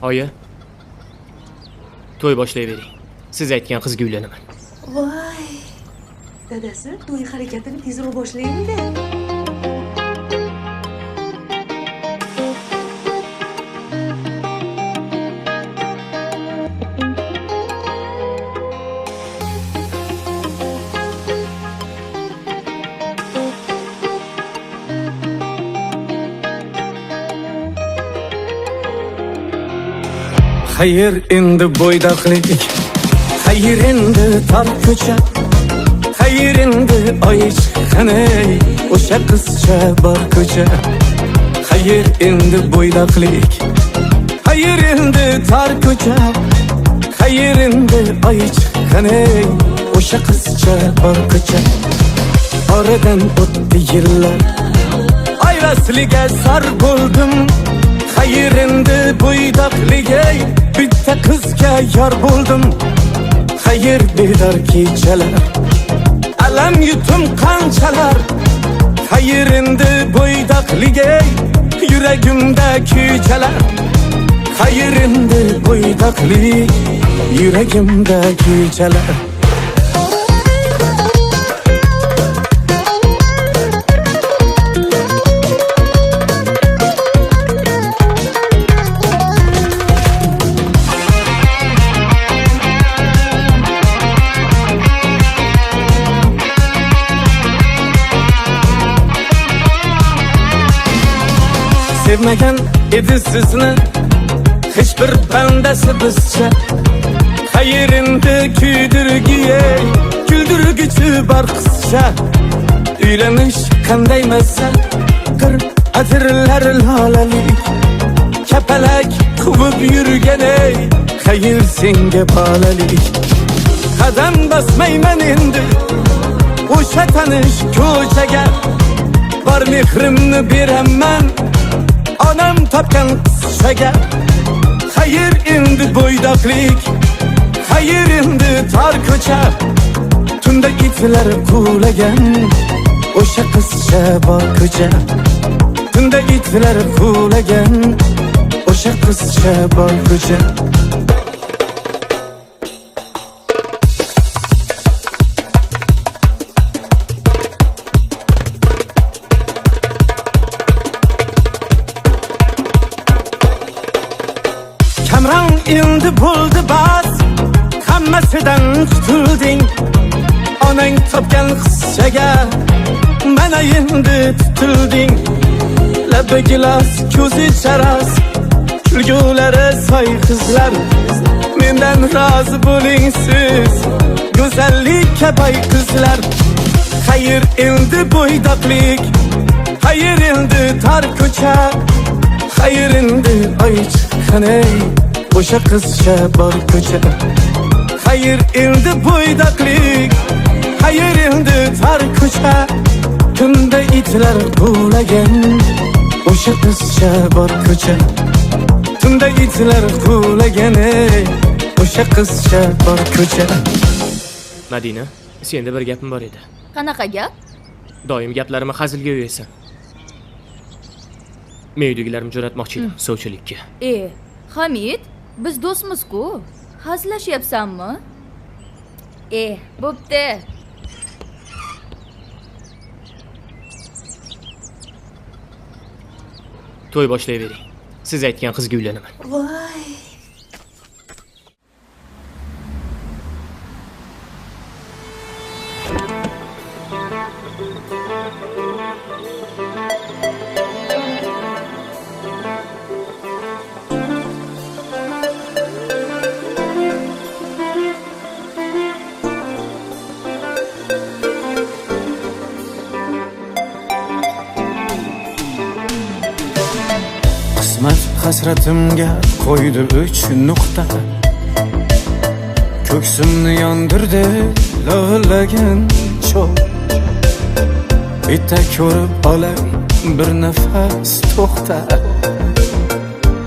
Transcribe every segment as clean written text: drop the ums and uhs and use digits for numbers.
Oyi, to'y boshlayvering. Siz aytgan qizga uylanaman. Voy. Dadasi to'y harakatini tezroq boshlaydi. Hayır endi bo'ydaqlik, hayır endi tor ko'cha, hayır endi oy chiqqanay, o'sha qizcha bor ko'cha. Hayır endi bo'ydaqlik, hayır endi tor ko'cha, hayır endi oy chiqqanay, o'sha qizcha bor ko'cha. Oradan o'tdi yillar, ayrasliga sar bo'ldim. Hayır endi bo'ydaqliga bitta qizga yor bo'ldim. Hayır bedor kechalar, alam yutum qanchalar. Hayır endi bo'ydaqliga yuragimda kuychalar. Hayır endi bo'ydaqlik yuragimda kuychalar. Sevmagan edi sizni hech bir bandasi bizcha. Hayır endi kuydirgiye kuldirgichi bor qizcha. Uylanish qanday massa, qir atirlar lolalik, kapalak quvib yurgan ey. Hayır senga bolalik, qadam bosmayman endi o'sha tanish ko'chaga. Bor mehrimni beraman onam topgan qizchaga. Hayır endi bo'ydaqlik, hayır endi tor ko'cha, tunda itlar quvlagan o'sha qizcha bor ko'cha. Tunda itlar quvlagan o'sha qizcha bor ko'cha. Kamran endi bo'ldi bas, hammasidan qutulding. Onang topgan qizchaga mana endi tutilding. Labi gilos, ko'zi charas, kulgulari soy qizlar. Mendan rozi bo'ling siz, go'zallikka boy qizlar. Hayır endi bo'ydaqlik, hayır endi tor ko'cha, hayır endi oy chiqqanay, o'sha qizcha bor ko'cha. Hayır endi bo'ydaqlik, hayır endi tor ko'cha, tunda itlar quvlagan o'sha qizcha bor ko'cha. Tunda itlar quvlagan ey, o'sha qizcha bor ko'cha. Madina, senda bir gapim bor edi. Qanaqa gap? Doim gaplarimni hazilga yo'yasan. Men uydagilarimni jo'natmoqchi edim sovchilikka. Hamid, biz do'stmiz-ku. Hazillashyapsanmi? Bo'pti. To'y boshlayvering. Siz aytgan qizga uylanaman. Voy. Qismat hasratimga qo'ydi 3 nuqta. Ko'ksimni yondirdi lo'lagan cho'g. Bitta ko'rib olay bir nafas to'xta.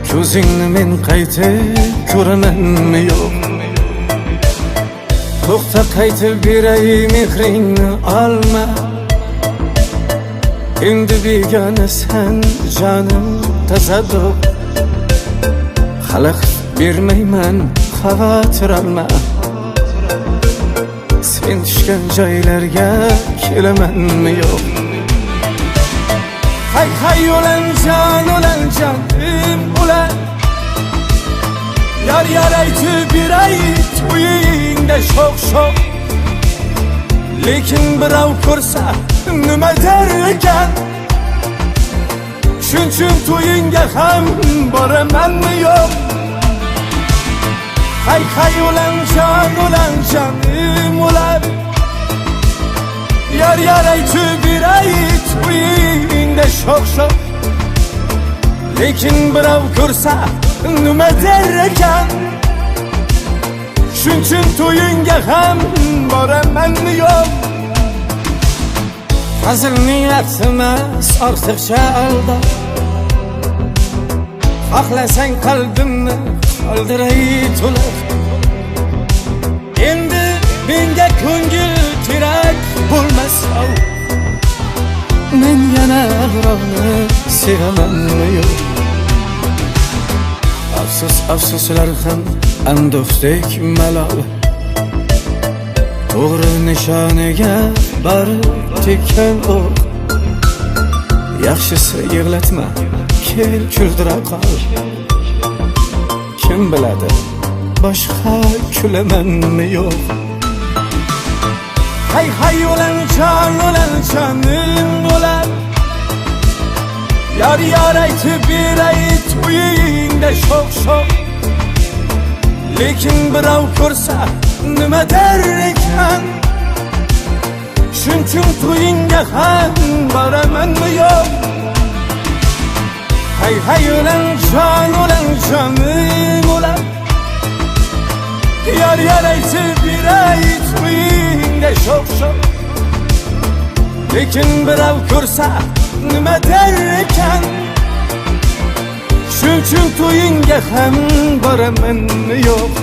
Ko'zingni men qaytib ko'ramanmi yo'q? To'xta qaytib beray mehringni olma. Endi begona sen canım tasadduk. xalaqit bermayman, xavotir olma. Sen tushgan joylarga kelamanmi yo'q? Hay hay o'lanjon ulan. Yar aytib beray to'yingda sho'x. Lekin birov ko'rsa nima der ekan? Shuning to'yingga ham boramanmi yo'q? Hay hay o'lanjon ulan. Yar aytib beray to'yingda sho'x. Lekin birov ko'rsa nima der ekan? Shuning to'yingga ham boramanmi yo'q? Hazil niyat emas, ortiqcha aldab. Xohlasang qalbimni qoldiray to'lib. Endi menga ko'ngil kerak bo'lmasa, men yana birovni sevamanmi yo'q? Afsuslar ham ando'xdek malol. To'g'ri nishoniga borib tekkan o'q. Yaxshisi yig'latma, kel kuldira qol. Kim biladi, boshqa kulamanmi yo'q? Hay hay o'lanjon ulan. Yar aytib beray to'yingda sho'x. Lekin birov ko'rsa nima der ekan? Shuning to'yingga ham boramanmi yo'q? Hay hay o'lanjon ulan. Yar aytib beray to'yingda sho'x. Lekin birov ko'rsa nima der ekan? Shuning to'yingga ham boramanmi yo'q?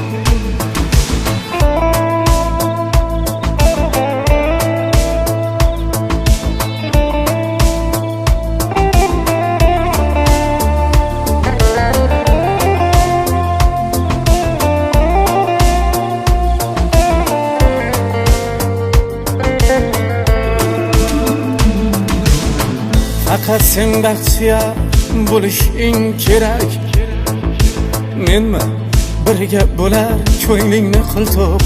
Faqat sen baxtiyor bo'lishing kerak. Menmi birga bo'lar ko'nglingni qiltoq.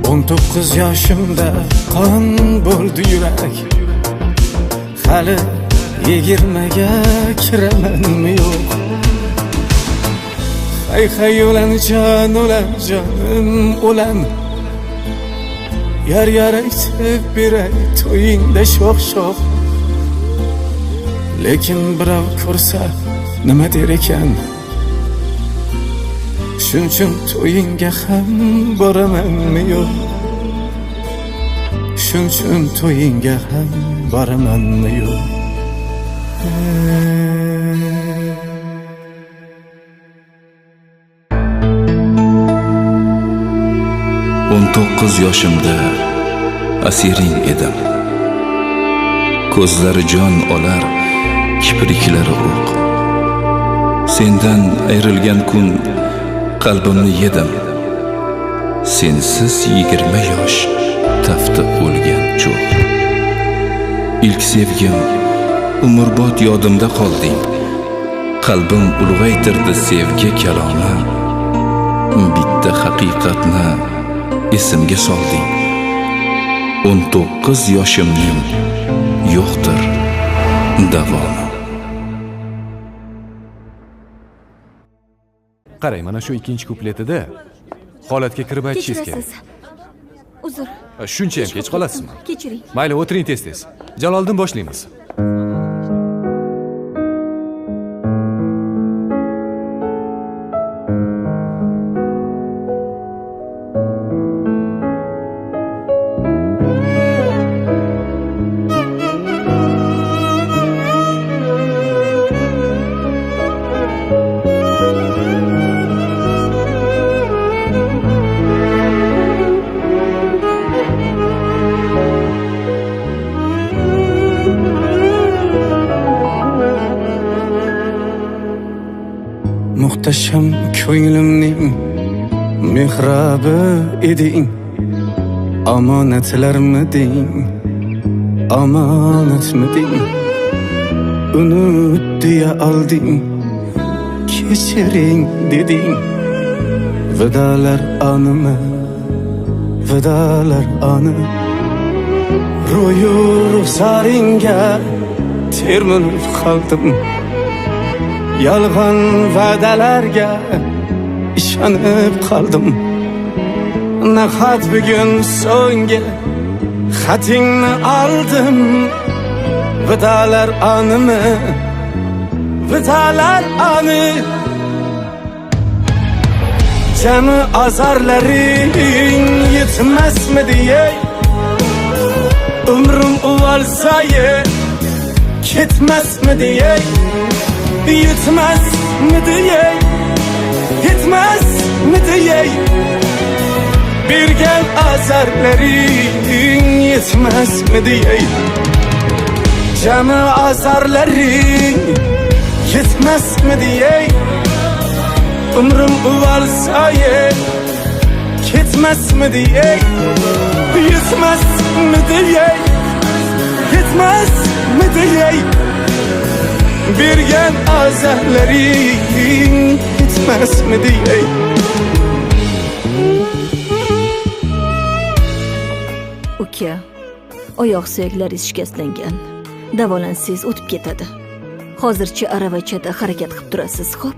19 yoshimda qon bo'ldi yurak. Hali 20ga kiramanmi yo'q? Hay hay o'lanjon ulan. Yar aytib beray to'yingda sho'x. Lekin birov ko'rsa nima der ekan? Shuning to'yingga ham boramanmi yo'q? Shuning to'yingga ham boramanmi yo'q? 19 yoshimda asiring edim. Ko'zlari jon olar, kipriklari o'q. Sendan ayrilgan kun qalbimni yedim. Sensiz 20 yosh tafti o'lgan cho'q. Ilk sevgim umrbod yodimda qolding. Qalbim ulg'aytirdi sevgi kalomi. Bitta haqiqatni esimga solding. 19 yoshimning yo'qdir davomi. Qarang, mana shu ikkinchi kupletida holatga kirib aytishingiz kerak. Uzr. Shuncha ham kech qolasizmi? Kechiring. Mayli, o'tiring tez. Jaloliddin boshlaymiz. muhtasham ko'nglimning mehrabi eding, omonatlarmiding, omonatmiding, unut deya olding, kechiring deding. Vidalar anımı, vidalar anı, ro'yu ruxsaringga termilib qoldim. Yolg'on va'dalarga ishonib qoldim. Nahot bugun so'nggi xatingni oldim. Vidalar animi, vidalar ani, jami azarlaring yetmasmidi ey? Umrim uvalsaye ketmasmidi ey? Yetmasmidi ey? Yetmasmidi ey? Bergan azarlaring yetmasmidi ey? Jami azarlaring yetmasmidi ey? Umrim uvalsaye ketmasmidi ey? Yetmasmidi ey? Yetmasmidi ey? Bergan azarlaring yetmasmidi ey? Uka, oyoq suyaklari shikastlangan. Davolansangiz o'tib ketadi. Hozircha aravachada harakat qilib turasiz, xo'p?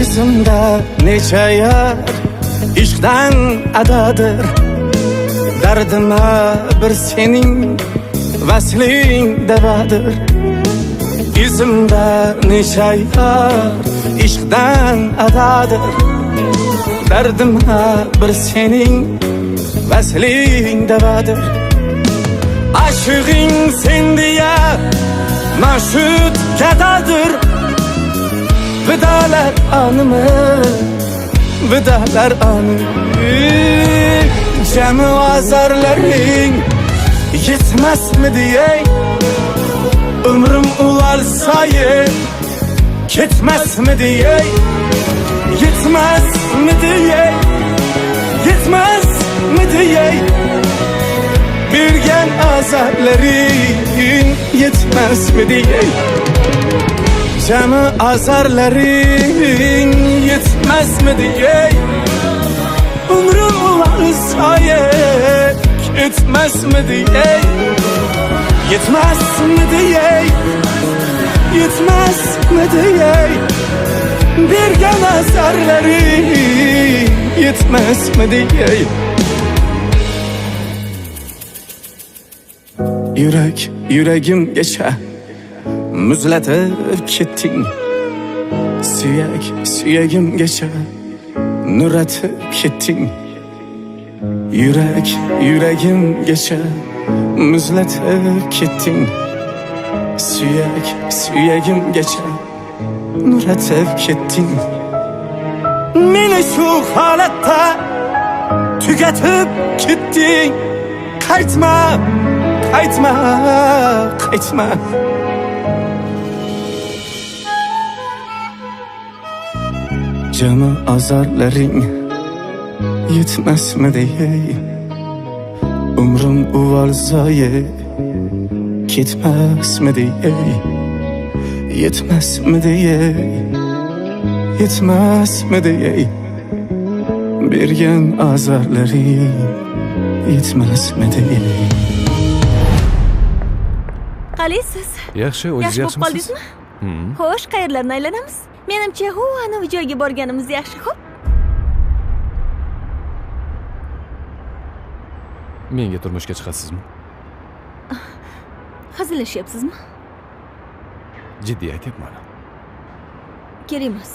Esimda necha yar ishqdan adadir, dardima bir sening vasling davadir. Esimda necha yar ishqdan adadir, dardima bir sening vasling davadir. Aşığın sen diye maşhut kadadır. Vidalar anımı, vidalar anı, jami azarlaring yetmasmidi ey? Umrim uvalsaye ketmasmidi ey? Yetmasmidi ey? Yetmasmidi ey? Bergan azarlaring yetmasmidi ey? Jami azarlaring yetmasmidi ey? Umrim uvalsaye ketmasmidi ey? Yetmasmidi ey? Yetmasmidi ey? Bergan azarlaring yetmasmidi ey? Yürek, yüreğim geçe muzlatib ketding. Suyak, suyagim geçe nuratib ketding. Yürek, yüreğim geçe muzlatib ketding. Suyak, suyagim geçe nuratib ketding. Meni shu holatda tugatib ketding. Qaytma, qaytma, qaytma. Jami azarlaring yetmasmidi ey? Umrim uvalsaye ketmasmidi ey? Yetmasmidi ey? Yetmasmidi ey? Bergan azarlaring yetmasmidi ey? Qalaysiz? Yaxshi, o'zingiz Yaxshi bo'lib yaxshimisiz? qoldingizmi? Xo'sh, qayerlarni aylanamiz? Menimcha, anavi joyga borganimiz yaxshi, xo'p? Menga turmushga chiqasizmi? Hazillashyapsizmi? Jiddiy aytyapman. kerak emas.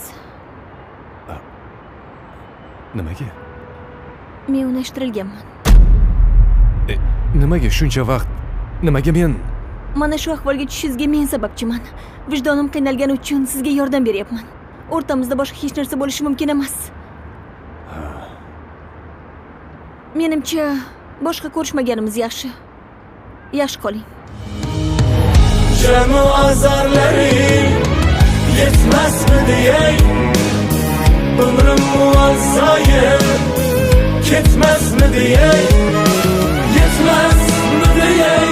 Nimaga? Men unashtirilganman. Nimaga shuncha vaqt? Nimaga men? Mana shu ahvolga tushishingizga men sababchiman. Vijdonim qiynalgani uchun sizga yordam beryapman. O'rtamizda boshqa hech narsa bo'lishi mumkin emas. Menimcha, boshqa ko'rishmaganimiz yaxshi. Yaxshi qoling. Cemu azarlarım yetmez mi diyey, ömrüm muazzayım ketmez mi diyey, yetmez mi diyey,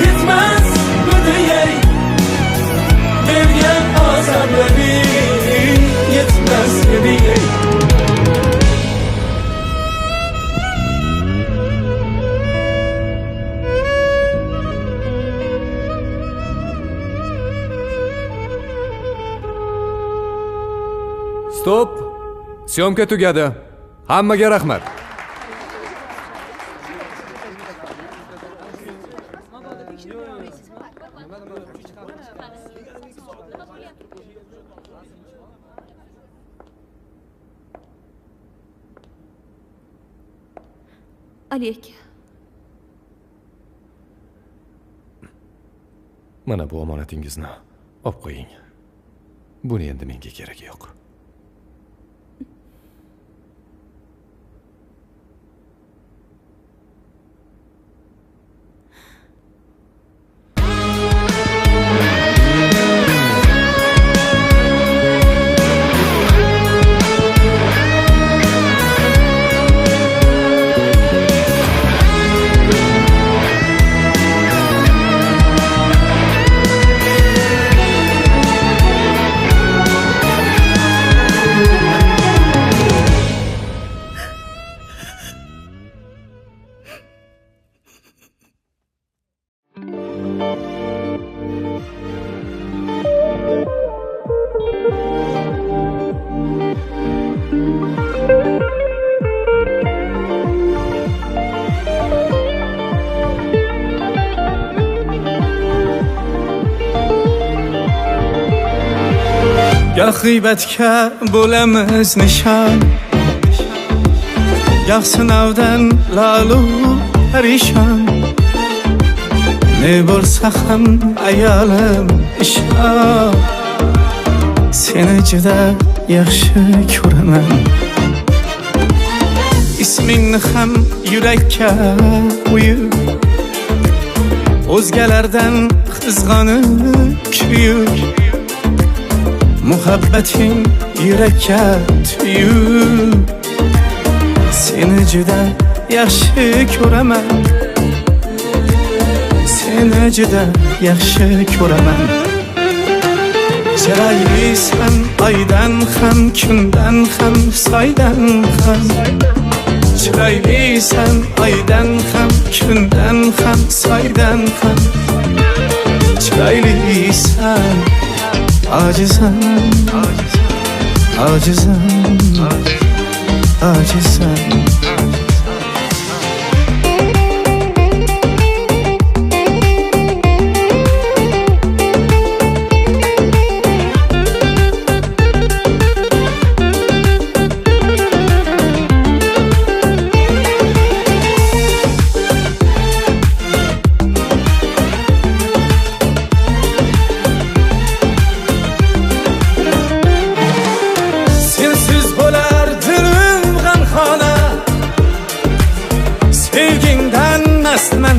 yetmez mi diyey, vergen azarlarım yetmez mi diyey. Stop. Syomka tugadi. Hammaga rahmat. Ali aka. Mana bu omonatingizni olib qo'ying. Buni endi menga keragi yo'q. Gah g'iybatga bo'lamiz nishon, gah sinovdan lalu parishon. Ne bo'lsa ham ayolim ishon, seni juda yaxshi ko'raman. Ismingni ham yurakka qo'yib, o'zgalardan qizg'onib kuyib, muhabbating yurakka tuyib, seni juda yaxshi ko'raman, seni juda yaxshi ko'raman. Chiroylisan oydan ham, kundan ham, soydan ham. Chiroylisan oydan ham, kundan ham, soydan ham. Chiroylisan acizan, acizan, acizan.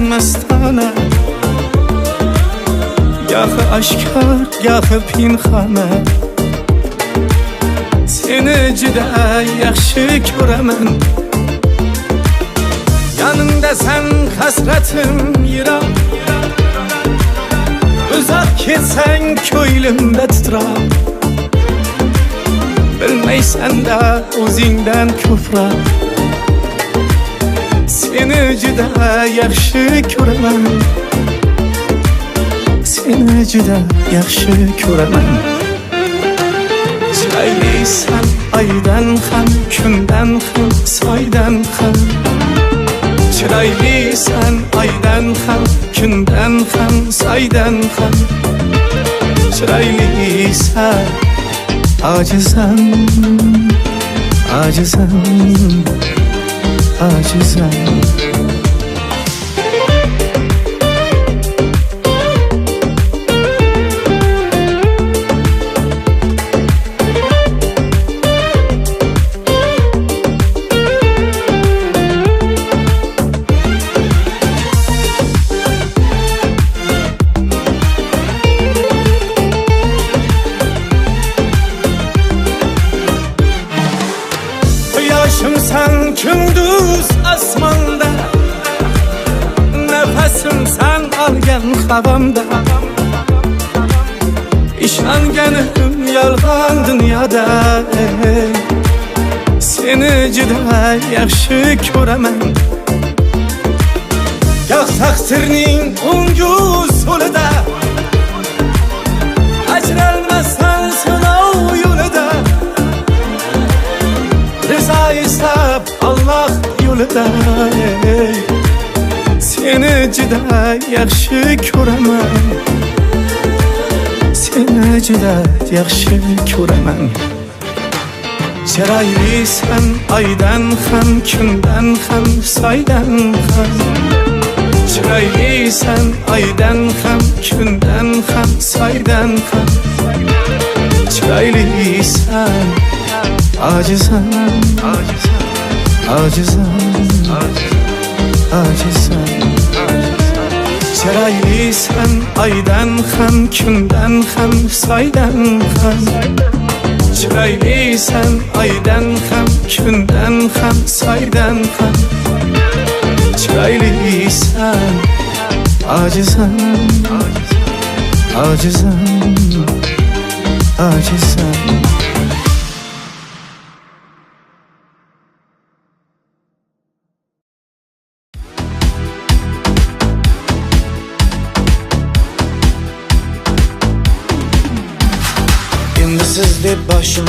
Mastana, gahı aşkar, gahı pinhana. Seni juda yaxshi ko'raman. Yanımda sen hasretim yiroq, uzoq ketsen ko'nglimda titrar. Bilmaysan da o'zingdan ko'proq, seni juda yaxshi ko'raman, seni juda yaxshi ko'raman. Chiroylisan oydan ham, kundan ham, soydan ham. Chiroylisan oydan ham, kundan ham, soydan ham. chiroylisan ojizam Yoshimsan kunduz osmonda, nafasimsan olgan havamda. Ishonganim yolg'on dunyoda, seni juda yaxshi ko'raman. Goh taqdirning o'ngu so'lida, ajralmasan sinov yo'lida. Rizo istab Allah yo'lida, seni juda yaxshi ko'raman. Seni juda yaxshi ko'raman. Chiroylisan oydan ham, kundan ham, soydan ham. Chiroylisan oydan ham, kundan ham, soydan ham. Chiroylisan ojizam chiroylisan oydan ham, kundan ham, soydan ham. Chiroylisan oydan ham, kundan ham, soydan ham. Chiroylisan ojizam siz deb boshim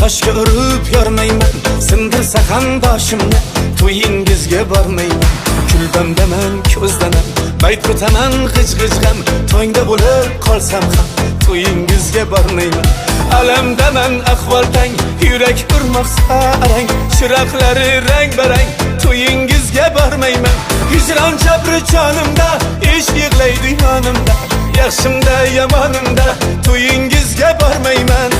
toshga urib yormayman. Sindirsa ham boshimni to'yingizga bormayman. Kulbamdaman, ko'zdaman, bayt o'taman g'ij-g'ijg'am. To'ngda bo'lib qolsam ham to'yingizga bormayman. Alamdaman ahvoltang, yurak urmoqsa arang. Chiroqlari rang-barang, to'yingizga bormayman. Hijron jabri jonimda, ish yig'laydi yonimda. Yaxshimda yomonimda to'yingizga bormayman.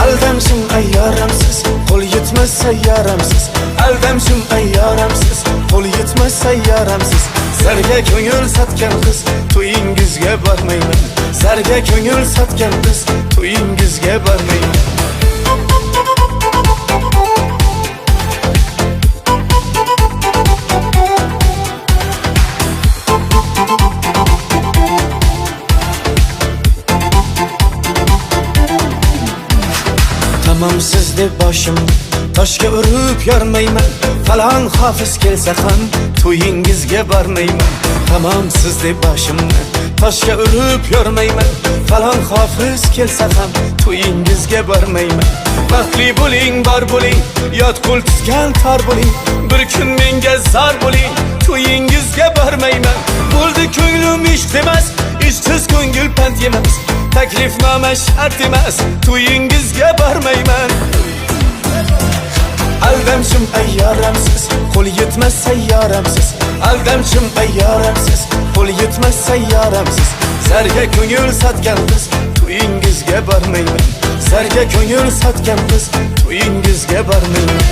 Aldamshim ayyoramsiz, qo'l yetmas sayyoramsiz. Aldamshim ayyoramsiz, qo'l yetmas sayyoramsiz. Zarga ko'ngil sotgan qiz to'yingizga bormayman. Zarga ko'ngil sotgan qiz to'yingizga bormayman. Tamam siz deb boshim toshga urib yormayman. Falon hofiz kelsa ham to'yingizga bormayman. Tamam siz deb boshimni toshga urib yormayman. Falon hofiz kelsa ham to'yingizga bormayman. Baxtli bo'ling, bor bo'ling, yot qo'l tutgan tor bo'ling. Bir kun menga zor bo'ling, to'yingizga bormayman. Bo'ldi ko'nglim ish emas, ishsiz ko'ngil pand yemas. Taklifnoma shart emas, to'yingizga bormayman. Aldamshim ayyoramsiz, qo'l yetmas sayyoramsiz. Aldamshim ayyoramsiz, qo'l yetmas sayyoramsiz. Zarga ko'ngil sotgan qiz to'yingizga bormayman. Zarga ko'ngil sotgan qiz to'yingizga bormayman.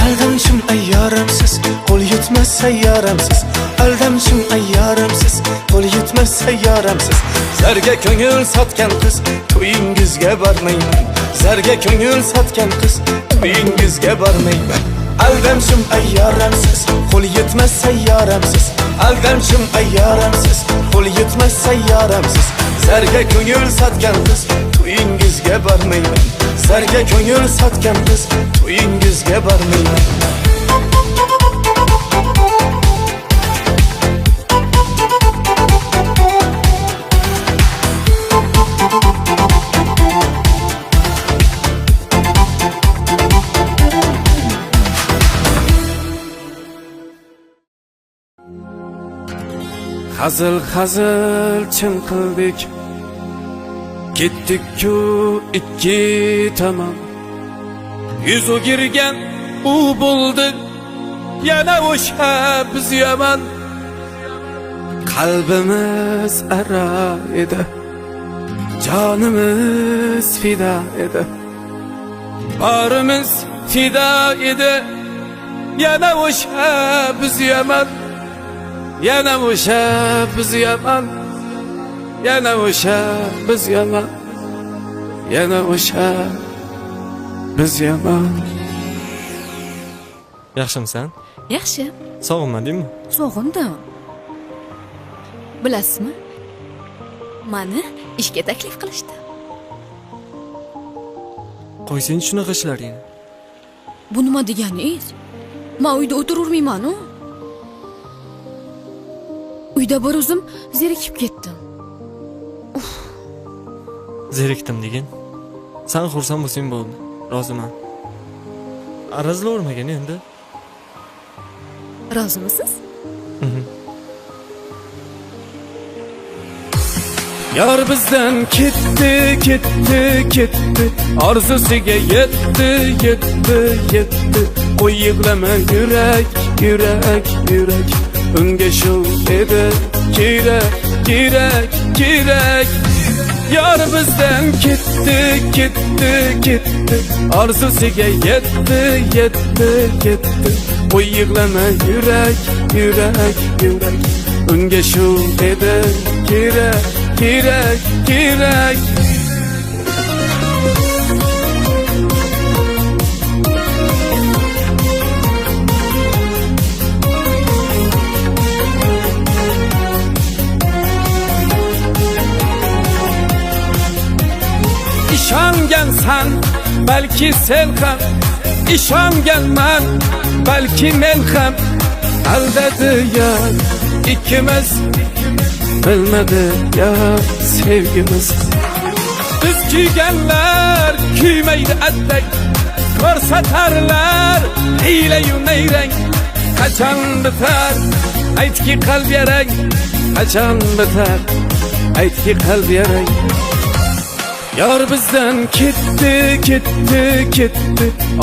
Aldamshim ayyoramsiz, qo'l yetmas sayyoramsiz. Aldamshim ayyoramsiz, qo'l yetmas sayyoramsiz. Zarga ko'ngil sotgan qiz to'yingizga bormayman. Zarga ko'ngil sotgan qiz to'yingizga bormayman. Aldamshim ayyoramsiz, qo'l yetmas sayyoramsiz. Aldamshim ayyoramsiz, qo'l yetmas sayyoramsiz. Zarga ko'ngil sotgan qiz to'yingizga bormayman. Zarga ko'ngil sotgan qiz to'yingizga bormayman. Hazıl chin qildik, ketdik-ku ikki tomon. Yuz o'girgan u bo'ldi, yana o'sha biz yomon. Qalbimiz ara edi, jonimiz fida edi, barimiz fida edi, yana o'sha biz yomon. Yana o'sha biz yomon, yana o'sha biz yomon, yana o'sha biz yomon. Yaxshimisan? Yaxshi. Sog'inmadingmi? Sog'indim. Bilasizmi? Mani ishga taklif qilishdi. Qo'ysang shunaqa ishlaringni. Bu nima deganingiz? Men uyda o'tirurmayman-ku. Uyda bir o'zim zerikib ketdim. Zerikdim degan. Sen xursand bo'lsang bo'ldi. Roziman. Arazlavermagan endi. Rozimisiz? Yar bizden ketdi, arzusiga yetdi. Qo'y yig'lama yurak, unga shu edi kerak. Yar bizden ketdi, arzusiga yetdi. Qo'y yig'lama yurak, unga shu edi kerak. İşangansan belki sen ham, ishonganman balki men ham. Aldadi ya ikkimiz, bilmadi ya sevgimiz. Biz kuyganlar kuymaydi atdak, ko'rsatarlar hiyla-yu nayrang. Qachon bitar aytki qalb yarang, qachon bitar aytki qalb yarang. Yar bizden ketdi,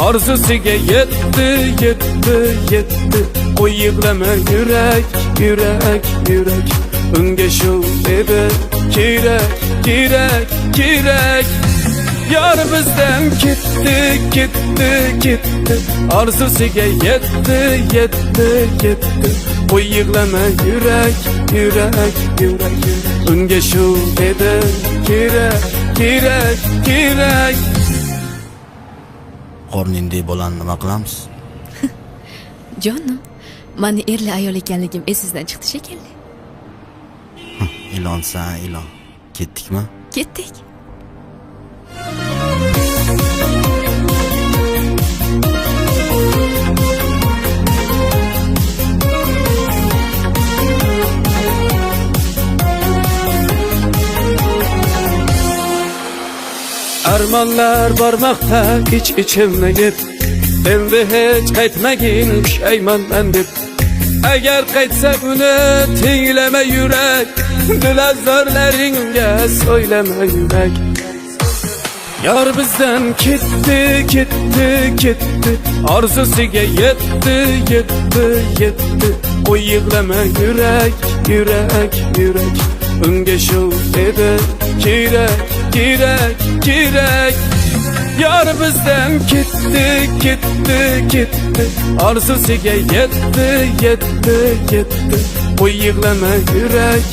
arzusiga yetdi. Qo'y yig'lama yurak, unga shu edi kerak. Yar bizden ketdi, arzusiga yetdi. Qo'y yig'lama yurak, unga shu edi kerak. Qorningdek bo'lani nima qilamiz? Jonim, mani erli ayol ekanligim esingizdan chiqdi shekilli. Ilonsan, ilon. Ketdikmi? Ketdik. Armonlar bormoqda ichimni yeb, endi hech qaytmagin pushaymonman deb. Agar qaytsa uni tinglama yurak, dilazorlaringga so'ylama yurak. Yar bizden ketdi, arzusiga yetdi. Qo'y yig'lama yurak, unga shu edi kerak. Yar bizden ketdi, arzusiga yetdi. Qo'y yig'lama yurak,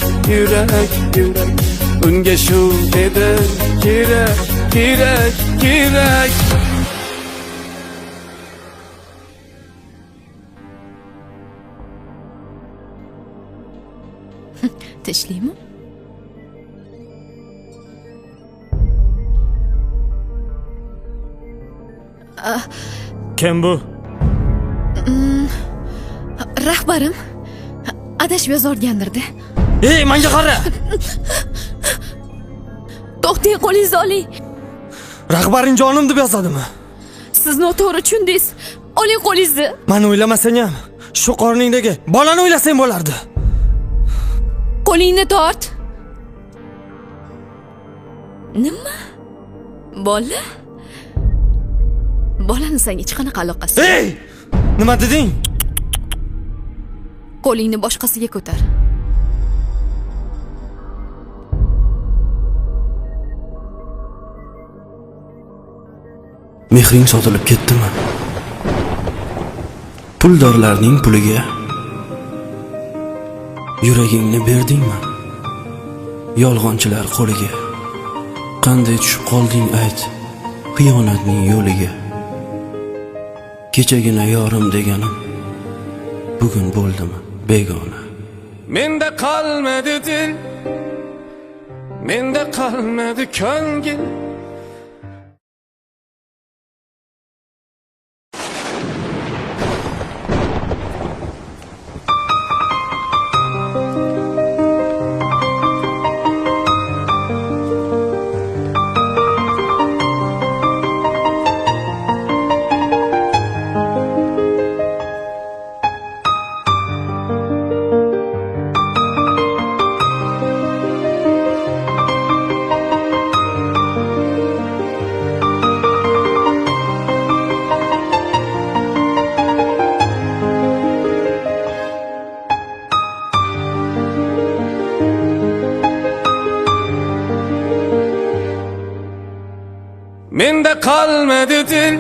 unga shu edi kerak. Tishlaymi? Kim bu? Rahbarim adashib yozorgandirda. Ey, menga qara. To'xtang, qo'lingizni oling. Rahbaring jonim deb yozadimi? Siz noto'g'ri tushundingiz. Oling qo'lingizni. Meni o'ylamasang ham, shu qorningdagi bolani o'ylasang bo'lardi. Qo'lingni tort. Nima? Bola? Bolani senga hech qanaqa aloqasi yo'q. Ey! Nima deding? Qo'lingni boshqasiga ko'tar. Mehring sotilib ketdimi? Puldorlarning puliga yuragingni berdingmi? Yolg'onchilar qo'liga qanday tushib qolding ayt, xiyonatning yo'liga. Kechagina yorim deganim bugun bo'ldimi begona? Menda qolmadi dil, menda qolmadi ko'ngil. Menda qolmadi dil,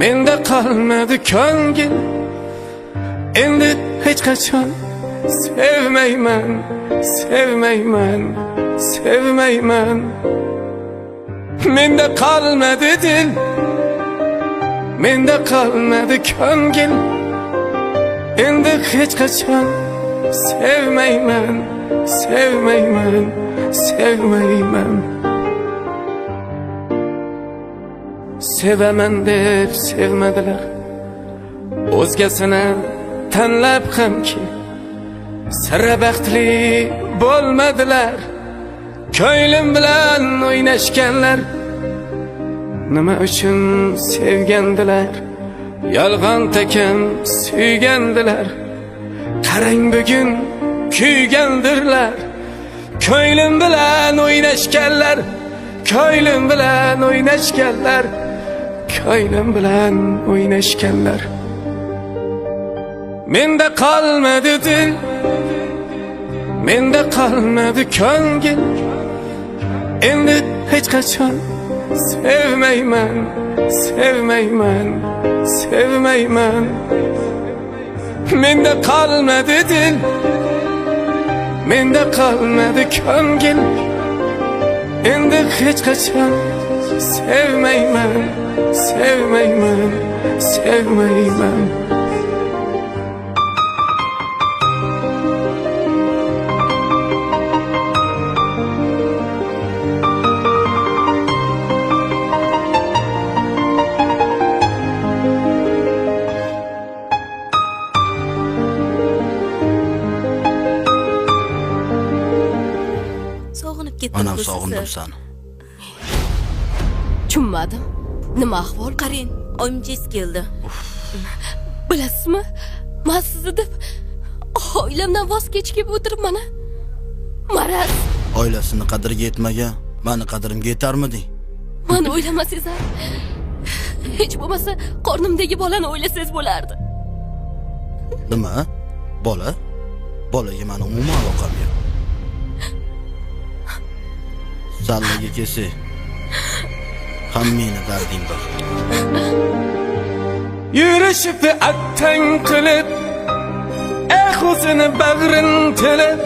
menda qolmadi ko'ngil. Endi hech qachon sevmayman, sevmayman, sevmayman. Menda qolmadi dil, menda qolmadi ko'ngil. Endi hech qachon sevmayman, sevmayman, sevmayman. Sevaman deb sevmadilar, o'zgasini tanlab hamki sira baxtli bo'lmadilar. Ko'nglim bilan o'ynashganlar nima uchun sevgandilar? Yolg'on takan suygandilar. Qarang bugun kuygandirlar. Ko'nglim bilan o'ynashganlar, ko'nglim bilan o'ynashganlar, ko'nglim bilan o'ynashganlar. Menda qolmadi dil, menda qolmadi ko'ngil. Endi hech qachon sevmayman, sevmayman, sevmayman. Menda qolmadi dil, menda qolmadi ko'ngil. Endi hech qachon sevmayman, sevmayman, sevmayman. Sog'inib ketdim. Manam sog'indim seni. Tushunmadim. Nima ahvol? Qarang, oyimchangiz keldi. Bilasizmi? Men sizni deb oilamdan voz kechib o'tiribman. Maraz. Oilasini qadriga yetmagan, meni qadrimga yetarmiding? Meni o'ylamasangiz, hech bo'lmasa qornimdagi bolani o'ylasangiz bo'lardi. Nima? Bola? Bolaga meni umuman aloqam yo'q. Sallaga kelsak, hammani darding bor. Yurishib attang qilib, o'zini bag'rin tilib,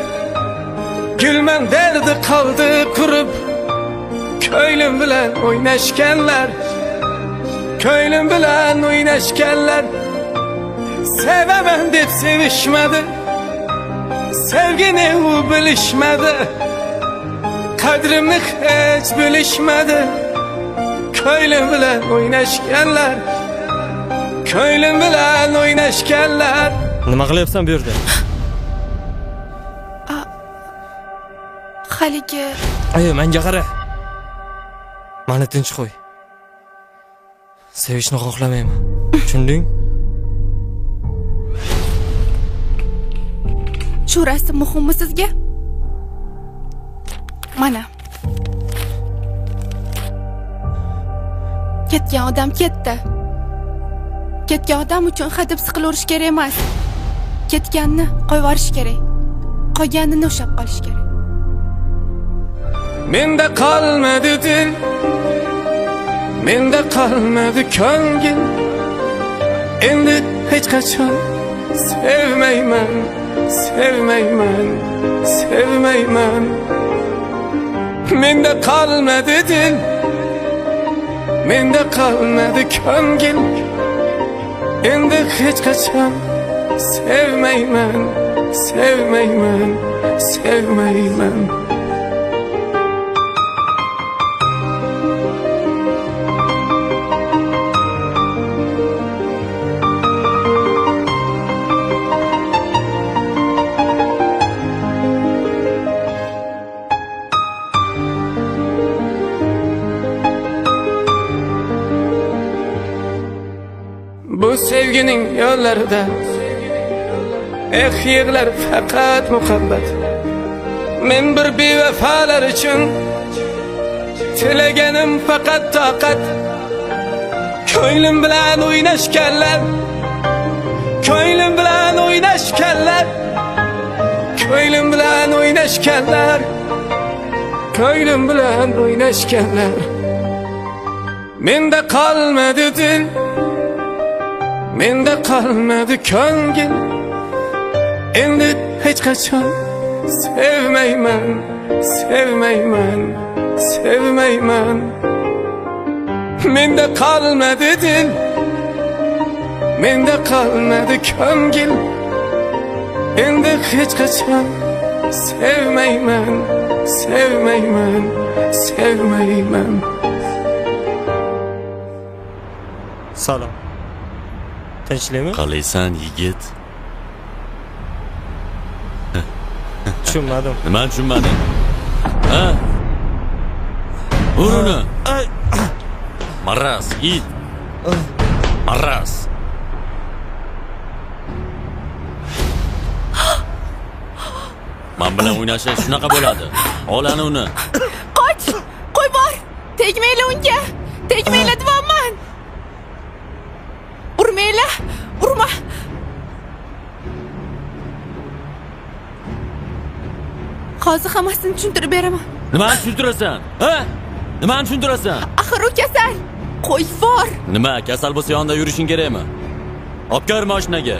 gulman derdi qoldi qurib. Ko'nglim bilan o'ynashganlar, ko'nglim bilan o'ynashganlar. Sevaman deb sevishmadi, sevgini u bilishmadi. Qadrimni hech bilishmadi. Ko'nglim bilan o'ynashganlar, ko'nglim bilan o'ynashganlar. Nima qilyapsan bu yerda? Haligi Ayo, menga qara. Meni tinch qo'y. Sevishni xohlamayman. Tushunding? Shu rasm muhimmi sizga? Mana. Ketgan odam ketdi. Ketgan odam uchun hadeb siqilaverish kerak emas. Ketganni qo'yvorish kerak. Qolganini ushlab qolish kerak. Menda qolmadi dil, menda qolmadi ko'ngil. Endi hech qachon sevmayman, sevmayman, sevmayman. Menda qolmadi dil, menda qolmadi ko'ngil. Endi hech qachon sevmayman, sevmayman, sevmayman. Bu sevginin yollarida yig'lar faqat muhabbat. Men bir bevafalar uchun tilaganim faqat toqat. Ko'nglim bilan o'ynashganlar, ko'nglim bilan o'ynashganlar, ko'nglim bilan o'ynashganlar, ko'nglim bilan o'ynashganlar. Menda qolmadi dil, menda qolmadi ko'ngil. Endi hech qachon sevmayman, sevmayman, sevmayman. Menda qolmadi dil, menda qolmadi ko'ngil. Endi hech qachon sevmayman, sevmayman, sevmayman. Salom. Tinchlikmi? Qalaysan yigit? Tushunmadim. Nima tushunmading? Ha? Uruni. Maras, it. Maras. Men bilan o'ynashish shunaqa bo'ladi. Olani uni. Qoch! Qo'y bor! Tegmaylar unga! Tegmaylar deyapman! Urmaylar! Urma! Hozir hammasini tushuntirib beraman. Nimani tushuntirasan? Ha? Nimani tushuntirasan? Axir u kasal. Qo'y bor. Nima, kasal bo'lsa yonida yurishing kerakmi? Olib kir mashinaga.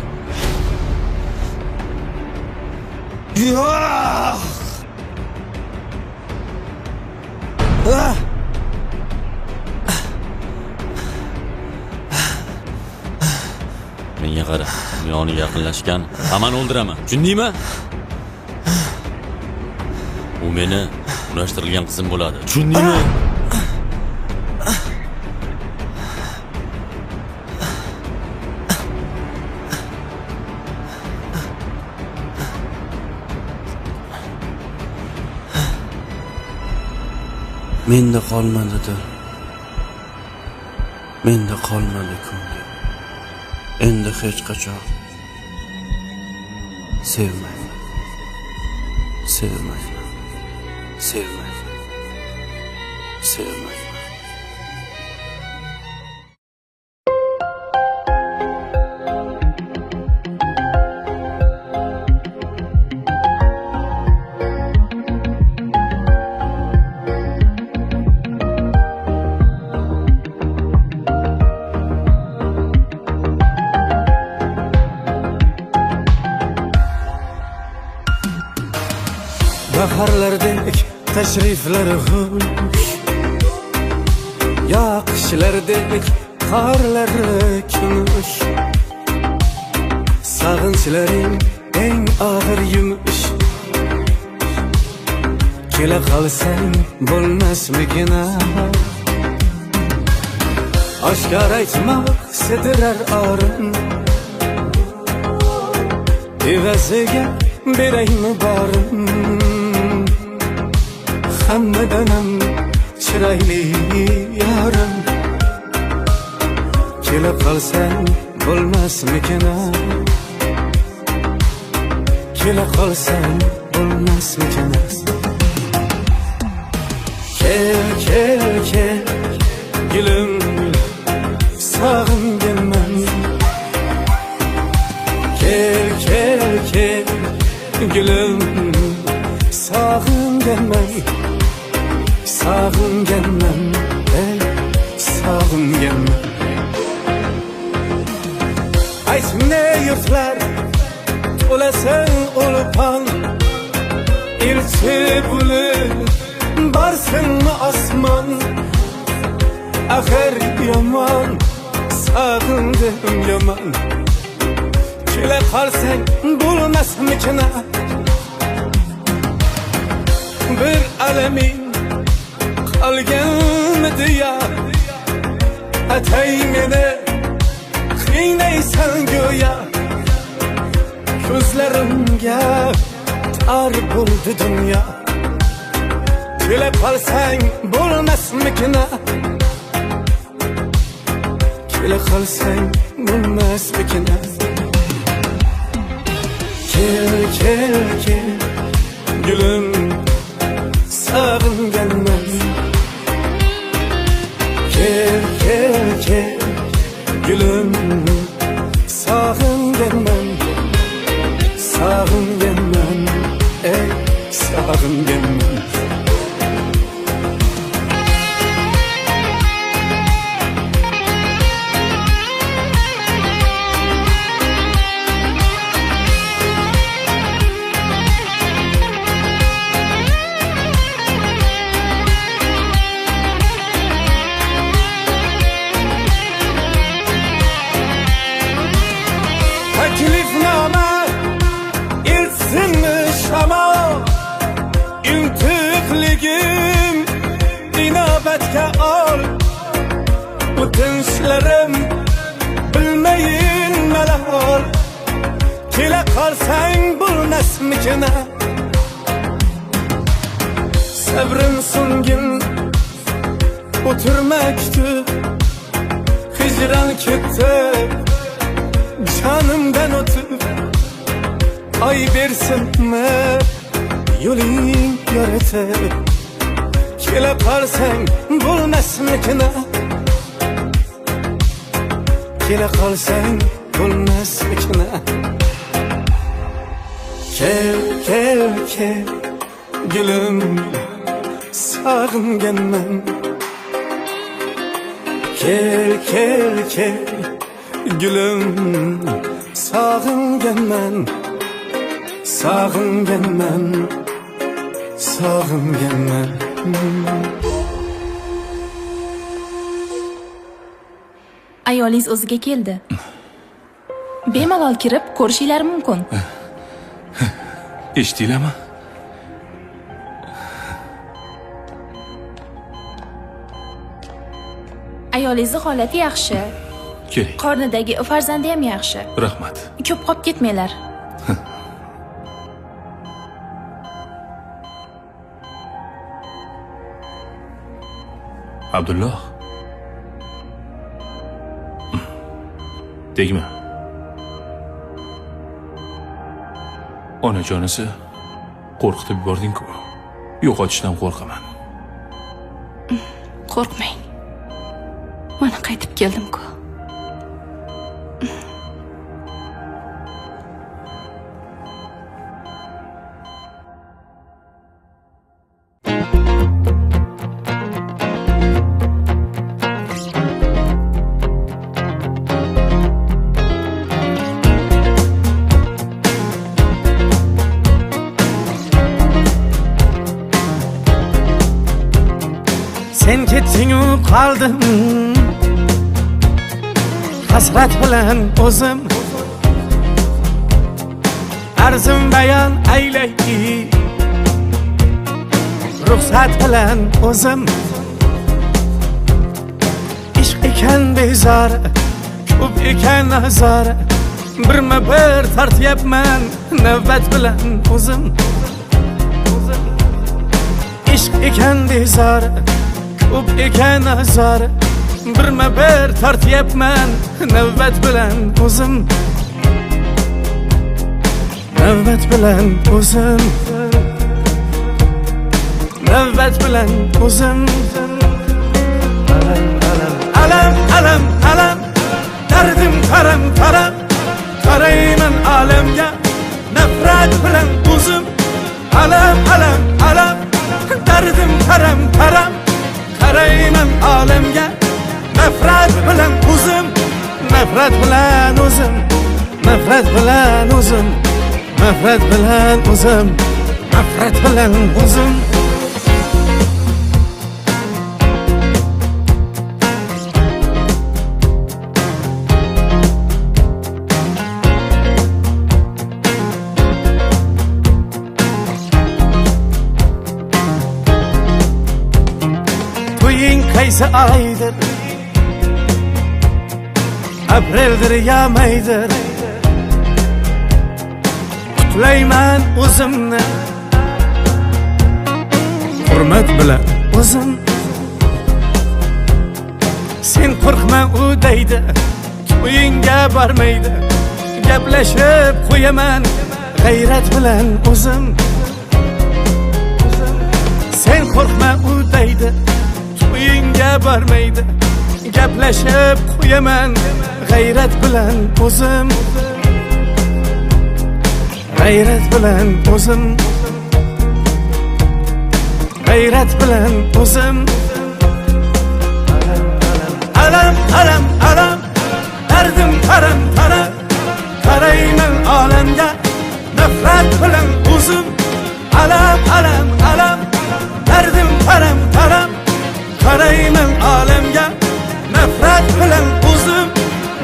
Menga qara, yoniga yaqinlashgan, hammani o'ldiraman. Tushundingmi? U meni unashtirilgan qizim bo'ladi. Tushundingmi? Menda qolmadi dil, menda qolmadi ko'ngil. Endi hech qachon sevmayman, sevmayman, sevmayman, sevmayman. Baharlardek tashriflari xush, yoqishlardek qorlari kumush. Sag'inchlaring eng og'ir yumush. Kela qolsang bo'lmasmikin? Oshkor aytmoq sedirar orin, evaziga beraymi borim? Hammadan ham chiroyli yorim. kela qolsang bo'lmasmikin kela qolsang bo'lmasmikin kel kel kel gülüm sog'inganman kel kel kel gülüm sog'inganman sog'inganman sog'inganman ayt ne yurtlar to'lasan ulpan elchi bo'lib borsinmi osmon axir yomon sog'indim yomon kela qolsang bo'lmasmikin bir alaming qolganmidi ya atay meni qiynaysan go'yo ko'zlarimga tar bo'ldi dunyo kela qolsang bo'lmasmikin kela qolsang bo'lmasmikin kel kel kel gülüm sog'inganman kel kel kel gülüm sog'inganman sog'inganman sog'inganman taklifnoma ilsinmi shamo intiqligim inobatga ol o'tinchlarim bilmayin malol kela qolsang bo'lmasmikin sabrim so'ngin o'tirma kutib hijron ketdi canımdan o'tib ay bersinmi yo'ling yoritib kela qolsang bo'lmasmikin kela qolsang bo'lmasmikin kel kel kel gülüm sog'inganman kel kel kel gülüm sog'inganman sog'inganman sog'inganman ayolingiz o'ziga keldi bemalol kirib ko'rishinglar mumkin eshitdinglarmi ayolingizni holati yaxshi keling qornidagi farzandi ham yaxshi rahmat ko'p qolib ketmanglar Abdulloh tegma onajonisi qo'rqitib yubording-ku yo'qotishdan qo'rqaman qo'rqmang mana qaytib keldim-ku sen ketding-u qoldim hasrat bilan o'zim arzim bayon aylay ruxsat bilan o'zim ishq ekan bezori ko'p ekan azori birma bir tortyapman navbat bilan o'zim ishq ekan bezori ko'p ekan azori birma bir tortyapman navbat bilan o'zim, navbat bilan o'zim, navbat bilan o'zim. Alam alam alam dardim qaram qaram, qarayman alamga nafrat bilan o'zim. Alam alam alam dardim qaram qaram, qarayman alamga nafrat bilan o'zim, nafrat bilan o'zim, nafrat bilan o'zim, nafrat bilan o'zim, nafrat bilan o'zim. Qaysi aydir, apreldir ya maydir, qutlayman o'zimni hurmat bilan o'zim. Sen qo'rqma u deydi, to'yingga bormaydi, gaplashib qo'yaman g'ayrat bilan o'zim. Sen qo'rqma u deydi, to'yingga bormaydi, gaplashib qo'yaman g'ayrat bilan o'zim, g'ayrat bilan o'zim, g'ayrat bilan o'zim. Alam alam alam dardim qaram qaram, qarayman olamga nafrat bilan o'zim. Alam alam alam dardim qaram qaram, qarayman olamga nafrat bilan o'zim,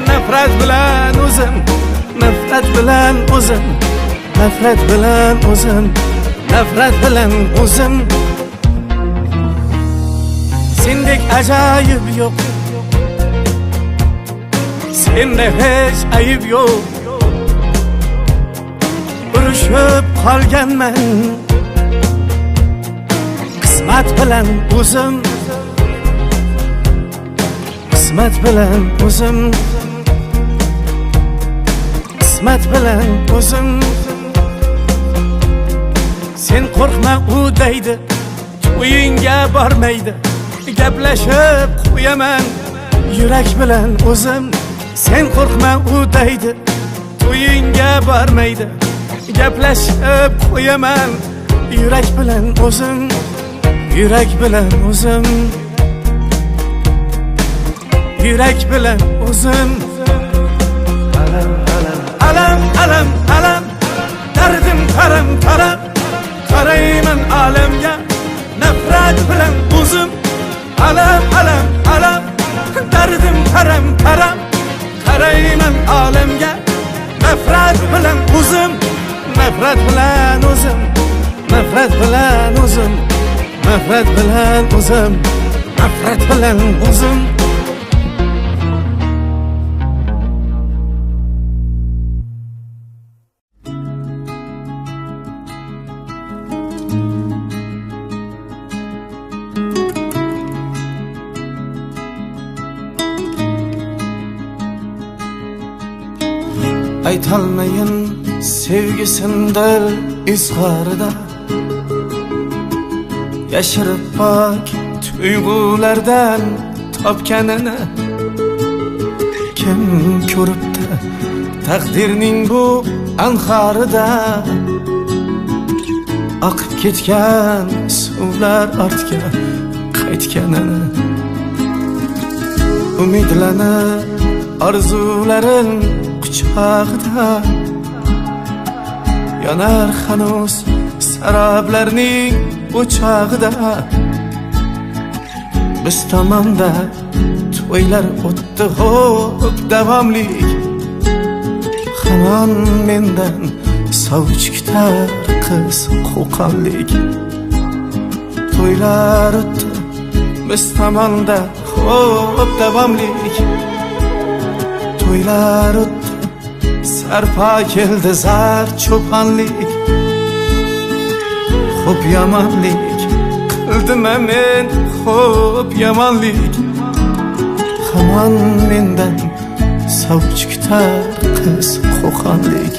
nafrat bilan o'zim, nafrat bilan o'zim, nafrat bilan o'zim, nafrat bilan o'zim. Sendek ajoyib yo'q, senda hech ayib yo'q. Urushib qolganman qismat bilan o'zim, qismat bilan o'zim, qismat bilan o'zim. Sen qo'rqma u deydi, to'yingga bormaydi, gaplashib qo'yaman yurak bilan o'zim. Sen qo'rqma u deydi, to'yingga bormaydi, gaplashib qo'yaman yurak bilan o'zim, yurak bilan o'zim, yurak bilan o'zim. Alam alam alam dardim qaram qaram, qarayman alamga nafrat bilan o'zim. Alam alam alam dardim qaram qaram, qarayman alamga nafrat bilan o'zim, nafrat bilan o'zim, nafrat bilan o'zim, nafrat bilan o'zim, nafrat bilan o'zim. Aytolmayin sevgisindir izg'orida, yashirib bak tuyg'ulardan topganini. Kim ko'ribdi taqdirning bu anhorida, oqib ketgan suvlar ortga qaytganini. Umidlanib orzularin quchog'ida, yonar hanuz saroblarning o'chog'ida. Biz tomonda to'ylar o'tdi xo'p davomlik, hamon mendan sovuch kutar qiz qo'qonlik. To'ylar o'tdi biz tomonda xo'p davomlik, to'ylar o'tdi sarpo keldi zar cho'ponlik. Xo'p yomonlik qildim men, xo'p yomonlik. hamon mendan sovchi kutar qiz qo'qonlik.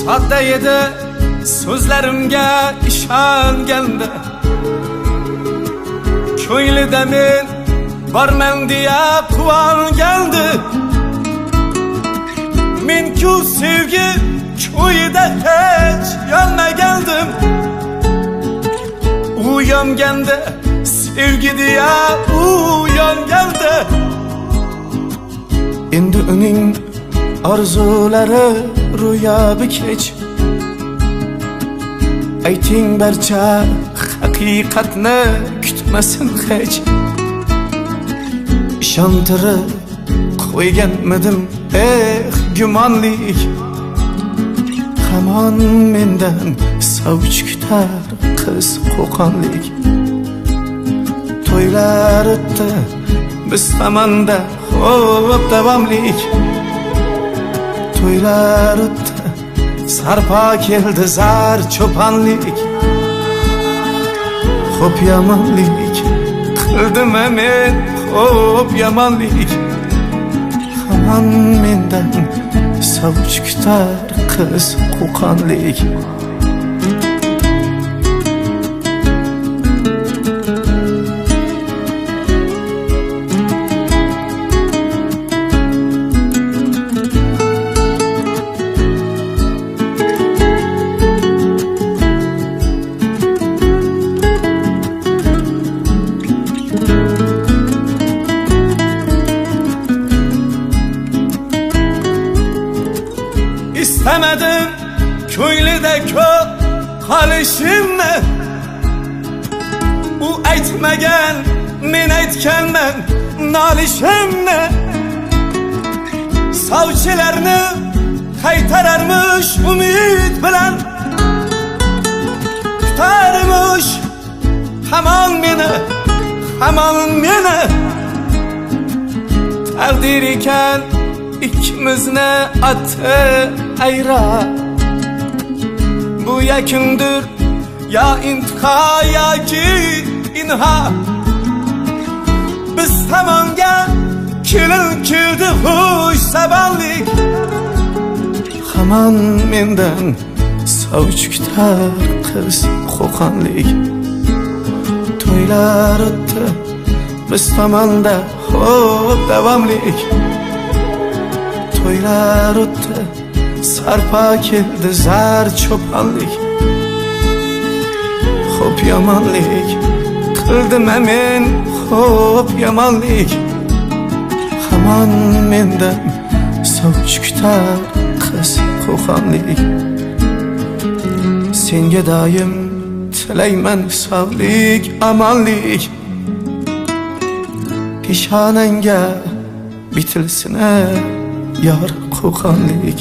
Sodda edi so'zlarimga ishonganda, ko'nglida men borman deya quvongandi. Men-ku sevgi ko'yida hech yonmagandim. U yonganda sevgi deya u yongandi. Endi uning orzulari ro'yobi kech. Ayting barcha haqiqatni kutmasin hech. Ishontirib qo'yganmidim gumonlik. Hamon mendan sovchi kutar qiz qo'qonlik. To'ylar o'tdi biz tomonda xo'p davomlik. To'ylar o'tdi sarpo keldi zar cho'ponlik. Xo'p yomonlik qildim men, xo'p yomonlik. Hamon mendan sovchi kutar qiz qo'qonlik. İstemedim ko'nglida ko'p qolishimni. U aytmagan men aytganman nolishimni. Sovchilarni qaytararmish umid bilan, kutarmish hamon meni, hamon meni. Taqdir ekan ikkimizni oti ayra. Bu yakundir ya intiho yoki inha. Biz tomonga kelin keldi xush sabonlik. Hamon mendan sovchi kutar qiz qo'qonlik. To'ylar o'tdi biz tomonda xo'p davomlik. To'ylar o'tdi sarpo keldi zar cho'ponlik. Xo'p yomonlik qildim men, xo'p yomonlik. Hamon mendan sovchi kutar qiz qo'qonlik. Senga doim tilayman sog'lik, omonlik. Peshonangga bitilsin yor qo'qonlik.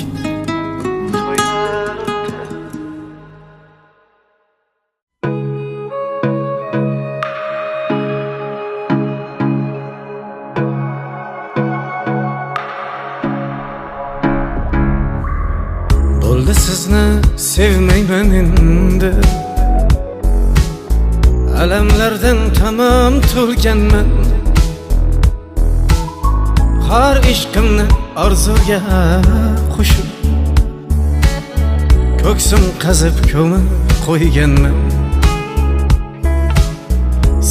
Bo'ldi sizni sevmayman endi. Alamlardan tamom to'lganman. Har ishqimni orzuga qo'shib, ko'ksim qazib ko'mib qo'yganman.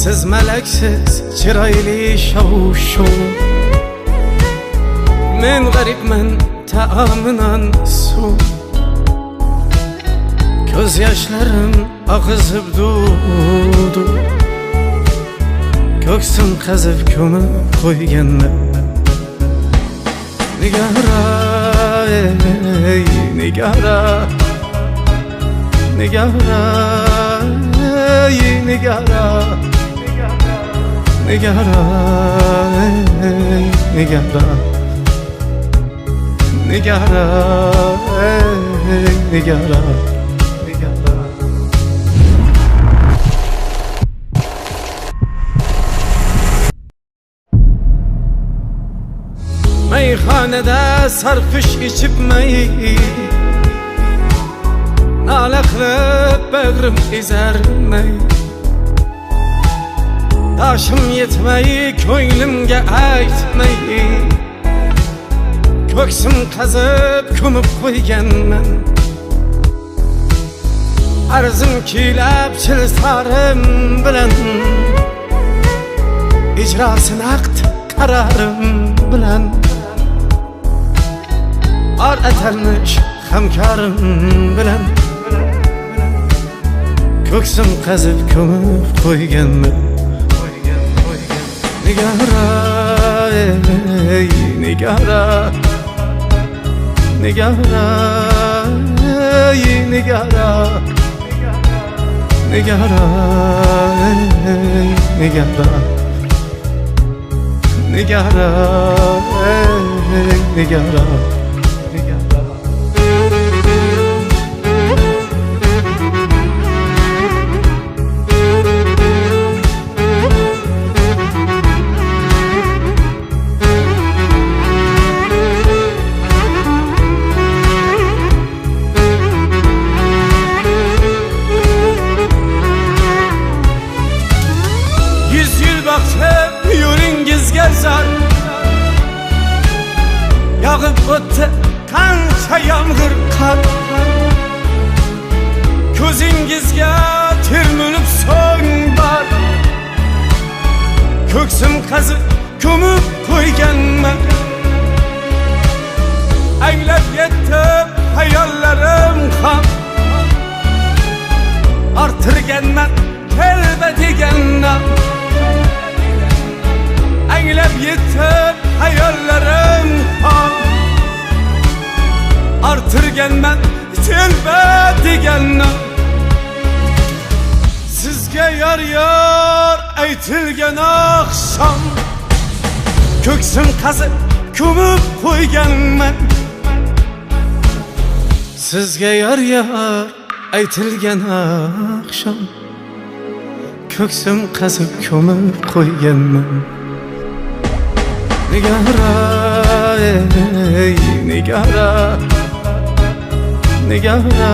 Siz malaksiz chiroyli shov-shuv, men g'aribman taominan suv. Ko'z yoshlarim oqizib duv-duv, ko'ksim qazib ko'mib qo'yganman. Nigara, ey nigara, nigara, ey nigara, nigara, ey nigara, nigara, nigara, nigara. Meyhanede sarhoş içip meyi, nala qilib bag'rim ezar mey. Taşım yetmey, ko'nglimga aytmay, ko'ksim qazib ko'mib qo'yganman. Arzim kuylab chilsarim bilan, ijrosi naqd qararim bilan. Ar atalmish hamkorim bilan, ko'ksim qazib ko'mib qo'yganman. Nigara, ey nigara, nigara, ey nigara, nigara, ey nigara, nigara, ey nigara. Yağıp o'tdi qancha yomg'ir qor, ko'zingizga termilib so'ng bor. Ko'ksim qazib ko'mib qo'yganman. Anglab yetib hayollarim ham, orttirganman kelba degandan. Anglab yetib hayollarim ham, orttirganman telba degandan. Sizga yor yor aytilgan oqshom, ko'ksim qazib ko'mib qo'yganman. Sizga yor yor aytilgan oqshom, ko'ksim qazib ko'mib qo'yganman. Nigara, ey nigara, nigara,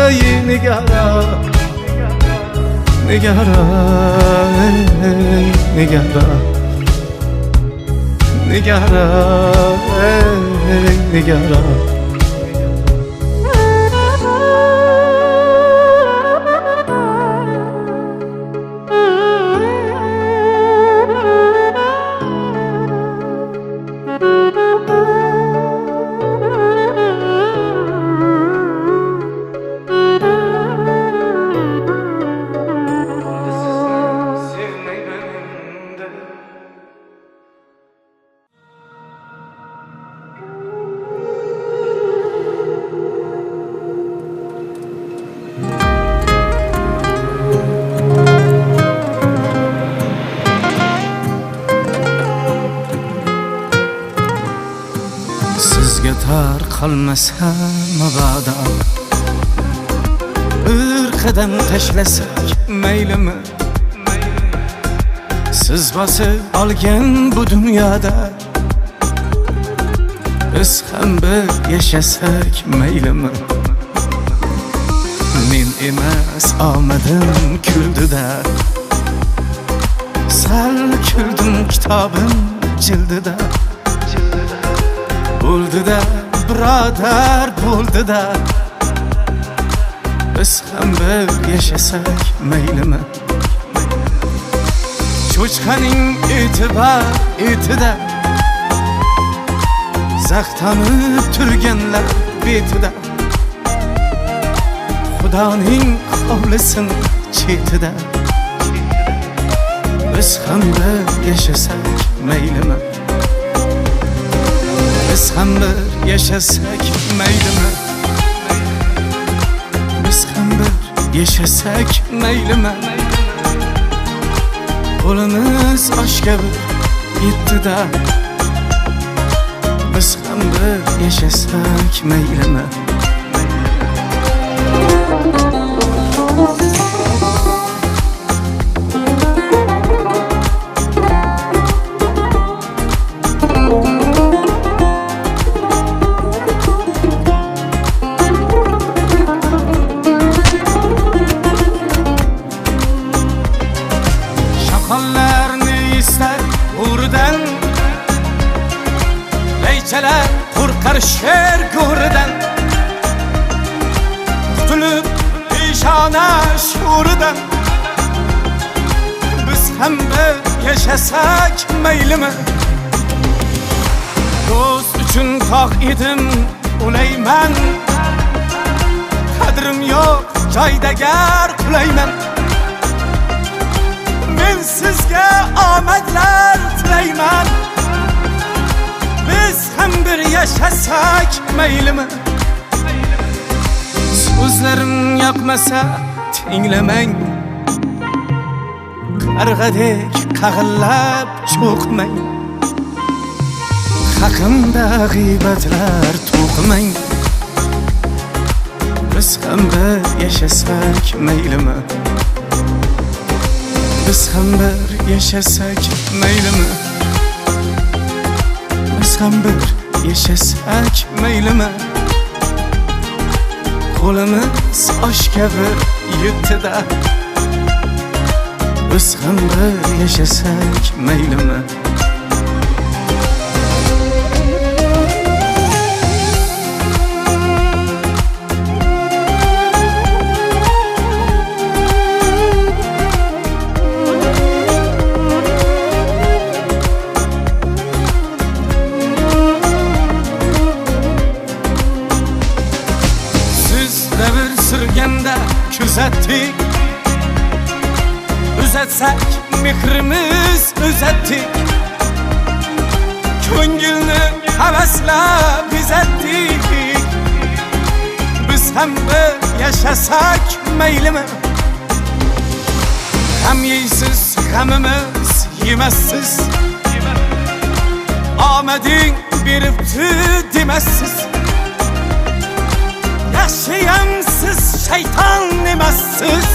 ey nigara, nigara, ey nigara, nigara, ey nigara. Sizga tar qolmasa mabodo, bir qadam tashlasak maylimi? Siz bosib olgan bu dunyoda biz ham bir yashasak maylimi? Men emas omadim kuldida, sal kuldim kitobim jildida. Bo'ldi-da, birodar, bo'ldi-da, biz ham bir yashasak maylimi? Cho'chqaning etida zaxtanib turganlar betida, Xudoning hovlisin chetida, biz ham bir yashasak maylimi? Biz ham bir yashasak maylimi? Biz ham bir yashasak maylimi? Qo'limiz oshga bir yetdi-da, biz ham bir yashasak maylimi? Şakallarni istar uğrudan, leyçalar qo'rqar sher go'ridan, qutulib peshona sho'ridan, biz ham bir yashasak maylimi? Do'st uchun tog' edim ulayman, qadrim yo'q joyda gar qulayman. Men sizga omadlar tilayman, biz ham bir yashasak maylimi? So'zlarim yoqmasa tinglamang, qarg'adek qag'illab cho'qmang, haqimda g'iybatlar to'qimang. Biz ham bir yashasak maylimi? Biz ham bir yashasak maylimi? Biz ham bir yashasak maylimi? Qo'limiz osh kabi yutdi-da, biz ham bir yashasak maylimi? Kuzatdik, uzatsak mehrimiz uzatdik, ko'ngilni havaslab bezatdik. Biz ham bir yashasak maylimi? Ham yeysiz g'amimiz yemassiz, omading beribdi demassiz. Yaxshiyam siz shayton emassiz,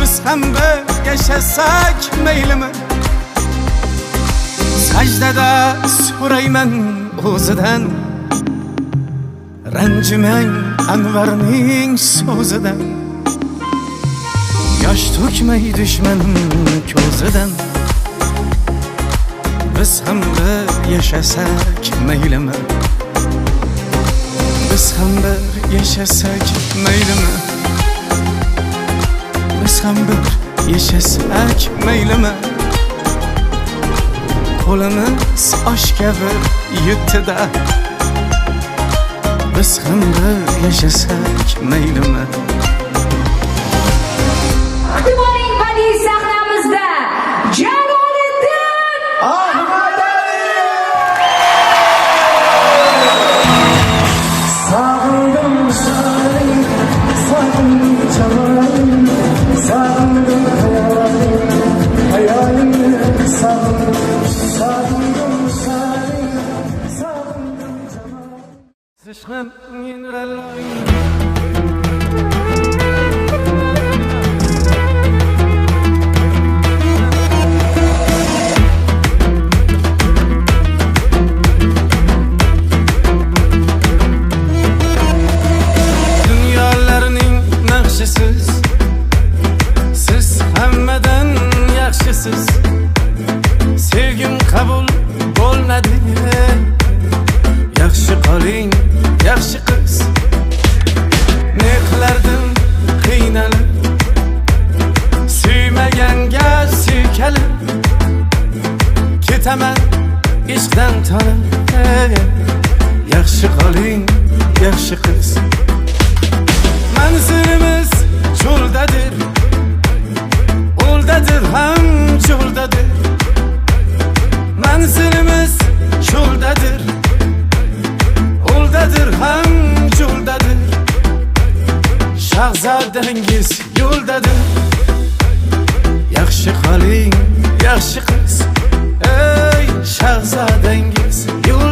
biz ham bir yashasak maylimi? Sajdada so'rayman o'zidan, ranjimang Anvarning so'zidan, yosh to'kmay dushmanim ko'zidan. Biz ham bir yashasak maylimi? Biz ham bir yashasak maylimi? Biz ham bir yashasak maylimi? Qo'limiz osh kabi yutdi-da, biz ham bir yashasak maylimi? Ixtimoling badiiy sahnamizda Jaloliddin Ahmadaliyev. Sog'indim seni, sog'indim javonim, sog'indim hayolimni, sog'indim seni, sog'indim javonim. Ishqim yinraloy siz hammadan yaxshisiz, sevgim qabul bo'lmadi. Yaxshi qoling, yaxshi qiz, ne qilardim qiynalib, suymaganga suykalib, ketaman ishqdan tonib. Yaxshi qoling, yaxshi qiz, manzilimiz cho'ldadir, o'ldadir ham cho'ldadir. Manzilimiz cho'ldadir, o'ldadir ham cho'ldadir. Shahzodangiz yo'ldadir. Yaxshi qoling, yaxshi qiz, ey shahzodangiz yo'ldadir.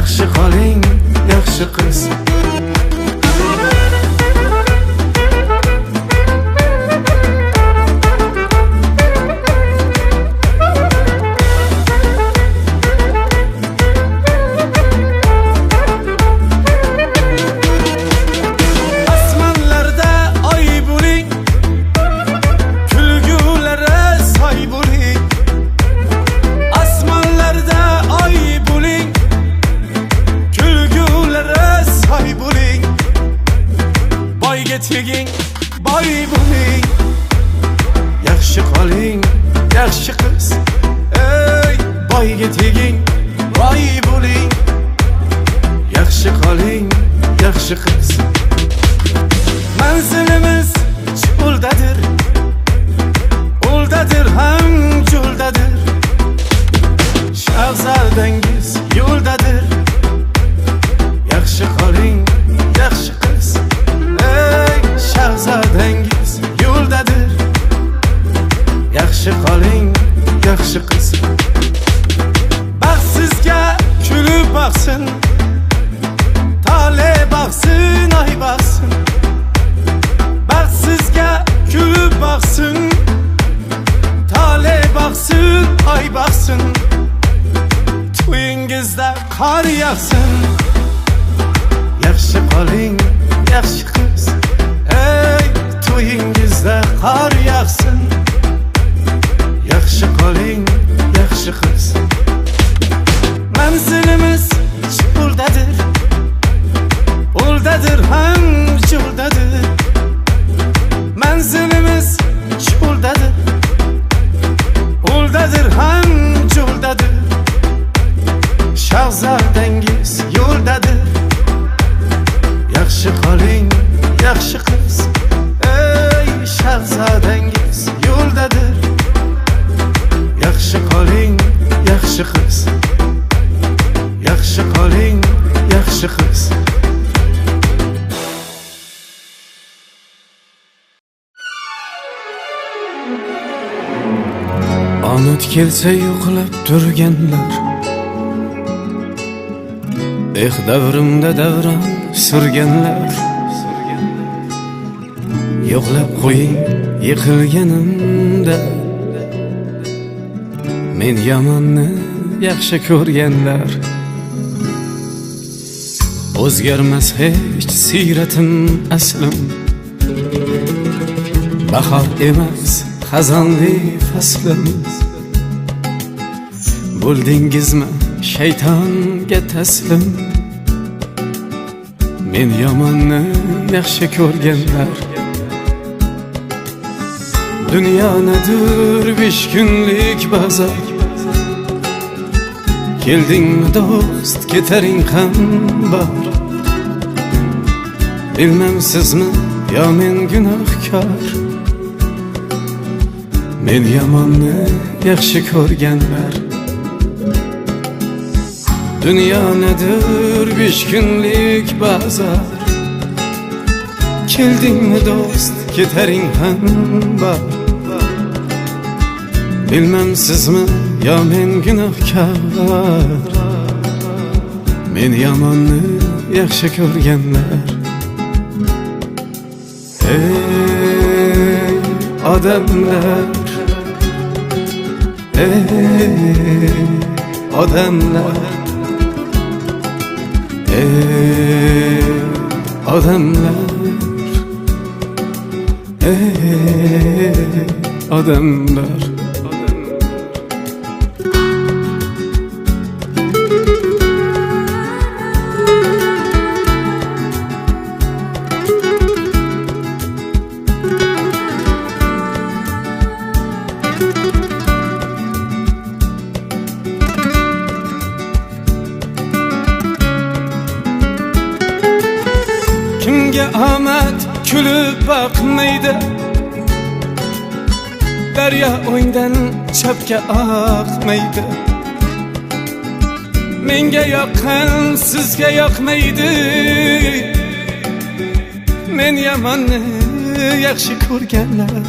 yaxshi qoling yaxshi qiz. Teging boy bo'ling, yaxshi qoling yaxshi qiz. Ey boyga teging boy bo'ling, yaxshi qoling yaxshi qiz. Manzilimiz cho'ldadir, o'ldadir ham cho'ldadir. Shahzodangiz yo'ldadir, yaxshi qoling yaxshi qiz. Shahzodangiz yo'ldadir, yaxshi qoling yaxshi qiz. Baxtsizga kulib boqsin, tole boqsin, ay boqsin. Baxtsizga kulib boqsin, tole boqsin, ay boqsin. To'yingizda qor yog'sin, yaxshi qoling yaxshi qiz. Ey to'yingizda qor yog'sin, yaxshi qoling yaxshi qiz. Manzilimiz cho'ldadir, o'ldadir ham cho'ldadir. Manzilimiz cho'ldadir, o'ldadir ham cho'ldadir. Shahzodangiz yo'ldadir, yaxshi qoling yaxshi qiz. Ey shahzodangiz yo'ldadir, yaxshi qoling yaxshi qiz. Yaxshi qoling yaxshi qiz. Omad kelsa yo'qlab turganlar, davrimda davron surganlar. Yo'qlab qo'ying yiqilganimda, men yomonni yaxshi ko'rganlar. O'zgarmas hech siyratim aslim, bahor emas xazonli faslim. Bo'ldingizmi shaytonga taslim, men yomonni yaxshi ko'rganlar. Dunyonadir 5 kunlik bozor, keldingmi do'st ketaring ham bor. Bilmam sizmi yo men gunohkor, men yomonni yaxshi ko'rganlar. Dunyonadir 5 kunlik bozor, keldingmi do'st ketaring ham bor. Bilmem sizmi yo men gunohkor, men yomonni yaxshi ko'rganlar. Ey odamlar, ey odamlar, ey odamlar, ey odamlar. Kimga omad kulib boqmaydi, daryo o'ngdan chapga oqmaydi. Menga yoqqan sizga yoqmaydi, men yomonni yaxshi ko'rganlar.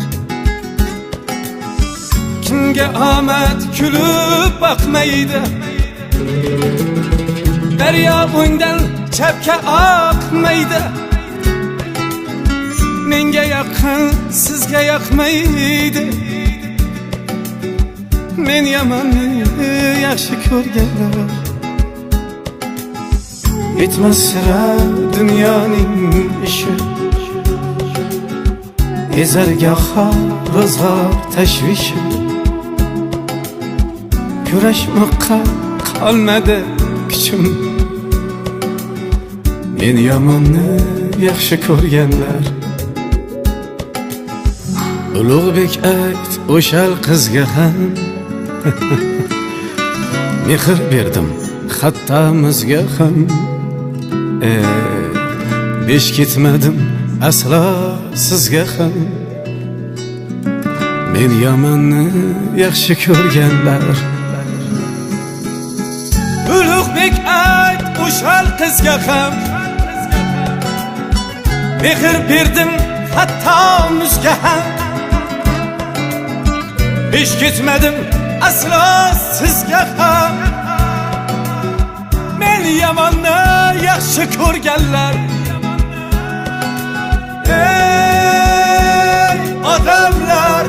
Kimga omad kulib boqmaydi, daryo o'ngdan chapga oqmaydi. Menga yaqin, sizga yoqmaydi. Men yomonni yaxshi ko'rganlar bitmas sira dunyoning ishi. Ezargoh ro'zg'or tashvishi. Kurashmoqqa qolmadi kuchim. Men yomonni yaxshi ko'rganlar. Ulug'bek ayt o'shal qizga ham mehr berdim hatto muzga ham. Besh ketmadim aslo sizga ham. Men yomonni yaxshi ko'rganlar. Ulug'bek ayt o'shal qizga ham mehr berdim hatto muzga ham. Besh ketmadim aslo sizga ham. Men yomonni yaxshi ko'rganlar. Ey odamlar,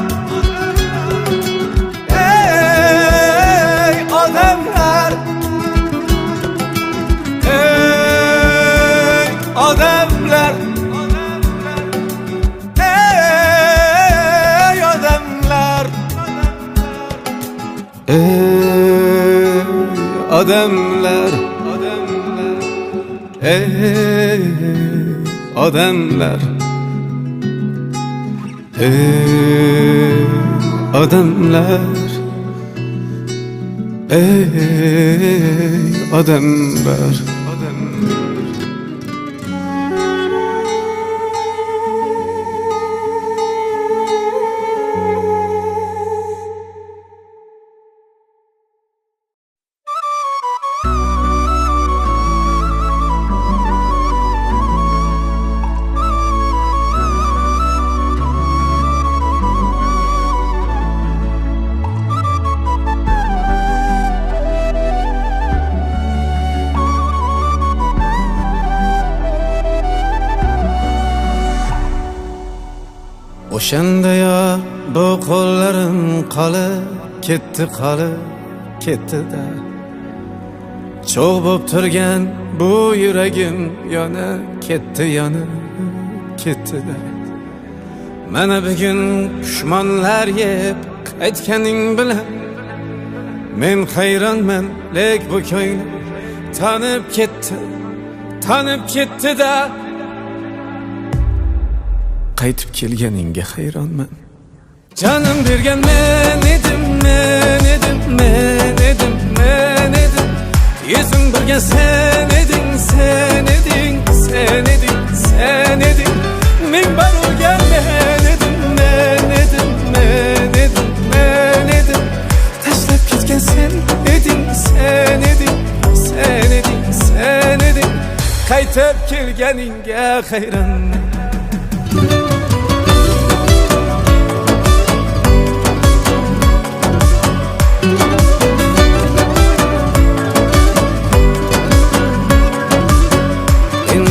ey odamlar, ey odamlar, ey odamlar, ey odamlar, ey odamlar, ey odamlar, ey odamlar. O'shanda bu qo'llarim qolib ketdi, qolib ketdi-da. Cho'g' bo'lib turgan bu yuragim yonib ketdi, yonib ketdi-da. Mana bugun pushmonlar yeb qaytganing bilan men hayronman, lek bu ko'nglim tanib ketdi-da. Qaytib kelganingga hayronman. Canım bergan men edim, men edim, men edim, men edim. Yuzim birga sen eding, sen eding, sen eding, sen eding. Ming bar urgan men edim, men edim, men edim, men edim. Tashlab ketgan sen eding, sen eding, sen eding, sen eding. Qaytib kelganingga hayronman.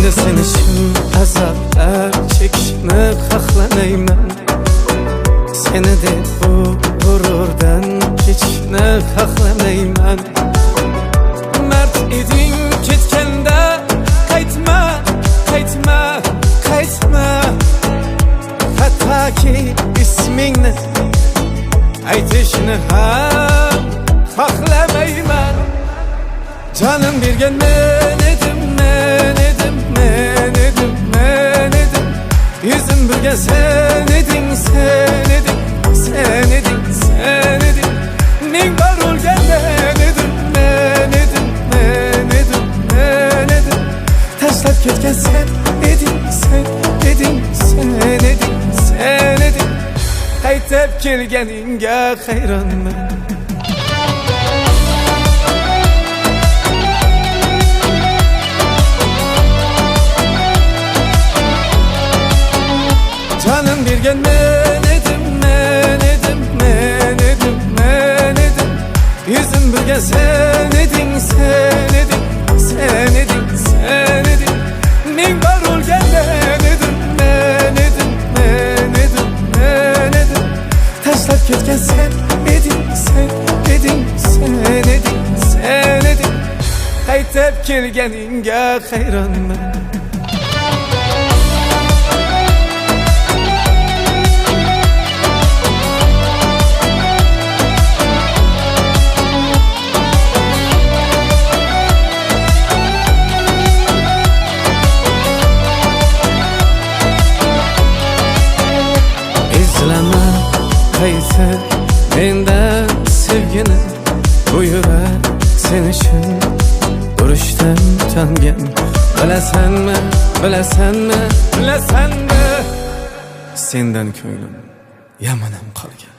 Sen için azaplar çekişini xohlamayman. Seni de bu gururdan kechishni xohlamayman. Mard eding ketganda qaytma, qaytma, qaytma. Hattoki ismingni aytishni ham xohlamayman. Canım bergan men edim, men edim, men edim, men edim. Yuzim birga sen eding, sen eding, sen eding, sen eding. Ming bar urgan men edim, men edim, men edim, men edim. Tashlab ketgan sen eding, sen eding, sen eding, sen eding. Qaytib kelganingga hayronman. Canım bergan men edim, men edim, men edim, men edim. Yuzim birga sen eding, sen eding, sen kelganingga hayronman. İzleme qaytib mendan sevgini, bu yurak sen uchun urushdan utangan. Bilasanmi, bilasanmi, bilasanmi, sendan ko'nglim yamanam qolgan.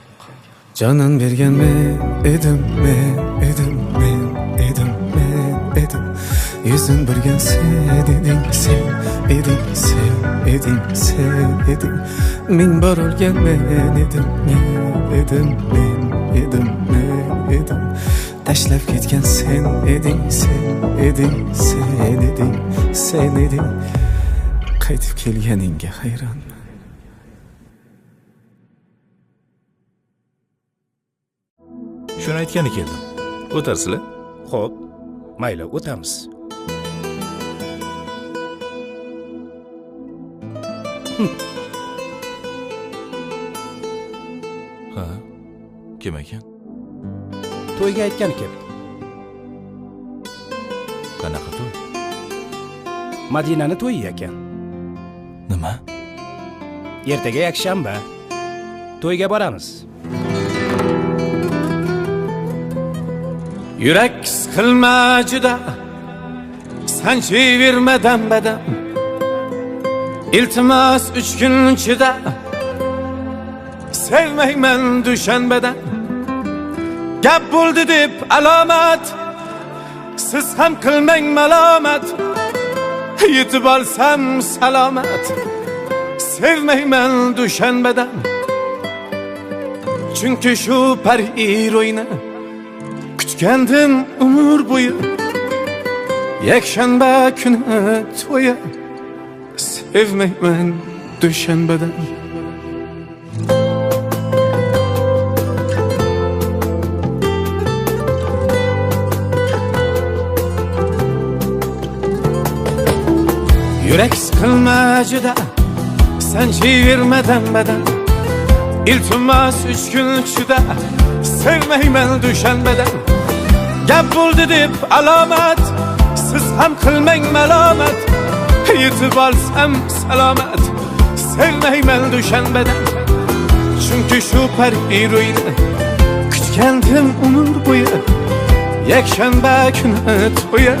Jonin bergan men edim, men edim, men edim, men edim. Yuzin burgan sen eding, sen eding, sen eding, sen eding. Ming bor o'lgan men edim, men edim, men edim, men edim. Tashlab ketgan sen eding, sen eding, sen eding, sen eding. Qaytib kelganingga hayronman. Shuni aytgani keldim. O'tarsizlar? Xo'p, mayli, o'tamiz. Ha, kim ekan? To'yga aytgani keldi. Qanaqa to'y? Madinani to'yi ekan. Nima? Ertaga yakshanba. To'yga boramiz. Yurak siqilma juda, sanchiyvermadan badam. Iltimos 3 kun ichida sevmayman dushanbadan. Gap bo'ldi deb alomat, siz ham qilmang malomat. Yetib olsam salomat, sevmayman dushanbadan. Chunki shu pariro'yni kutgandim umr bo'yi. Yakshanba kuni to'yi, sevmayman dushanbadan. Yurak siqilma juda, sanchiyvermadan badam. Iltimos 3 kun ichida sevmayman dushanbadan. Gap bo'ldi deb alomat, siz ham qilmang malomat. Yetib olsam salomat, sevmayman dushanbadan. Chunki shu pariro'yni kutgandim umr bo'yi. Yakshanba kuni to'yi,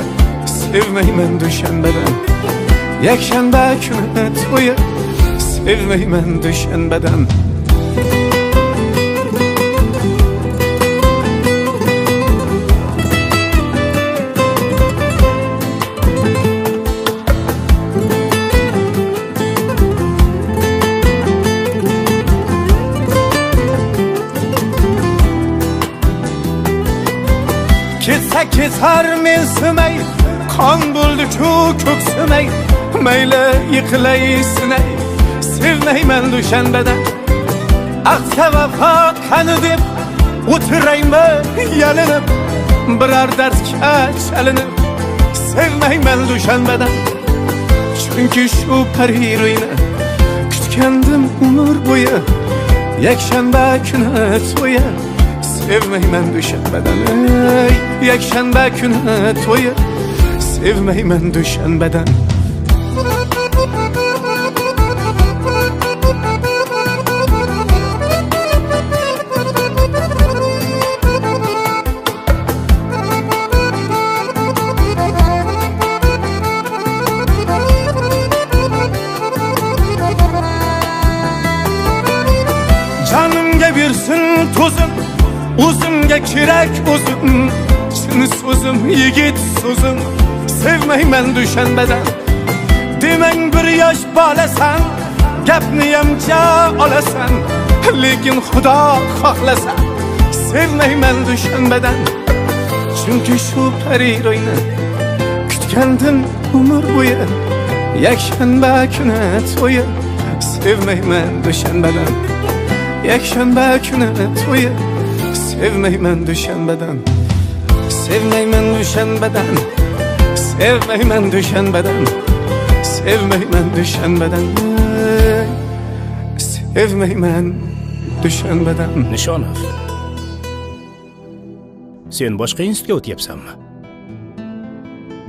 sevmayman dushanbadan. Yakshanba kuni to'yi, sevmayman dushanbadan. Ketsa ketar mensimay, qon bo'ldi-ku ko'ksimay. Mayli yiqilay sinay, sevmayman dushanbadan. Aqsa vafo qani deb o'tiraymi yalinib, biror dardga chalinib, sevmayman dushanbadan. Chunki shu pariro'yni kutgandim umr bo'yi. Yakshanba kuni to'yi, sevmayman dushanbadan. Yakshanba kuni to'yi, sevmayman dushanbadan. Canımga bersin to'zim, o'zimga kerak o'zim. Chin so'zim, yigit so'zim, sevmayman dushanbadan. Demang bir yosh bolasan, gapniyam ja olasan. Lekin Xudo xohlasa, sevmayman dushanbadan. Chunki shu pariro'yni kutgandim umr bo'yi. Yakshanba kuni to'yi, sevmayman dushanbadan. Yakshanba kuni to'yi, sevmayman dushanbadan. Sevmayman dushanbadan. Sevmeymen dushanbadan, sevmeymen dushanbadan, sevmeymen dushanbadan. Nishonov, sen boshqa institutga o'tyapsanmi?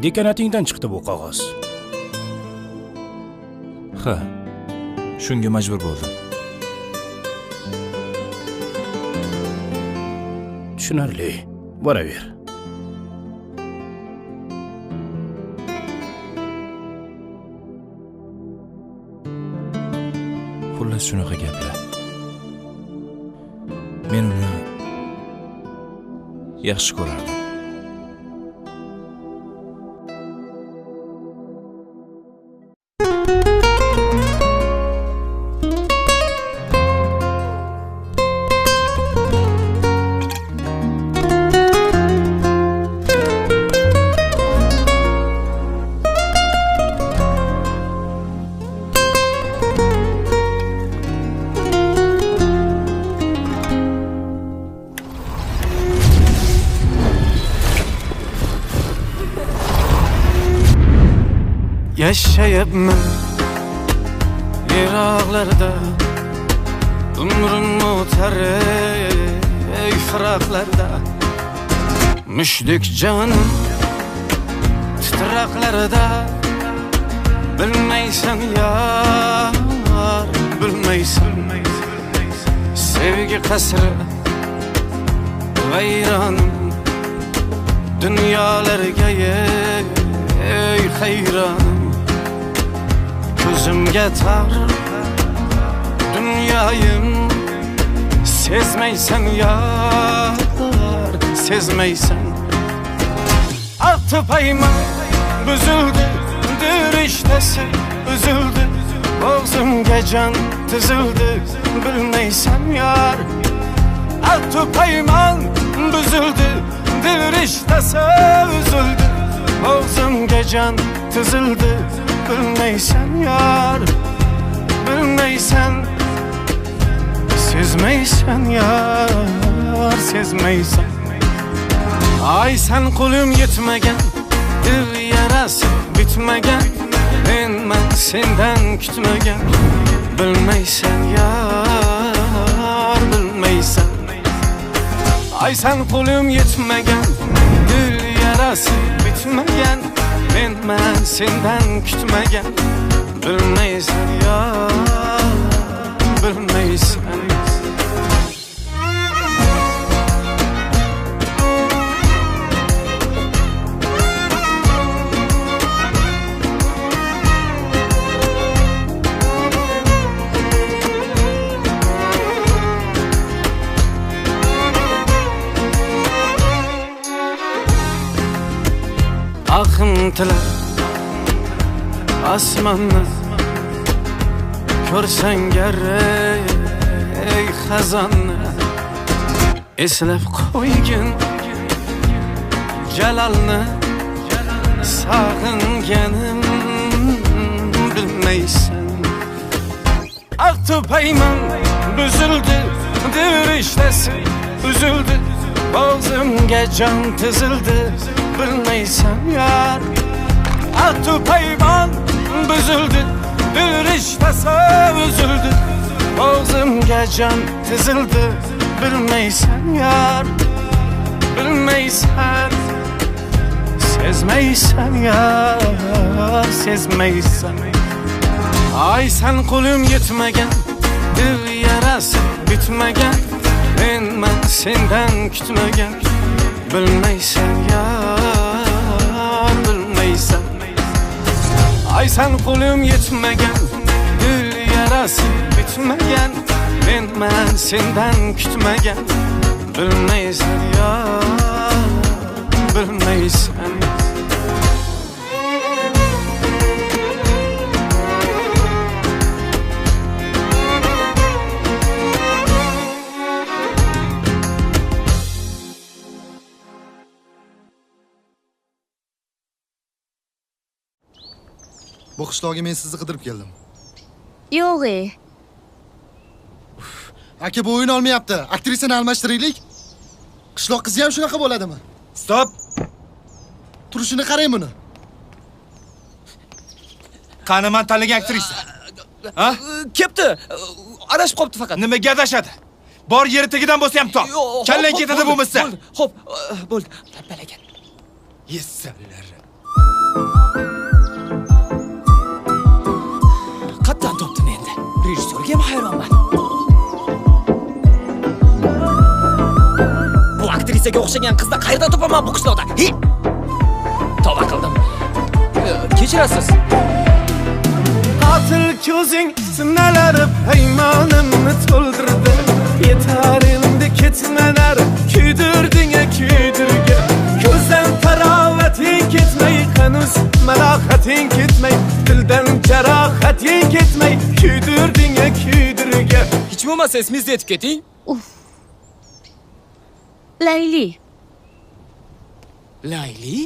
Dekanatingdan chiqdi bu qog'oz. Ha, shunga majbur bo'ldim. Tushunarli. Boraver. Xullas shunaqa gaplar. Men uni yaxshi ko'rardim. Yaşayıbman yiroqlarda, umrim o'tar ey firaqlarda. Mushdek jonim titroqlarda, bilmaysan yar, bilmaysan. Sevgi qasri vayronim, dunyolarga ey hayronim. Ko'zimga tar dunyoyim, sezmaysan yar, sezmaysan. Altı buzildi, dirishtasi uzildi, og'zimga jon tizildi, bilmaysan yar. Altı buzildi, dirishtasi uzildi, og'zimga jon tizildi, bilmaysan yar, bilmaysan. Sezmaysan yar, sezmaysan. Ay sen qo'lim yetmagan, dil yarasi bitmagan, men sendan kutmagan, bilmaysan yar, bilmaysan. Ay sen qo'lim yetmagan, dil yarasi bitmagan, men sendan kutmagan, bilmaysan yar, bilmaysan. Akım tilar osmonni, ko'rsang garray ey xazonni, eslab qo'ygin jalolni, sog'inganim bilmaysan. Aqtupayman buzildi, dirishtasi uzildi, og'zimga jon tizildi, bilmaysan yar. Aqtupayman buzildi, dirishtasi uzildi, og'zimga jon tizildi, bilmaysan yar, bilmaysan. Sezmaysan yar, sezmaysan. Ay sen qo'lim yetmagan, dil yarasi bitmagan, men sendan kutmagan, bilmaysan yar, bilmaysan. Ay sen qo'lim yetmagan, dil yarasi bitmagan, men sendan kutmagan, bilmaysan yar, bilmaysan. Bu qishloqqa men sizni qidirib keldim. Yo'q. Aka, bu o'yin olmayapti. Aktrisani almashtiraylik. Qishloq qizi ham shunaqa bo'ladimi? Stop. Turishini qarang buni. Qani men tanlagan aktrisa? Ha? Kepti. Adashib qopti faqat. Nimaga adashadi? Bor yeri tagidan bo'lsa ham top. Kallang ketadi bo'lmasa. Xo'p, bo'ldi. Balagan. Yesallar. Qattan topdim endi. Rejissyorga ham hayronman. Bu aktrisaga o'xshagan qizni qayerdan topaman bu qishloqda? Tavba qildim. Kechirasiz. Qatil ko'zing sinalari paymonimni to'ldirdi. Yetar endi ketmanar, kuydirding kuydirga. Ko'zdan tarovating ketmay, hanuz malohating ketmay, dildan jarohating ketmay, kuydirding kuydirga. Hech bo'lmasa esingizni yetib keting. Layli. Layli?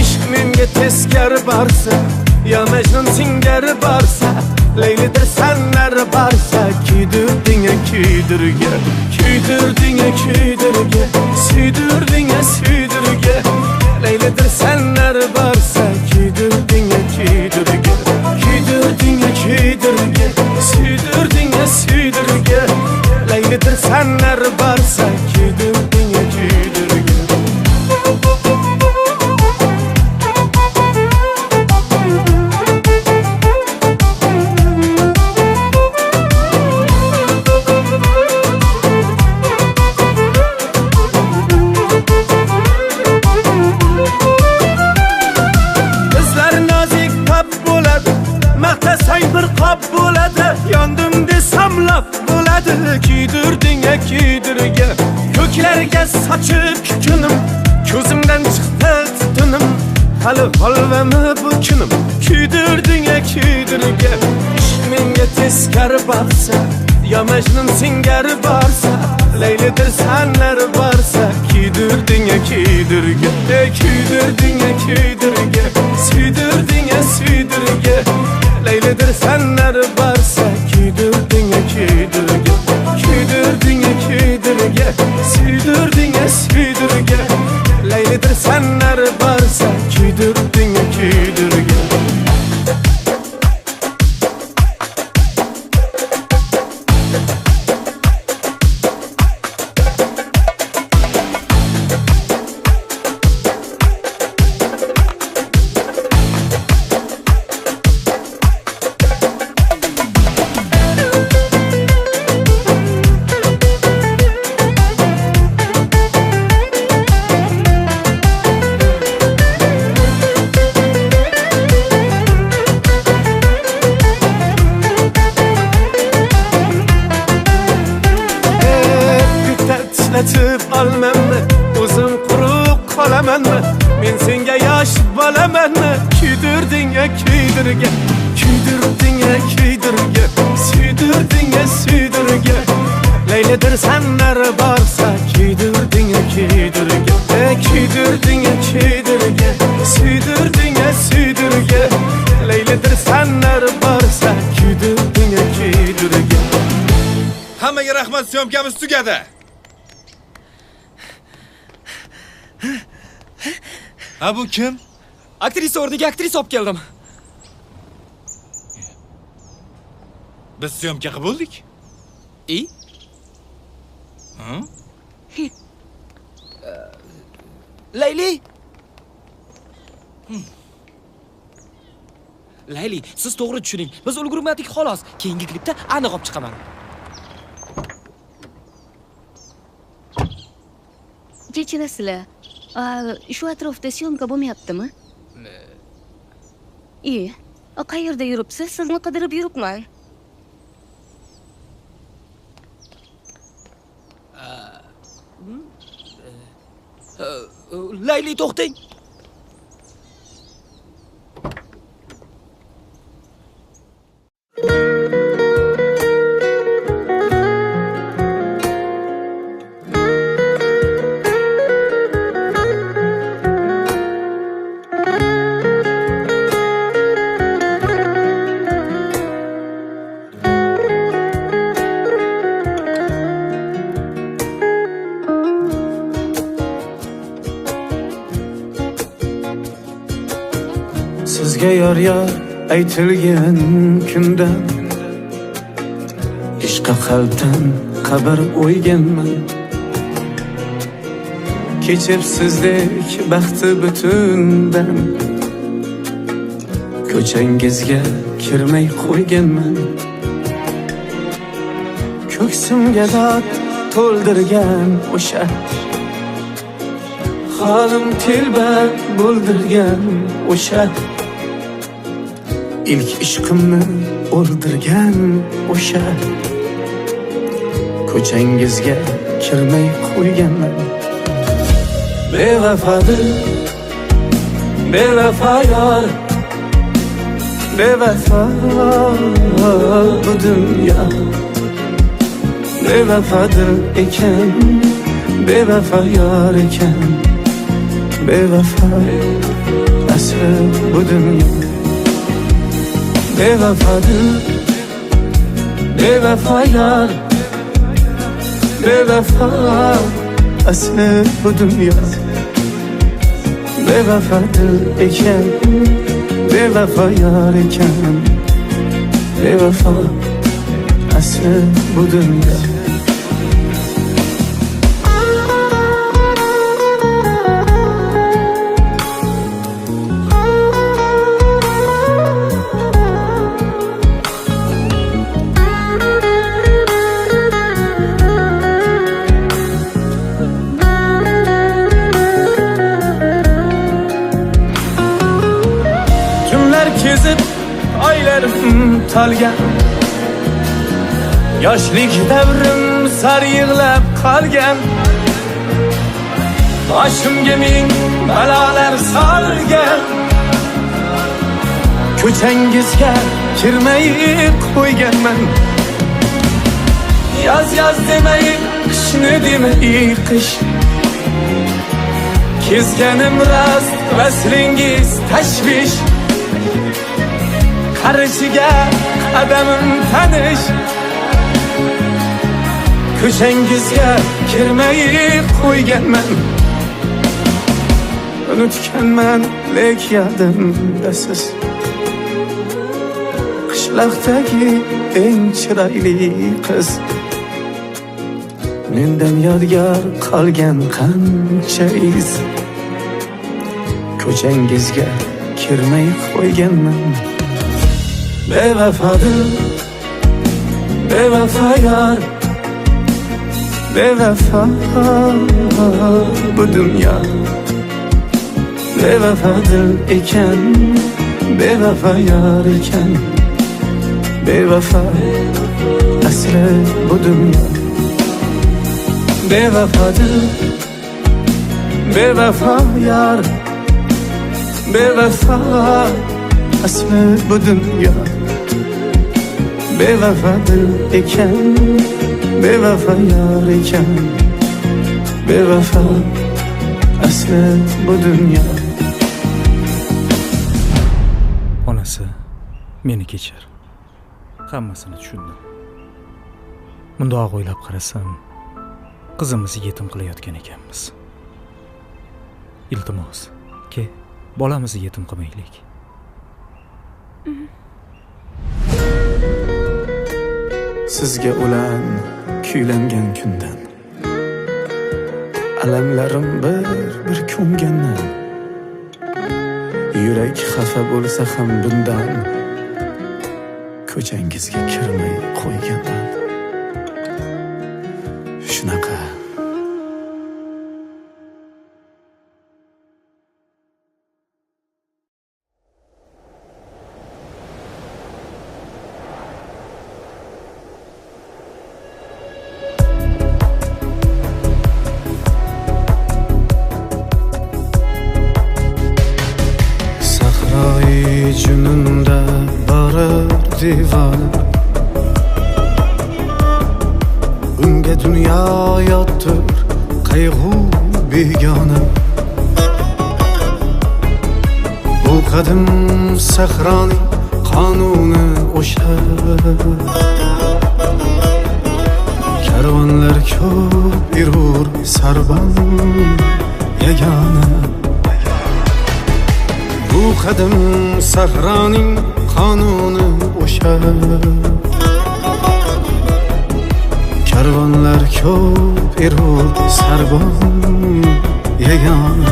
Ishq menga teskari borsa, yo Majnun singari borsa, Laylidir sanlar borsa, kuydirding kuydirga, kuydirding kuydirga, suydirding suydirga. Laylidir sanlar borsa, kuydirding kuydirga, kuydirding kuydirga, suydirding suydirga. Laylidir sanlar borsa, kuydirding kuydirga. Bir qop bo'ladi, yondim desam laf bo'ladi. Kuydirding kuydirga, ko'klarga sochib kukunim, ko'zimdan chiqdi tutunim. Hali holvami bu kunim, kuydirding kuydirga. Ishq menga teskari borsa, yo Majnun singari borsa, Laylidir sanlar borsa, kuydirding kuydirga, kuydirding kuydirga, suydirding suydirga. Laylidir sanlar borsa, kuydirding kuydirga, kuydirding kuydirga, suydirding suydirga. Laylidir sanlar borsa, kuydirding kuydirga. Titlatib olmanmi, o'zim quruq qolamanmi? Men senga yosh bolamanmi? Kuydirding kuydirga, kuydirding kuydirga, suydirding suydirga. Laylidir sanlar borsa, kuydirding kuydirga, kuydirding kuydirga, suydirding suydirga. Laylidir sanlar borsa, kuydirding kuydirga. Hammaga rahmat, syomkamiz tugadi. Ha bu kim? Aktrisa o'rniga aktrisa olib keldim. Biz syomkaga bo'ldik. Layli. Layli, siz to'g'ri tushuning. Biz ulgurmadik xolos. Keyingi klipda aniq olib chiqaman. Kechirasizlar. Shu atrofda syomka bo'lmayaptimi? Qayerda yuribsiz? Sizni qidirib yuribman. Layli, to'xting. Senga yor yor aytilgan kundan ishqa qalbdan xabar o'yganman. Kechib sizdek baxti butundan ko'changizga kirmay qo'yganman. Ko'ksimga dod to'ldirgan o'sha holim telba bo'ldirgan o'sha ilk ishqimni o'ldirgan o'sha ko'changizga kirmay qo'yganman. Bevafodir, bevafo yor, bevafo bu dunyo. Bevafodir ekan, bevafo yor ekan, bevafo asli bu dunyo. Bevafodir, bevafo yor, bevafo asli bu dunyo. Bevafodir ekan, bevafo yor ekan, bevafo asli bu dunyo. Kezib oylarim talgan, yoshlik davrim sar yig'lab qolgan. Boshimga ming balolar solgan, ko'changizga kirmay qo'yganman. Yoz yoz demay, qishni demay qish, kezganim rost, vaslingiz tashvish. Qarishiga qadamim tanish, ko'changizga kirmay qo'yganman. Unutganman lek yodimda siz, qishloqdagi eng chiroyli qiz. Mendan yodgor qolgan qancha iz, ko'changizga kirmay qo'yganman. Bevafodir, bevafo yor, bevafo bu dunyo. Bevafodir ekan, bevafo yor ekan, bevafo asli bu dunyo. Bevafodir, bevafo yor, bevafo asli bu dunyo. Bevafodir ekan, bevafo yor ekan, bevafo asli bu dunyo. Onasi meni kechir. Hammasini tushundim. Mundoq o'ylab qarasam, qizimizni yetim qilayotgan ekanmiz. Iltimos, ke bolamizni yetim qilmaylik. Sizga ulan kuylangan kundan alamlarim bir ko'ngandan, yurak xafa bo'lsa ham bundan ko'changizga kirmay qo'ygandan. Shunaqa jununda borar divona, unga dunyo yotdir qayg'u begona. Bu qadim sahroning qonuni o'sha, karvonlar ko'p yurur sarbon yagona. Bu qadim sahroning qonuni o'sha. Karvonlar ko'p erur sarbon yagona.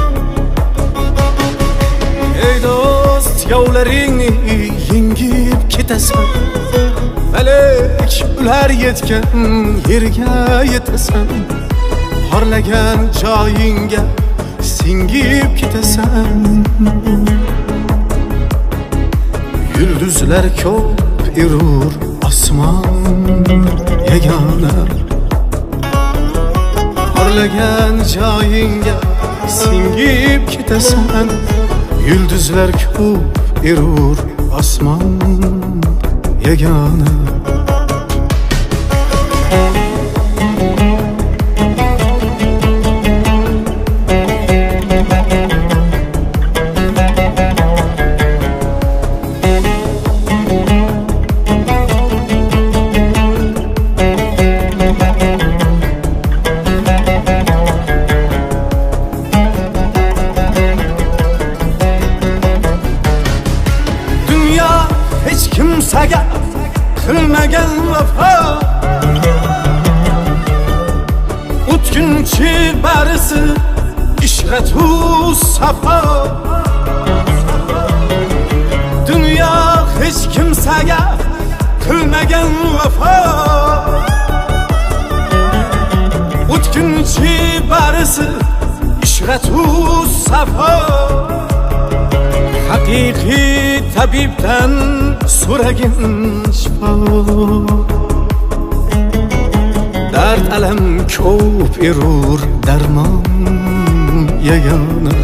Ey do'st, yovlaringni yengib ketasan, malak ular yetgan yerga yetasan. Horlagan joyingga singib ketasan. Yulduzlar ko'p erur osmon yagona. Horlagan joyingga singib ketasan. Yulduzlar ko'p erur osmon yagona. Hech kimsaga qilmagan vafo, o'tkinchi barisi ishratu safo. Dunyo hech kimsaga qilmagan vafo, o'tkinchi barisi ishratu safo. Haqiqiy tabibdan so'ragin shifo. Dard alam ko'p erur darmon yagona.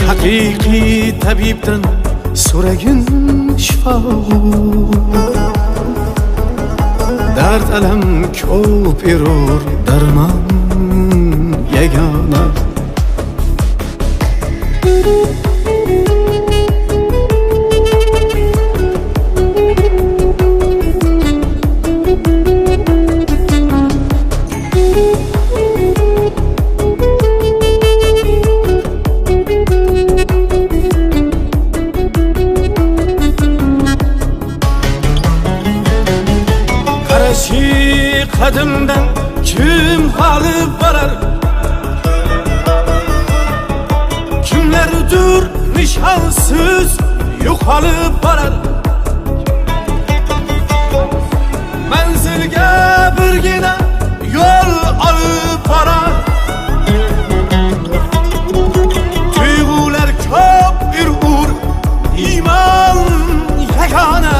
Haqiqiy tabibdan so'ragin shifo. Dard alam ko'p erur darmon yagona. Qarashi qadimdan kim g'olib bo'lar? Kimlardir nishonsiz yo'qolib borar. Manzilga birgina yo'l olib borar. Tuyg'ular ko'p erur iymon yagona.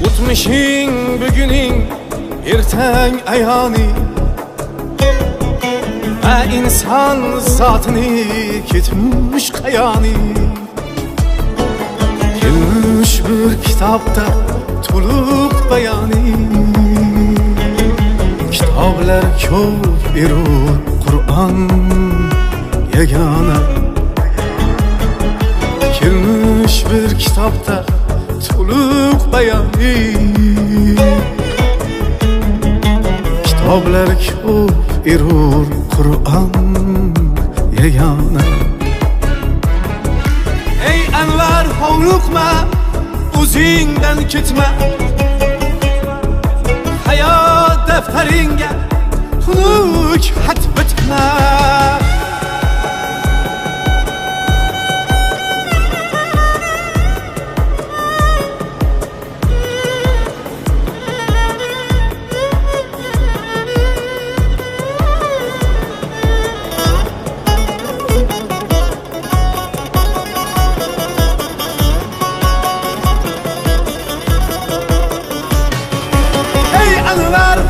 O'tmishing buguning ertang ayoni. Va inson zotini ketmish qayoni. Kelmish bir kitobda to'liq bayoni. Kitoblar ko'p erur Qur'on yagona. Kelmish bir kitobda to'liq bayoni. Kitoblar ko'p erur Qur'on yagona. Ey anvar hovliqma, o'zingdan ketma. Hayot daftaringga xunuk xat bitma.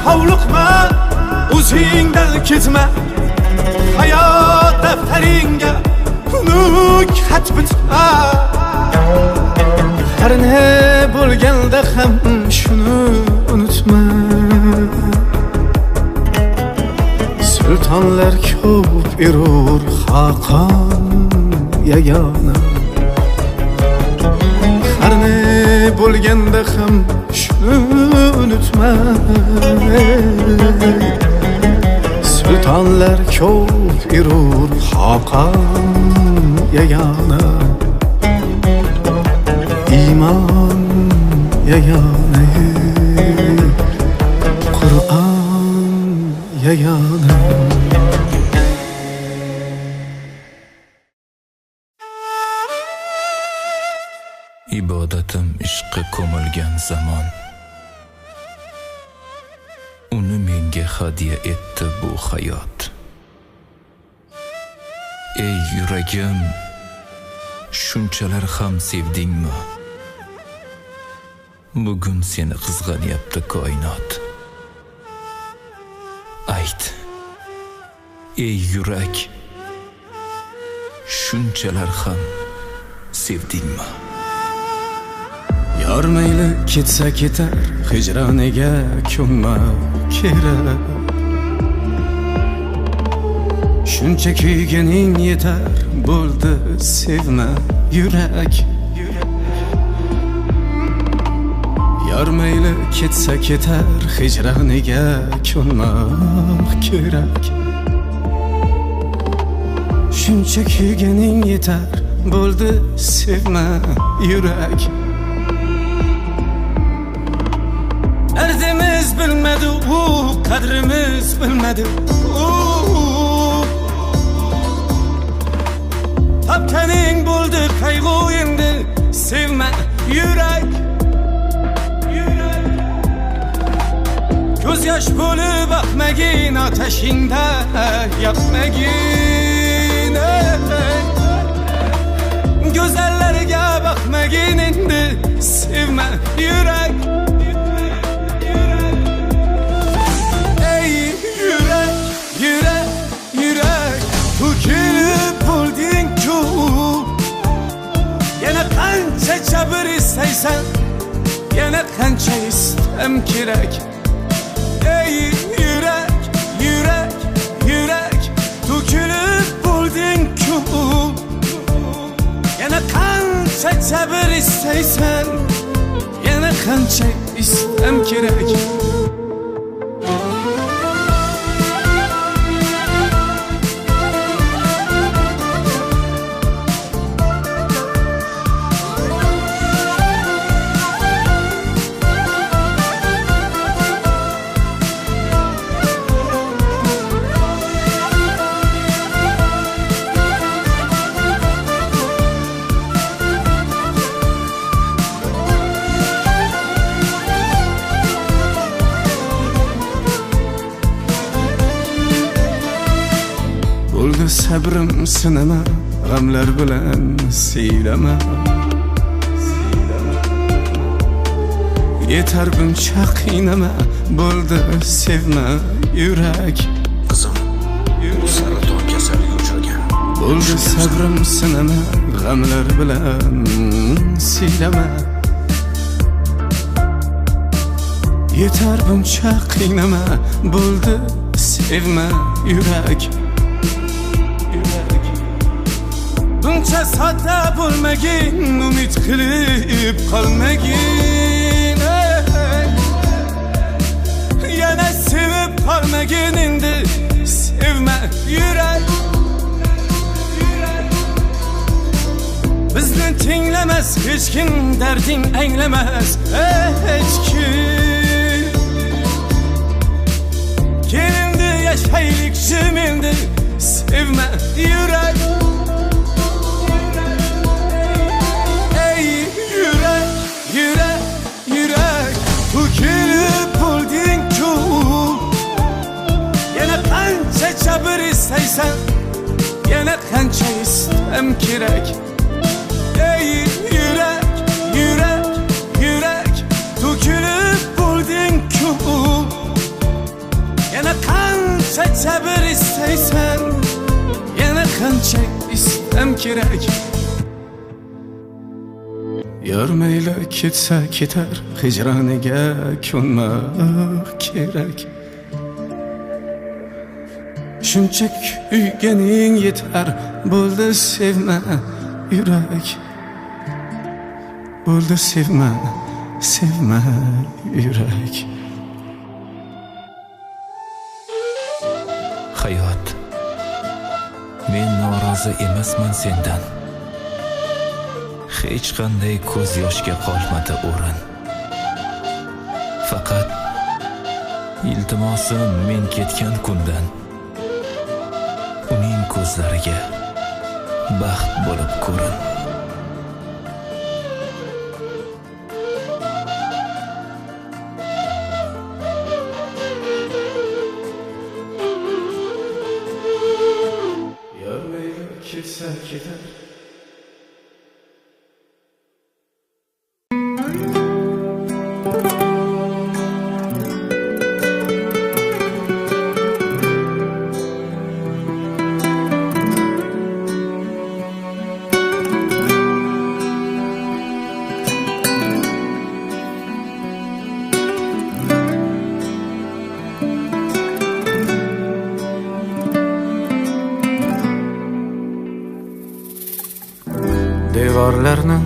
Hovliqma, o'zingdan ketma. Hayot daftaringga xunuk xat bitma. Har ne bo'lganda ham shuni unutma. Sultonlar ko'p erur Xaqon yagona. Har ne bo'lganda ham shuni unutma. Sultonlar ko'p erur Xaqon yagona, iymon yagona, Qur'on yagona. Ibodatim ishqqa ko'milgan zamon, uni menga hadya etdi bu hayot. Ey yuragim, shunchalar ham sevdingmi? Bugun seni qizg'anyapti koinot. Ayt, ey yurak, shunchalar ham sevdingmi? Yor mayli ketsa ketar, hijroniga ko'nma kerak. Shuncha kuyganing yetar, bo'ldi sevma yurak. Yor mayli ketsa ketar, hijroniga ko'nma kerak. Shuncha kuyganing yetar, bo'ldi sevma yurak. Derdimiz bilmedi, kadrimiz bilmedi. Taptaning bo'ldi qayg'u endi, sevma yurak. Ko'z yosh bo'lib baqmagin, otashingda yoqmagin. Go'zallarga baqmagin endi, sevma yurak. To'kilib bo'lding-ku, yana qancha jabr istaysan, yana qancha istam kerak. Ey yurak, yurak, yurak, to'kilib bo'lding-ku, yana qancha jabr istaysan, yana qancha istam kerak. Sabrim sinama, g'amlar bilan siylama. Yetar buncha qiynama, bo'ldi sevma yurak. Qizim, bu saraton kasaliga uchragan. Bo'ldi sabrim sinama, g'amlar bilan siylama. Yetar buncha qiynama, bo'ldi sevma yurak. Buncha sodda bo'lmagin, umid qilib qolmagin. Yana sevib qolmagin endi, sevma yurak. Bizni tinglamas hech kim, darding anglamas hech kim. Kelindi yashaylik jim endi, sevma yurak. To'kilib bo'lding-ku, yana qancha jabr istaysan, yana qancha istam kerak. Ey yurak, yurak, yurak, to'kilib bo'lding-ku, yana qancha jabr istaysan, yana qancha istam kerak. Yor mayli ketsa ketar, hijroniga ko'nma kerak. Shuncha kuyganing yetar, bo'ldi sevma yurak. Bo'ldi sevma, sevma yurak. Hayot, men norozi emasman sendan. hech qanday ko'z yoshga qolmadi o'rin. Faqat iltimosim men ketgan kundan uning ko'zlariga baxt bo'lib ko'rin. Ketsa ketar. Devorlarni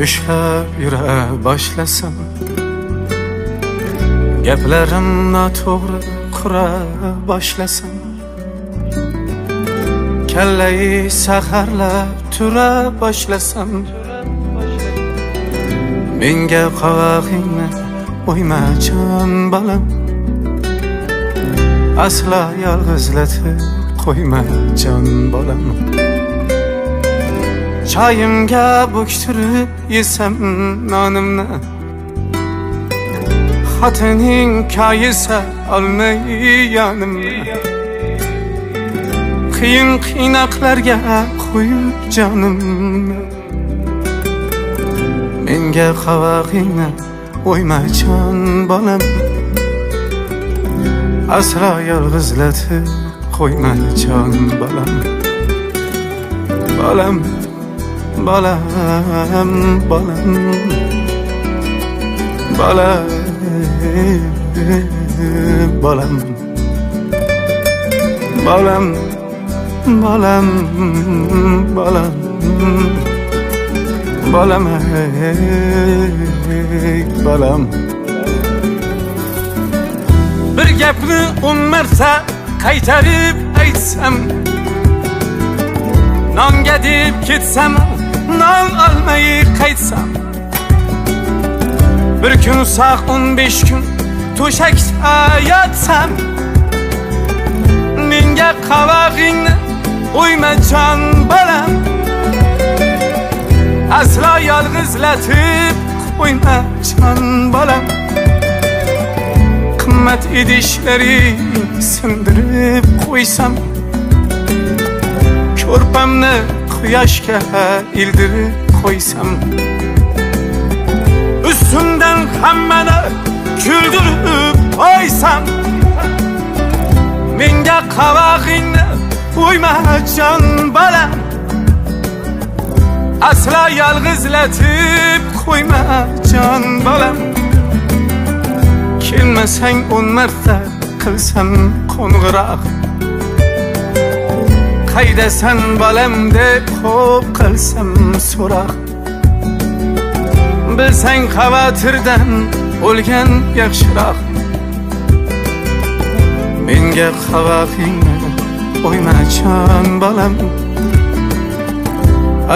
ushlab yura boshlasam, gaplarim noto'g'ri qura boshlasam, kallai saharlab tura boshlasam, menga qovog'ingni qo'yma jon bolam, aslo yolg'izlatib qo'yma jon bolam. Çayımga buktirib yesam nonimni, xotining kayisa olmay yonimni, qiyin qiynoqlarga qo'yib jonimni, menga qovog'ingni qo'yma jon bolam, aslo yolg'izlatib qo'yma jon bolam. Bolam, bolam, bolam, bolam, bolam, bolam, bolam, bolam, bolam, bolam. Bir gapni 10 marta qaytarib aytsam, nonga deb ketsam, non olmay qaytsam, bir kun saq 15 kun to'shakda yotsam, menga qovog'ingni qo'yma jon bolam, aslo yolg'izlatib qo'yma jon bolam. Qimmat idishlaring sindirib qo'ysam, ko'rpamni quyoshga ildirib qo'ysam, ustimdan hammani kuldirib qo'ysam, menga qovog'ingni qo'yma jon bolam, aslo yolg'izlatib qo'yma jon bolam. Kelmasang 10 marta qilsam qo'ng'iroq, qaydasan bolam deb xo'p qilsam so'roq, bilsang xavotirdan o'lgan yaxshiroq. Menga qovog'ingni qo'yma jon bolam,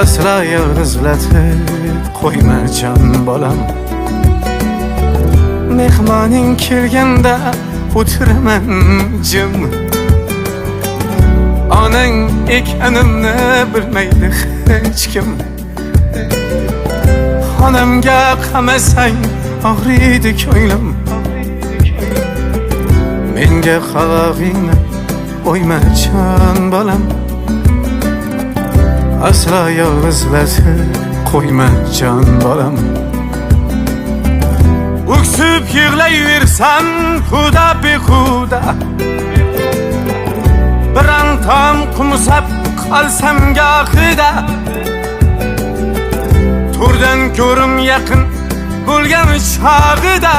aslo yolg'izlatib qo'yma jon bolam. Mehmoning kelganda o'tiraman jim, onang ekanimni bilmaydi hech kim. Xonamga qamasang og'riydi ko'nglim, menga qovog'ingni qo'yma jon bolam, aslo yolg'izlatib qo'yma jon bolam. O'ksib yig'layversam xudo behuda, birontam qumsab qolsam gohida, to'rdan ko'rim yaqin bo'lgan chog'ida,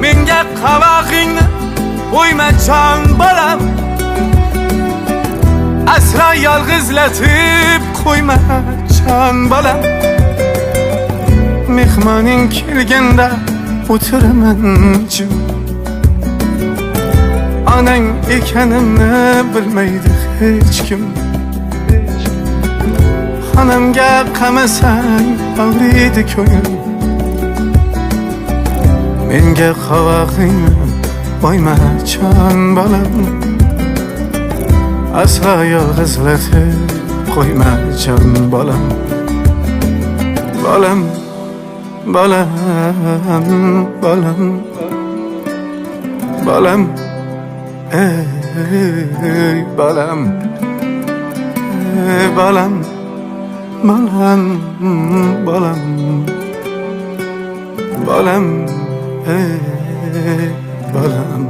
menga qovog'ingni qo'yma jon bolam, aslo yolg'izlatib qo'yma jon bolam. Mehmoning kelganda o'tiraman jim, onang ekanimni bilmaydi hech kim. Onamga qamasang og'riydi ko'nglim. Menga qovog'ingni qo'yma jon bolam. Aslo yolg'izlatib qo'yma jon bolam. Bolam, bolam, bolam, bolam, ey bolam, ey bolam, bolam, bolam, bolam, ey bolam.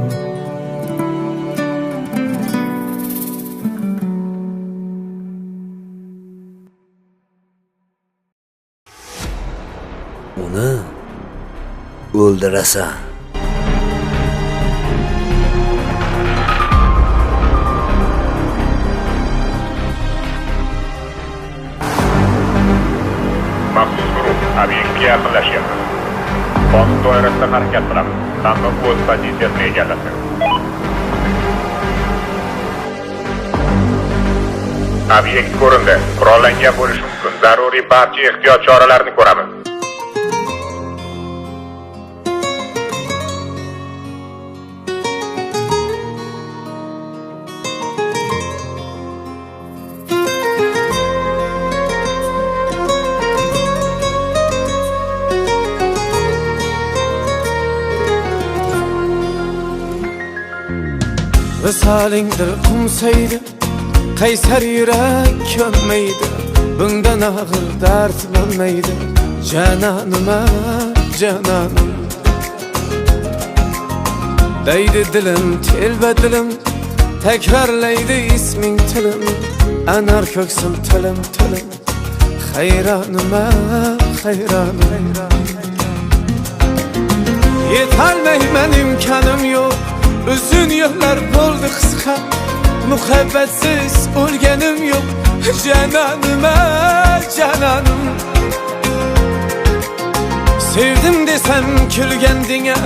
Uni o'ldirasan. Maxsus guruh obyektga yaqinlashyapti. Qonun doirasida harakat qilamiz. Hamma o'z pozitsiyasini egallasin. Obyekt ko'rindi. Qurollangan bo'lishi mumkin. Zaruriy barcha ehtiyot choralarini ko'ramiz. Visalingdir qumsaydi, qaysar yurak ko'nmaydi. Bundan og'ir dard bo'lmaydi. Janonim, janonim. Deydi dilim, telba dilim, takrorlaydi isming tilim. Anar ko'ksim tilim, tilim. Hayronim, hayronim. Yetolmayman, imkonim yo'q. Uzun yıllar bo'ldi qisqa. Muhabbatsiz o'lganim yo'q. Janonim, janonim. Sevdim desem kulgandinga,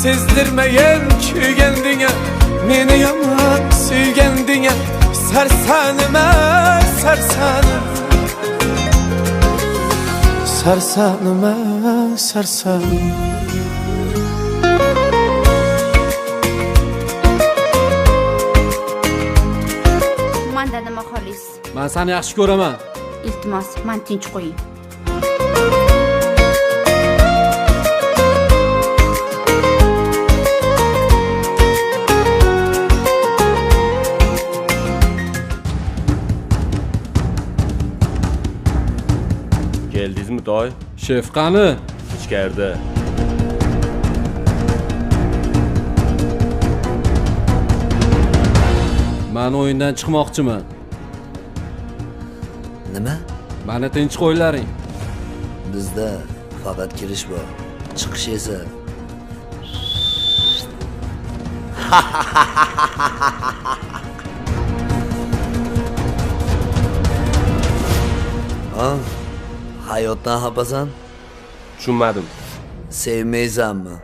sezdirmagan kuygandinga. Meni yomon suygandinga, sarsanim, sarsanim. Sarsanim, sarsanim. Nima xolis? Men seni yaxshi ko'raman. Iltimos, men tinch qo'ying. Keldingizmi toy? Shef qani? Ichkarida. Men o'yindan chiqmoqchiman. Nima? Meni tinch qo'ylaring. Bizda faqat kirish bor. Chiqish esa Ha? Hayotdan xafasan? Tushunmadim. Sevmaysanmi?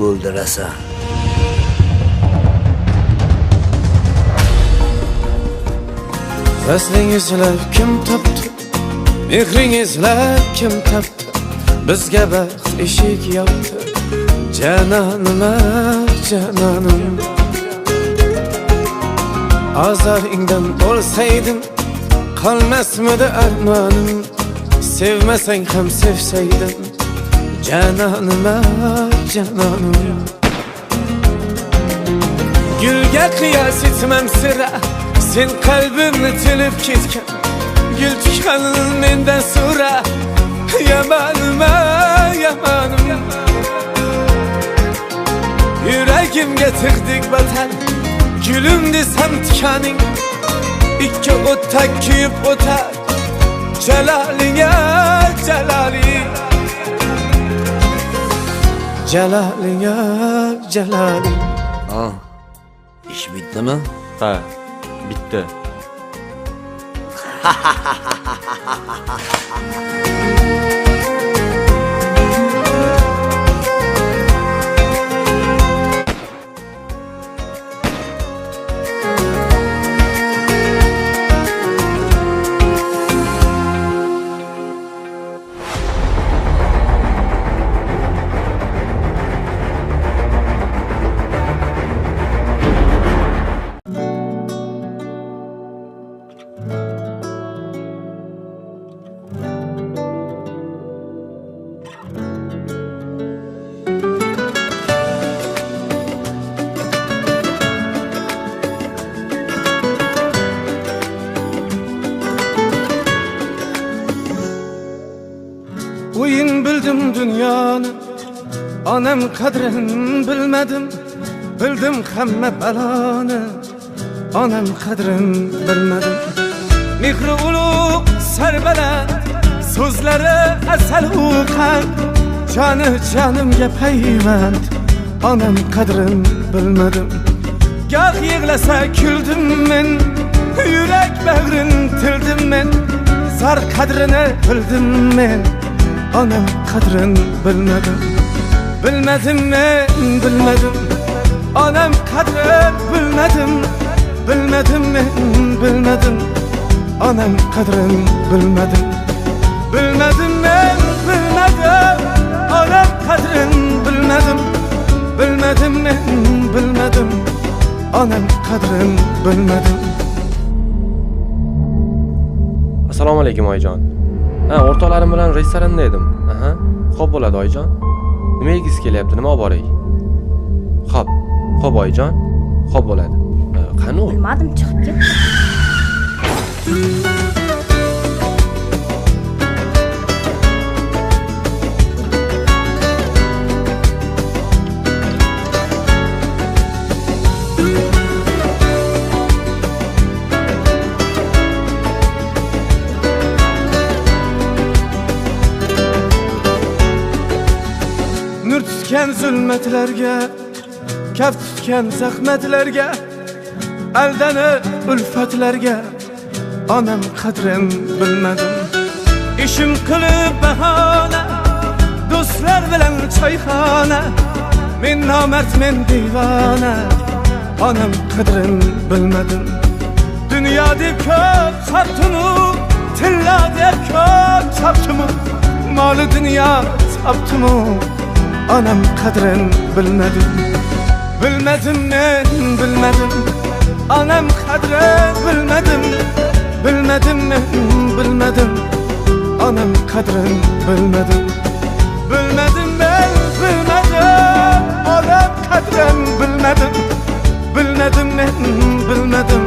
O'ldirasan. Vaslingizlar kim topdi? Mehringizlar kim topdi? Bizga baxt eshik yopdi. Janonim, janonim. Azaringdan bo'lsaydim, qolmasmidi armonim. Sevmasang ham sevsaydim. Janonim, janonim. Gülga qiyos etmam sira. Sen qalbimni tilib ketgan. Gül tushganin mendan so'ra. Yamonim, yamonim. Yuragimga tig'dik vatan. Gülüm desam tikaning. Ikki o'tda kuyib o'tar. Jalolinga, jaloling. Jalolinga, jaloling. İş bittimi? Ha, bitti. dünyoni onam qadrin bilmadim bildim hamma baloni onam qadrin bilmadim mehri ulug' sarbaland so'zlari asal uqan joni jonimga payvand onam qadrin bilmadim goh yig'lasa kuldim men yurak bag'rin tildim men zar qadrini bildim men onam qadrin bilmadim bilmadim men bilmadim onam qadrin bilmadim bilmadim men bilmadim onam qadrin bilmadim bilmadim men bilmadim onam qadrin bilmadim bilmadim men bilmadim onam qadrin bilmadim. Assalomu alaykum oyijon. O'rtoqlarim bilan restoranda edim. Xo'p bo'ladi oyijon. Nima yegiz kelyapti? Nima olib boray? Xo'p oyijon. Xo'p bo'ladi. Qani u? Bilmadim, chiqib ketdi. Nur tutgan zulmatlarga kaf tutgan zahmatlarga aldanib ulfatlarga onam qadrin bilmadim ishim qilib bahona do'stlar bilan choyxona men nomard men divona onam qadrin bilmadim dunyo deb ko'p chopdimu tilla deb ko'p chopdimu moli dunyo chopdimu onam qadrin bilmadim bilmadim men bilmadim onam qadrin bilmadim bilmadim men bilmadim onam qadrin bilmadim bilmadim men bilmadim onam qadrin bilmadim bilmadim men bilmadim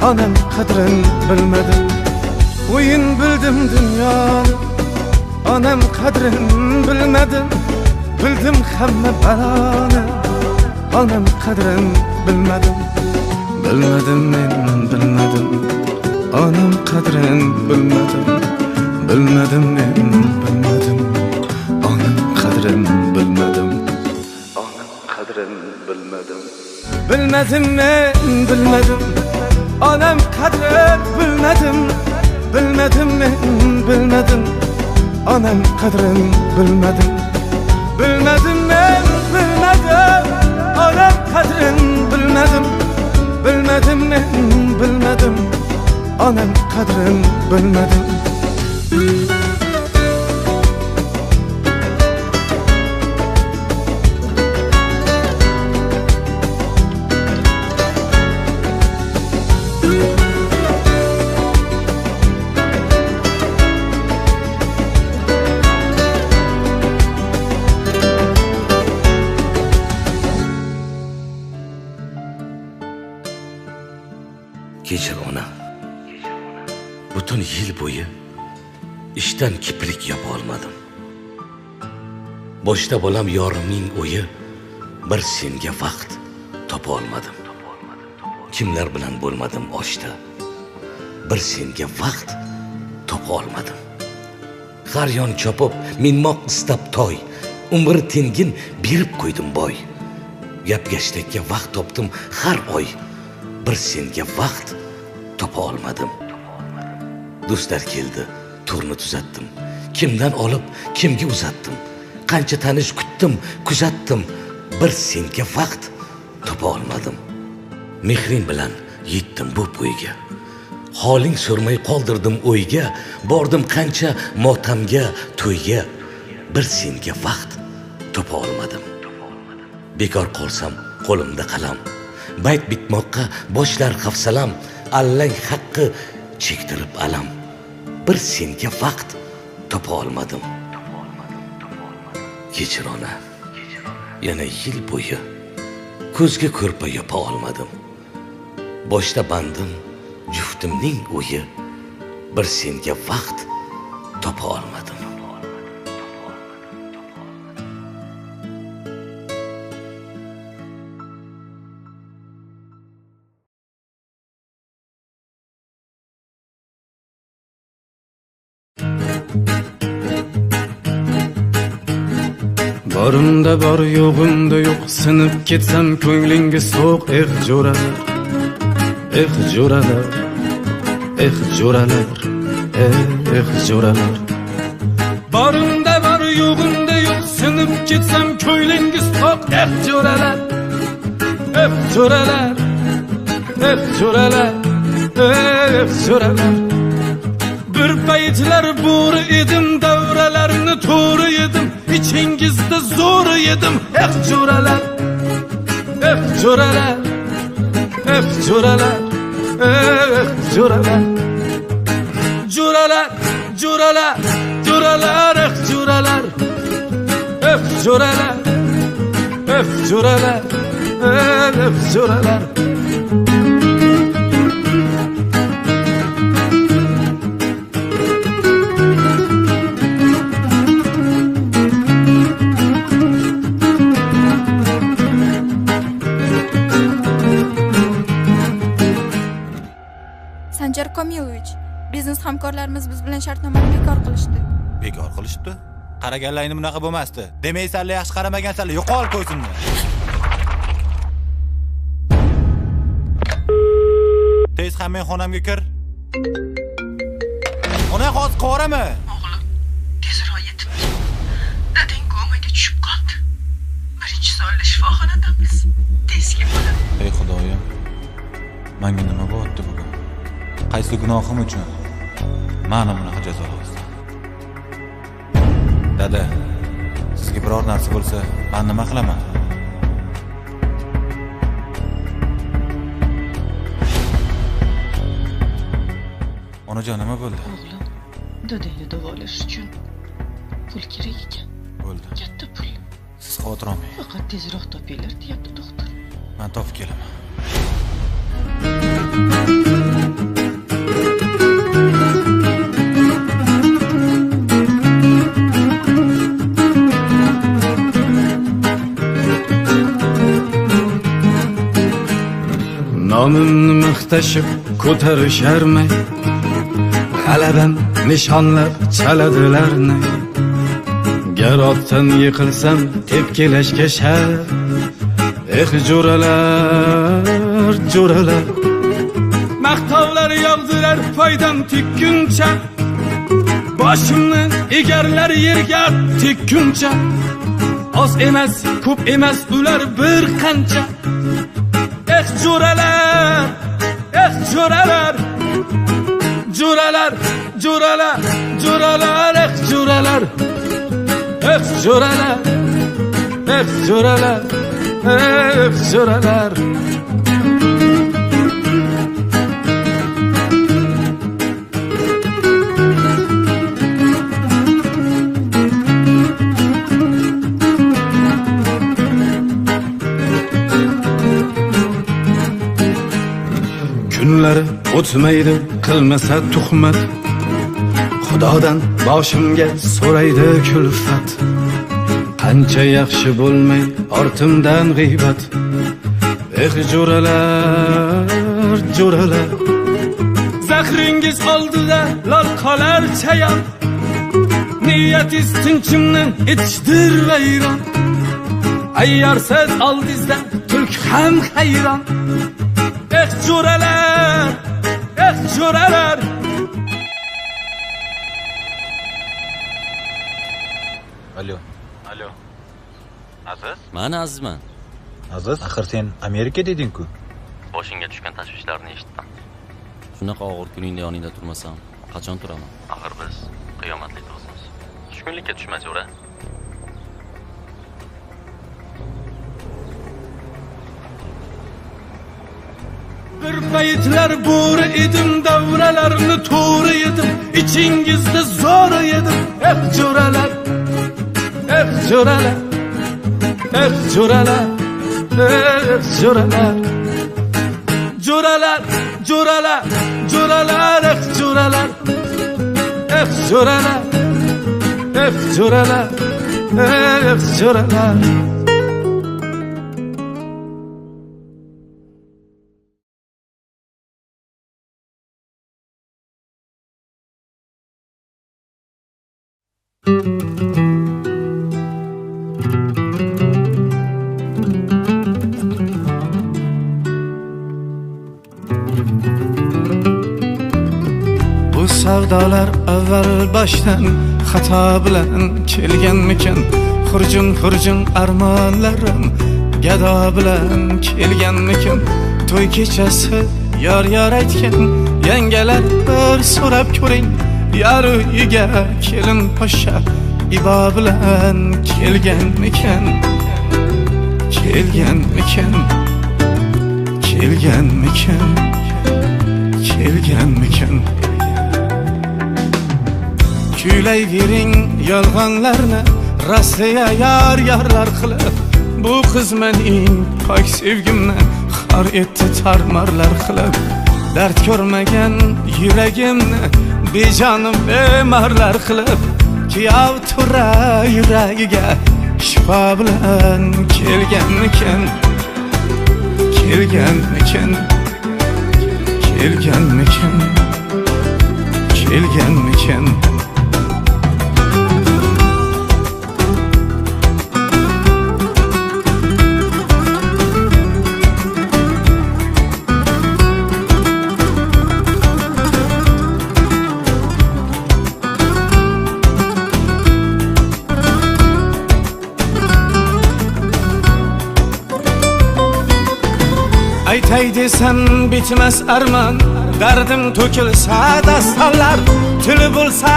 onam qadrin bilmadim o'yin bildim dunyoni onam qadrin bilmadim bildim hamma baloni onam qadrin bilmadim bilmadim men bilmadim onam qadrin bilmadim bilmadim men bilmadim onam qadrin bilmadim onam qadrin bilmadim bilmadim men bilmadim onam qadrin bilmadim bilmadim men bilmadim onam qadrin bilmadim bilmadim men bilmadim onam qadrin bilmadim bilmadim men bilmadim onam qadrin bilmadim Kechir ona. Butun yil bo'yi ishdan kiprik yopa olmadim. Boshda bolam yorimning o'yi, bir senga vaqt topa olmadim. Kimlar bilan bo'lmadim oshda, bir senga vaqt topa olmadim. Har yon chopib minmoq istab toy, umr tengin berib qo'ydim boy. Gap gashtakka vaqt topdim har oy, bir senga vaqt topa olmadim. Do'stlar keldi, turni tuzatdim. Kimdan olib, kimga uzatdim. Qancha tanish kutdim, kuzatdim, bir senga vaqt topa olmadim. Mehring bilan yetdim bu bo'yga. Holing so'rmay qoldirdim o'yga, bordim qancha motamga, to'yga, bir senga vaqt topa olmadim. Bekor qolsam qo'limda qalam, bayt bitmoqqa boshlar hafsalam, allang haqqi chektirib alam, bir senga vaqt topa olmadim. Kechir ona, yana yil bo'yi ko'zga ko'rpa yopa olmadim. Boshda bandim juftimning o'yi, bir senga vaqt topa olmadim. Borimda bor yo'g'imda yo'q, sinib ketsam ko'nglingiz so'q. Jo'ralar, jo'ralar, jo'ralar, jo'ralar. Borimda bor yo'g'imda yo'q, sinib ketsam ko'nglingiz so'q. Jo'ralar, jo'ralar, jo'ralar, jo'ralar. Bir paytlar bo'ri edim, davralarni to'g'ri yedim, ichingizda zo'r yedim. Jo'ralar, jo'ralar, jo'ralar, jo'ralar. Jo'ralar, jo'ralar, jo'ralar, jo'ralar. Jo'ralar, jo'ralar, jo'ralar. Sanjar Komilovich, biznes hamkorlarimiz biz bilan shartnomani bekor qilishdi. Bekor qilishibdi? Qaraganlaringni bunaqa bo'lmasdi. Demaysanlar, yaxshi qaramagansanlar, yo'qol ko'zimni. Tez ham men xonamga kir. Ona hozir qorami? O'g'lim, tezroq yetib. Dadang komaga tushib qoldi. Birinchi sonli shifoxonadamiz. Tezki bo'ladi. Ey Xudoyim. Menga nima bo'lyapti bugun? Qaysi gunohim uchun meni bunaqa jazolaysiz? Dada, sizga biror narsa bo'lsa, men nima qilaman? Onajon, nima bo'ldi? O'g'lim, dadangni davolash uchun pul kerak ekan. Bo'ldi. Katta pul. Siz xavotir olmang. Faqat tezroq topinglar, deyapti doktor. Men topib kelaman. Nomimni maqtashib ko'tarisharmi? G'alabam nishonlab chaladilarni. Gar otdan yiqilsam tepkilashga shart. Jo'ralar, jo'ralar. Maqtovlar yog'dilar foydam tekkuncha. Boshimni egarlar yerga tekkuncha. Oz emas, ko'p emas ular bir qancha. Jo'ralar, jo'ralar. Jo'ralar, jo'ralar, jo'ralar, jo'ralar. Jo'ralar, jo'ralar, jo'ralar. Kunlari o'tmaydi, qilmasa tuhmat. Xudodan boshimga so'raydi kulfat. Qancha yaxshi bo'lmay, ortimdan g'iybat. Jo'ralar, jo'ralar. Zahringiz oldida lol qolar chayon. Niyatingiz tinchimni etishdir vayron. Ayyorsiz oldingizda tulk ham hayron. Jo'ralar, jo'ralar. Alo. Alo. Aziz? Men Azizman. Aziz, axir sen Amerika deding-ku. Boshingga tushgan tashvishlarni eshitdim. Shunaqa og'ir kuningda yoningda turmasam, qachon turaman? Axir biz qiyomatli do'stmiz. Tushkunlikka tushma, jo'ra. Bir paytlar bo'ri edim, davralarni to'g'ri yedim, ichingizda zo'r yedim. Jo'ralar, jo'ralar, jo'ralar, jo'ralar. Jo'ralar, jo'ralar, jo'ralar, jo'ralar. Jo'ralar, jo'ralar, jo'ralar. savdolar avval boshdan xato bilan kelganmikan? Xurjun armonlarim gado bilan kelganmikan? To'y kechasi yor aytgan yangalar bir so'rab ko'ring. Yar uyiga kelin poshsha ibo bilan kelganmikan? Kelganmikan? Kuylayvering yolg'onlarni rostliya yarlar qilib. Bu qiz mening pok sevgimni xor etdi tarmarlar qilib. Dard ko'rmagan yuragimni bejonim bemorlar qilib. Kuyov tura yuragiga shifo bilan kelganmikan? Kelganmikan? Aytay desam bitmas armon, dardim to'kilsa dastonlar. Tili bo'lsa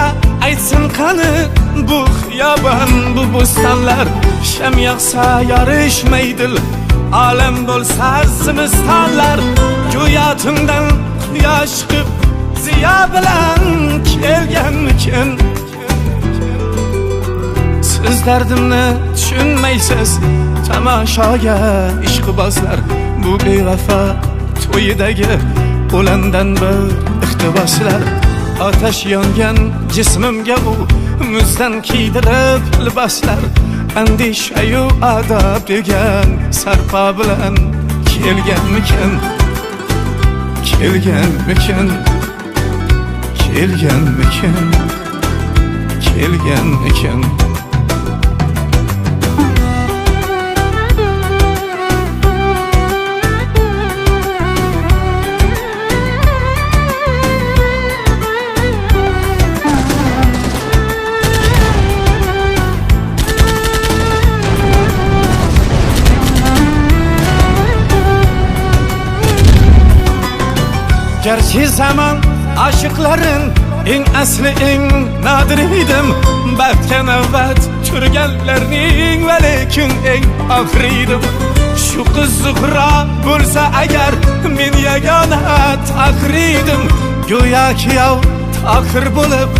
aytsin qani bu xiyobon, bu bo'stonlar. Sham yoqsa yorishmaydi, olam bo'lsa zimistonlar. Go'yo tundan quyosh chiqib ziyo bilan kelganmikan? Siz dardimni tushunmaysiz, tamoshoga ishqibozlar. Bu bevafo to'yidagi o'landan bir iqtiboslar. Otash yongan jismimga u muzdan kiydirib liboslar. Andishayu adob degan sarpo bilan kelganmikan? Gerçi zaman aşıkların en asli en nadir idim. Baxtga navbat turganlarning va lekin eng oxiridim. Shu qiz Zuhra bo'lsa agar men yagona taqridim. Go'yo kuyov taqir bo'lib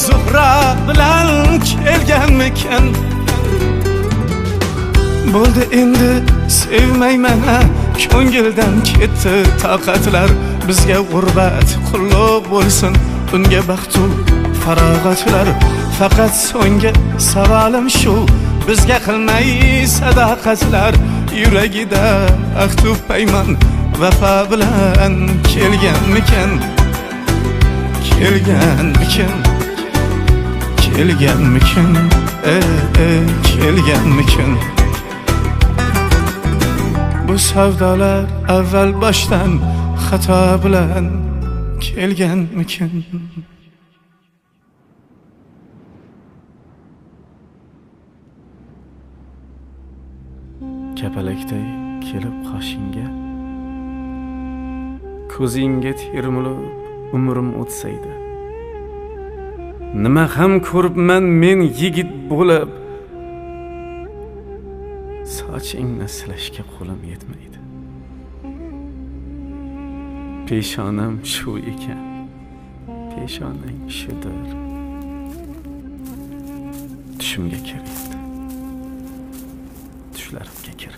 Zuhra bilan kelganmikan? Bo'ldi endi sevmayman, ko'ngildan ketdi toqatlar. Bizga g'urbat qulluq bo'lsin, unga baxtu farog'atlar. Faqat so'nggi savolim shu, bizga qilmay sadoqatlar. Yuragida ahd paymon vafo bilan kelganmikan? Kelganmikan? Bu savdolar avval boshdan xato bilan kelganmikan? Kapalakday kelib qoshingga, ko'zingga termilib umrim o'tsaydi. Nima ham ko'ribman men yigit bo'lib, sochingni silashga qo'lim yetmaydi. Peshonam shu ekan, peshonang shudir. Tushimga kiryapti, tushlarimga kir.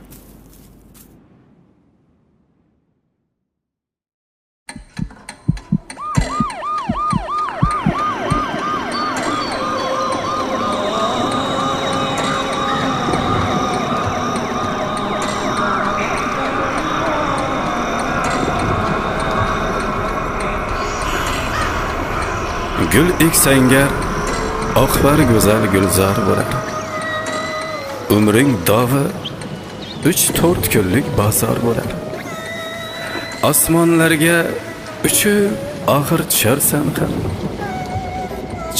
Gül eksangga oqbar go'zal gulzor bo'lar. Umring dovi 3-4 kunlik bozor bo'lar. Osmonlarga uchib oxir tusharsan ham,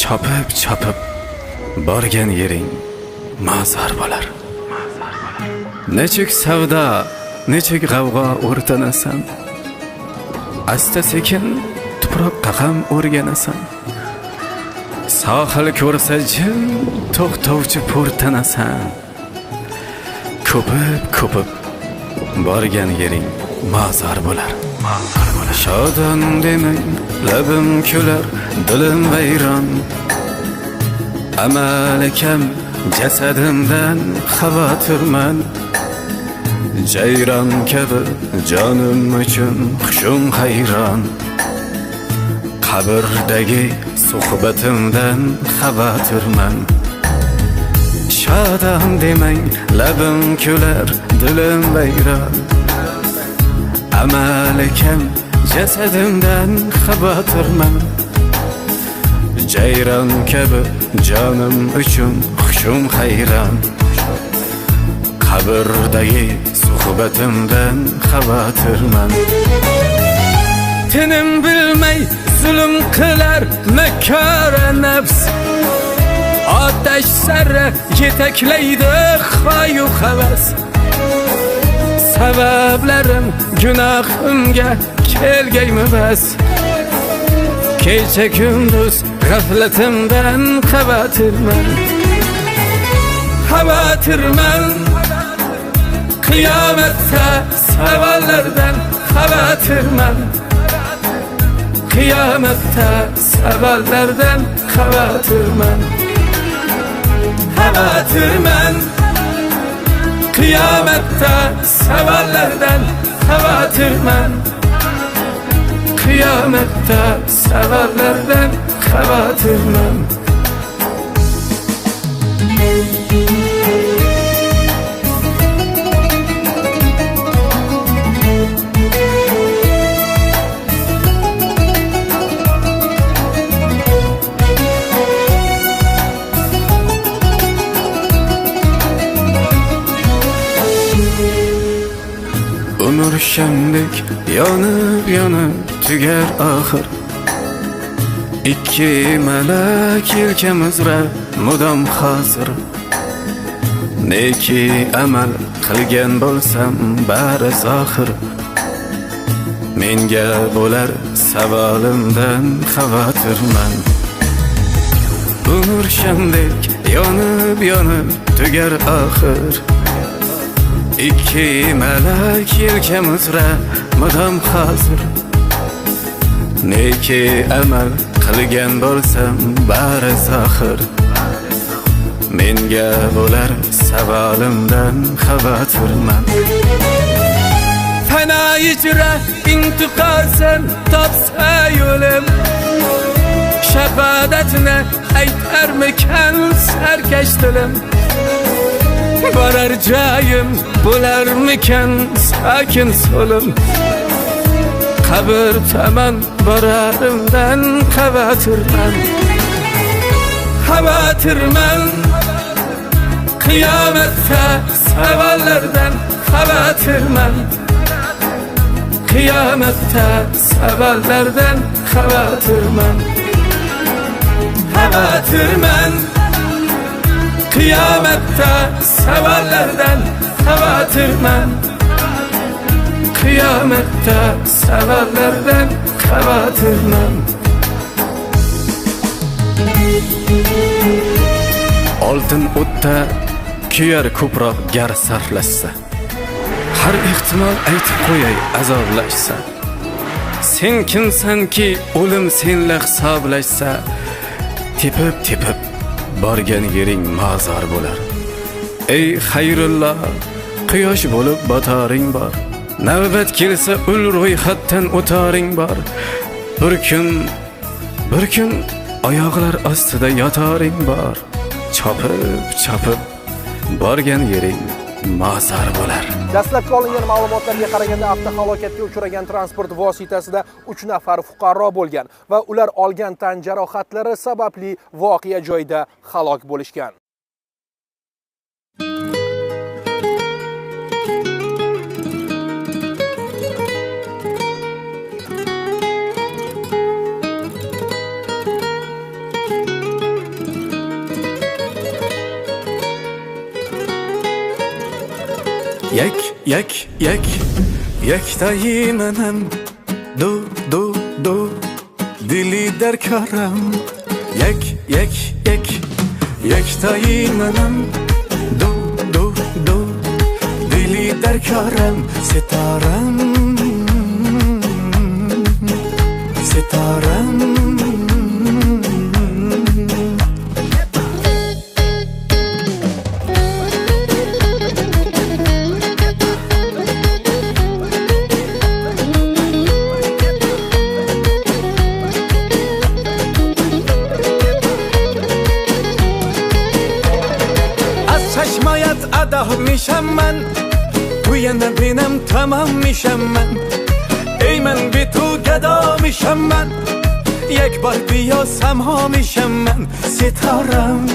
chopib borgan yering mazar bo'lar. Nechuk savdo, nechuk g'avg'o o'rtanasan. Asta sekin tuproqqa ham o'rganasan. Sohil ko'rsa jim to'xtovchi po'rtanasan. Ko'pib borgan yering mazar bo'lar. Shodon demang, labim kular, dilim vayron. Amali kam jasadimdan xavotirman. Jayron kabi jonim uchun hushim hayron. Qabrdagi suhbatimdan xavotirman. Shodon demang, labim kular, dilim vayron. Amali kam jasadimdan xavotirman. Jayron kabi jonim uchun hushim hayron. Qabrdagi suhbatimdan xavotirman. Tinim bilmay zulm qilar makara nafs. Otash sari yetaklaydi xoyu havas. Sabablarim gunohimga kelgaymi bas. Kecha kunduz g'aflatimdan xavotirman. Qiyomatda savollardan xavotirman. Qiyomatda savollardan xavotirman. Qiyomatda savollardan xavotirman. Qiyomatda savollardan xavotirman. Umr shamdek yonib tugar oxir. Ikki malak yelkamizra mudom hozir. Neki amal qilgan bo'lsam bari zohir. Menga bo'lar savolimdan xavotirman. Umr shamdek yonib tugar oxir. Ikki malak yelkamizra mudom hozir. Neki amal qilgan bo'lsam bari zohir. Menga bo'lar savolimdan xavotirman. Fana ijra intiqosan topsa yo'lim. Shahodatni aytarmikan sarkash dilim. Borar joyim bo'larmikan sakin so'lim. Qabr tomon borarimdan xavotirman. Qiyomatda savollardan xavotirman. Qiyomatda savollardan xavotirman. Qiyomatda savollardan xavotirman. Qiyomatda savollardan xavotirman. Oltin o'tda kuyar ko'proq gar sarlashsa. Har ehtimol aytib qo'yay azoblashsa. Sen kimsanki o'lim senla hisoblashsa. Tepib borgan yering mazar bo'lar. Ey xayrulloh, quyosh bo'lib botaring bor. Navbat kelsa ul ro'yxatdan o'taring bor. Bir kun oyoqlar ostida yotaring bor. Chopib borgan yering mazar bo'lar. Dastlabki olingan ma'lumotlarga qaraganda avtohalokatga uchragan transport vositasida 3 nafar fuqaro bo'lgan va ular olgan tan jarohatlari sababli voqea joyida halok bo'lishgan. یکتایی منم دو دلی در کارم یکتایی منم دو دلی در کارم ستارم ادا میشم من توی نبینم تمام میشم من ای من بی تو گدا میشم من یک بار بیا سمها میشم من ستارم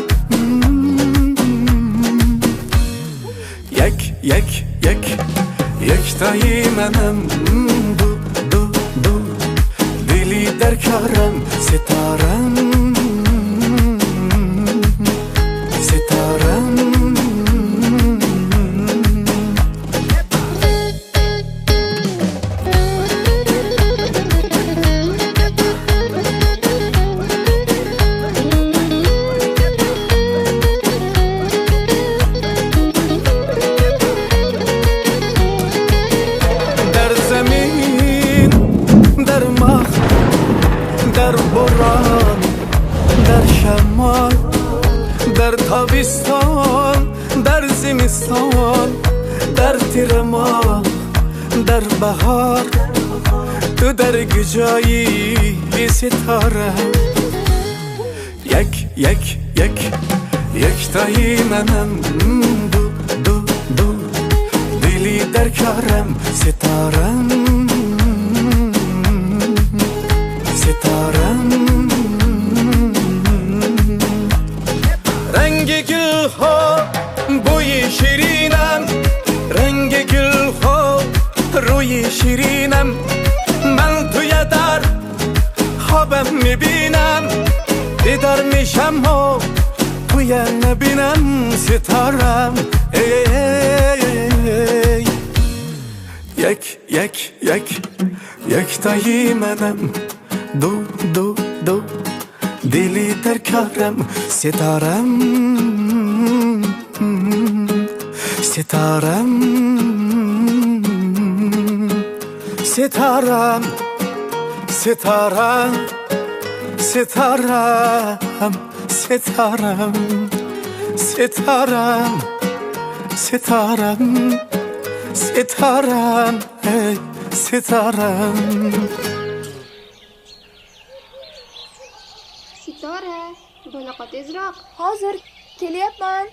یکتایی منم دو دلی در کارم ستارم در تابستان در زمستان در تیر ماه در بهار تو در کجایی ستاره یکتایی منم دو دلی در کارم ستارم رنگ گل ها بوی شیرینم رنگ گل ها روی شیرینم من توی در خوابم میبینم بیدار میشم و توی نبینم ستارم یکتایی منم دو دلی در کارم ستارم Sitara, bunaqa tezroq. Hozir kelyapman.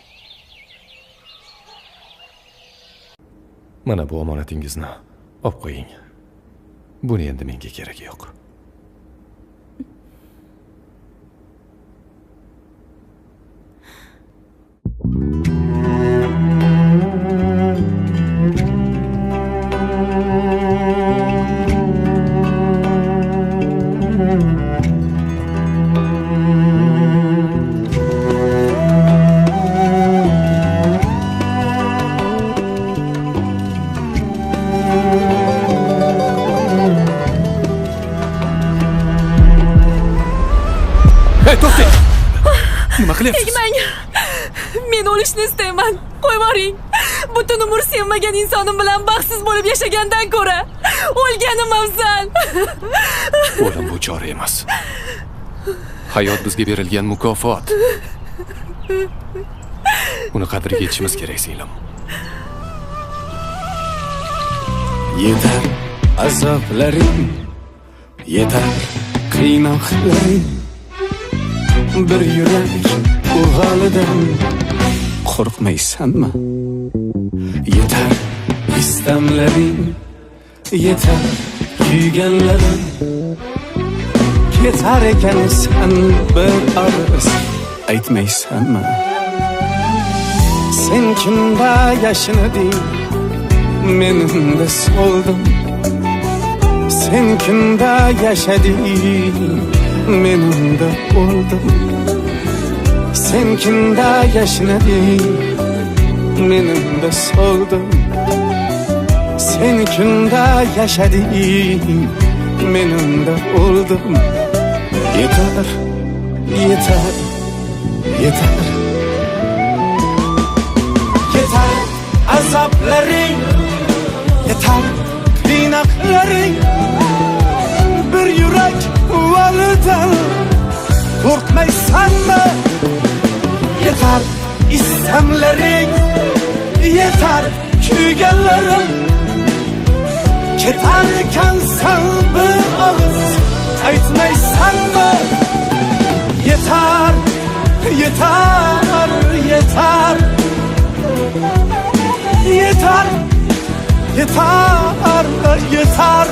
Mana bu omonatingizni olib qo'ying. Buni endi menga keragi yo'q. Nima qilyapsiz? Tegmang. Men o'lishni istayman. Qo'yib yuboring. Butun umr sevmagan insonim bilan baxtsiz bo'lib yashagandan ko'ra o'lganim afzal. O'lim bu chora emas. Hayot bizga berilgan mukofot. Uni qadriga yetishimiz kerak, singlim. Yetar azoblaring, yetar qiynoqlaring. Bir yurak u holidan qo'rqmaysanmi? Yetar istamlaring, yetar kuyganlaring. Ketar ekan sen bir og'iz aytmaysanmi? Sen kimda yashnading, men unda so'ldim. Sen kimda yashading, men unda o'ldim. Sen kimda yashnading, menimde soldum. Sen kunda yaşadın, menimde oldum. Yeter, yeter, yeter. Yeter azapların, yeter kıynakların. Bir yürek valıdan korkmaysan mı? Yeter istemlerin, yeter kuyganlarim. Ketarken sen bir ağız aytmaysan mı? Yeter, yeter, yeter. Yeter, yeter, yeter.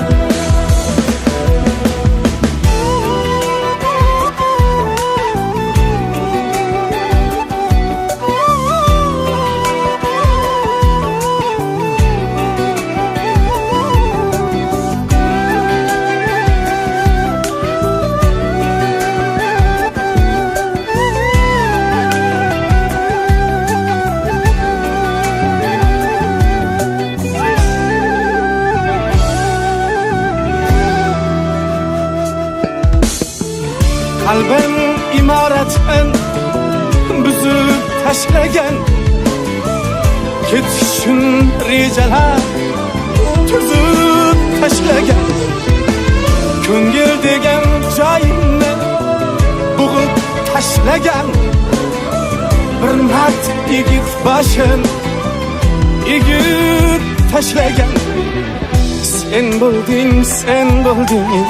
Kalbim imaretin buzib tashlagan, ketishun rejalar tuzib tashlagan. Ko'ngil degan joyimni bug'ib tashlagan. Bir mard yigit boshin egib tashlagan. Sen bo'lding, sen bo'lding,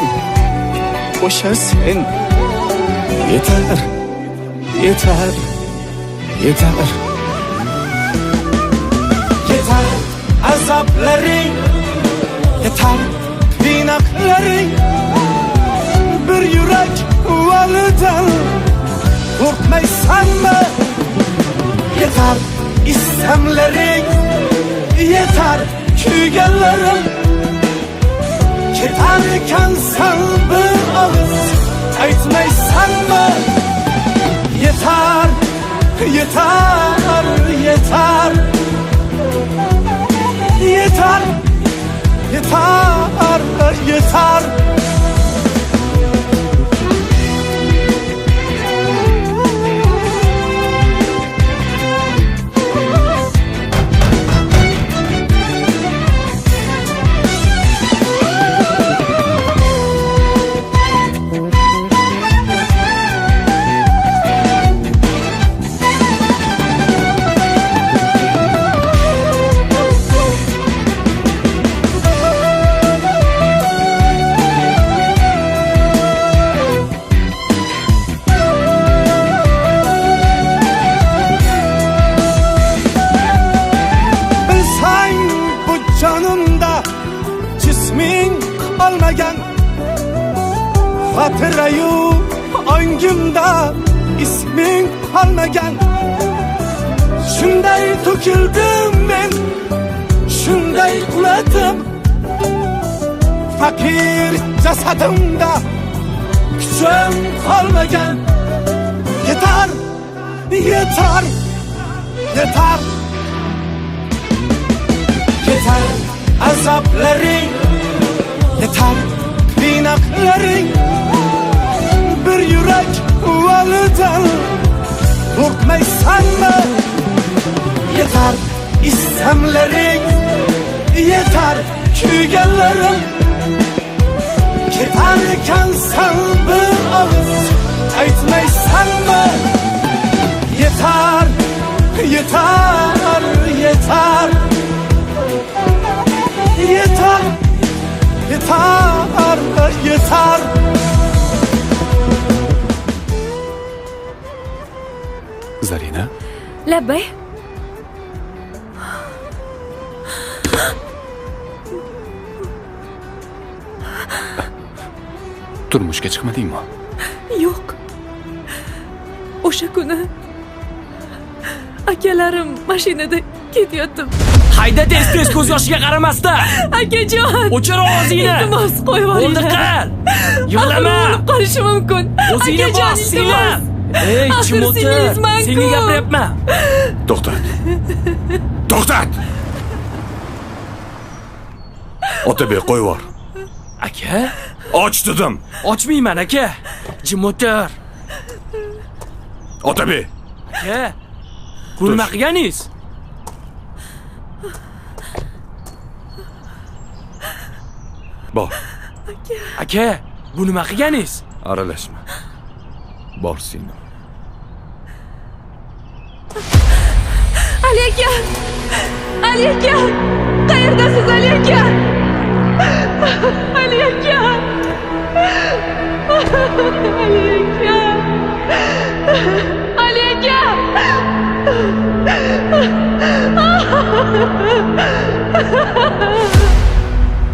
o'sha sen. Yeter, yeter, yeter. Yeter azapların, yeter kıynakların. Bir yürek valıdan korkmaysan mı? Yeter istemlerin, yeter kuyganlarim. Ketarken sen bir ağız aytmaysan mı? Yeter, yeter, yeter. Yeter, yeter, yeter. Olmagan hatırayı ongimda ismin kalmagan. Shunday to'kildim men, shunday quladim. Fakir jasadimda kuchim qolmagan. Yeter, yeter, yeter. Yeter azapların, yeter kıynakların. Bir yürek valıdan korkmaysan mı? Yeter istemlerin, yeter kuyganlarim. Ketarken sen bir ağız aytmaysan mı? Yeter, yeter, yeter. Yeter, yeter, yeter. Zarina? Labbay. Turmushga chiqmadingmi? Yo'q. O'sha kuni akalarim mashinada ketayotdim. Hayda, tez ko'z yoshiga qaramasda. Akajon, o'chir ovozingni. Iltimos qo'yib yuboring. Bo'ldi qil. Yig'lama. Bo'lib qolishi mumkin. O'zingni bos, singlim. Ey, chimo'ta, singlingizman-ku. senga gapiryapman. To'xtat. To'xtat! Otabek, qo'yib yubor. Aka, Och dedim. ochmayman aka. Jim o'tir. Otabek, Aka, bu nima qilganingiz? bor. Aka, bu nima qilganingiz? Aralashma. Bor singlim. Ali aka! Ali aka! Qayerdasiz Ali aka? Ali aka! Ali aka! Ali aka!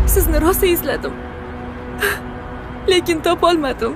Sizni rosa izladim. Lekin topolmadim.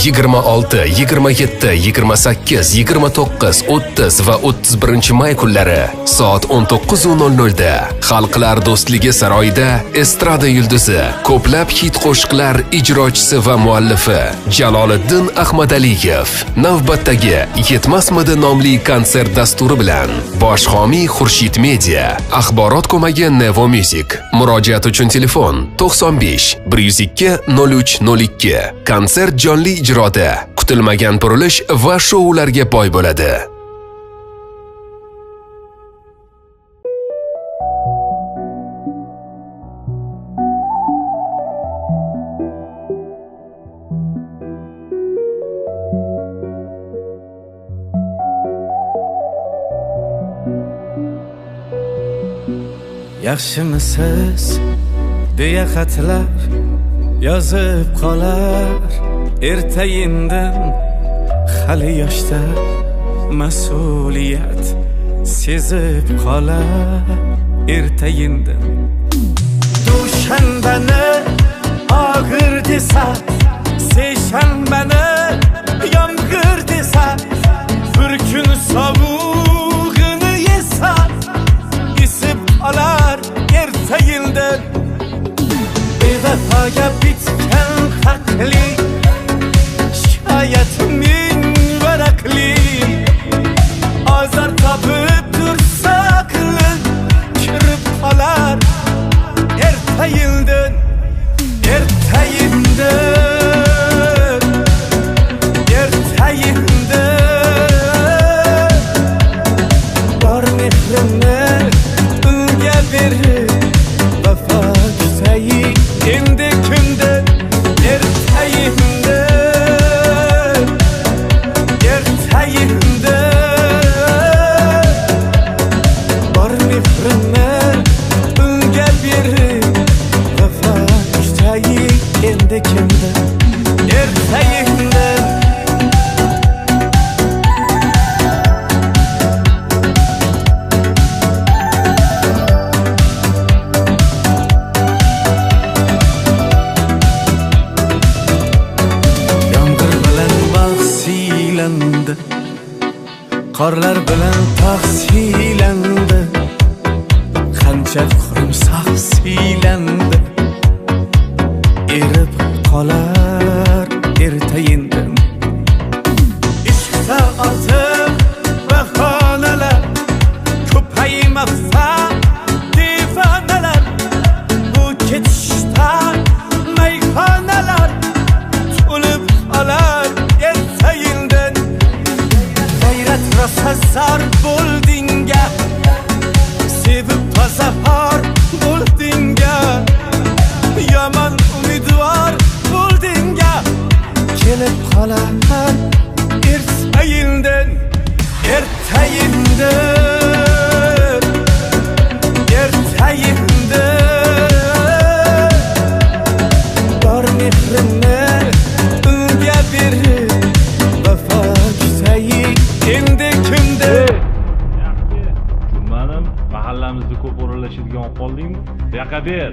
yigirma olti, 27, 28, 29, 30 va 31 may kunlari soat 19:00 da Xalqlar do'stligi saroyida estrada yulduzi, ko'plab hit qo'shiqlar ijrochisi va muallifi Jaloliddin Ahmadaliyev navbatdagi Yetmasmidi nomli konsert dasturi bilan bosh homiy Xurshid Media, axborot ko'magi Nevo Music. Murojaat uchun telefon 95 102 03 02. Konsert jonli ijroda kutilmagan burilish va shoularga boy bo'ladi. Yaxshimisiz deya xatlar yozib qolar ertayindan hali yoshda mas'uliyat sezib qolar ertayindan dushanbani og'ir desa seshanbani yomg'ir desa bir kun sovug'ini yesa isib qolar ertayindan bevafoga bitgan haqli shikoyatimning varaqli ozor topib tursa kirib qolar ertayindan ertayindan ertayindan bor mehrimni unga berib vafo kutayi endi kundan ertayindan ertayindan bor mehrimni unga berib vafo kutayi endi kundan ertayindan qorlar bilan tog' siylandi, qancha qurumsoq siylandi, erib qolar ertayindan. Ishqda ortiq bahonalar ko'paymoqda devonalar, bu ketishda mayxonalar to'lib qolar ertayindan. Rosa zor bo'ldingga, sevib tozavor bo'ldingga, yomon umidvor bo'ldingga, kelib qolar ertayindan ertayindan ertayindan bor mehrimni unga berib vafo kutayi endi kimda manim mahallamizda ko'p o'ralashadigan olib qoldingmi? Bu yoqqa ber.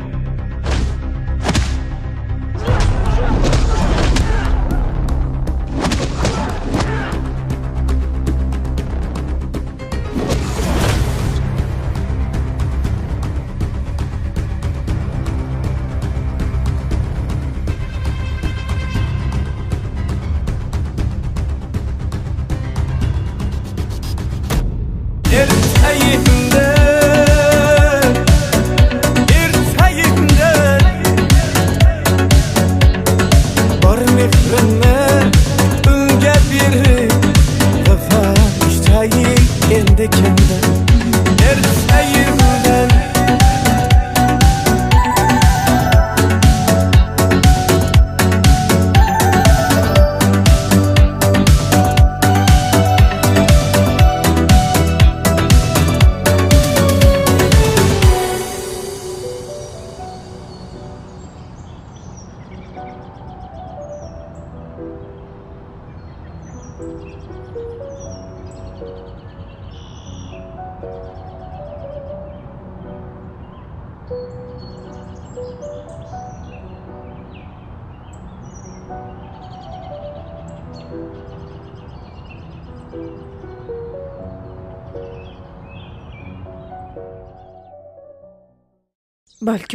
Balki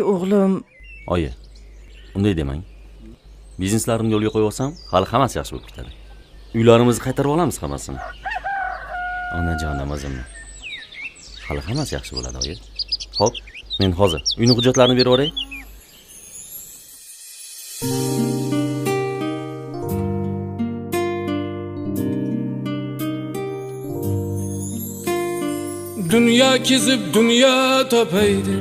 o'g'lim... Oyi, unday demang. Bizneslarimni yo'lga qo'yib olsam, hali hammasi yaxshi bo'lib ketadi. Uylarimizni qaytarib olamiz hammasini. Onajon namozimni. Hali hammasi yaxshi bo'ladi, oyi. Xo'p, men hozir uyning hujjatlarini berib yuboray. Dünya kezib, dünya topaydi.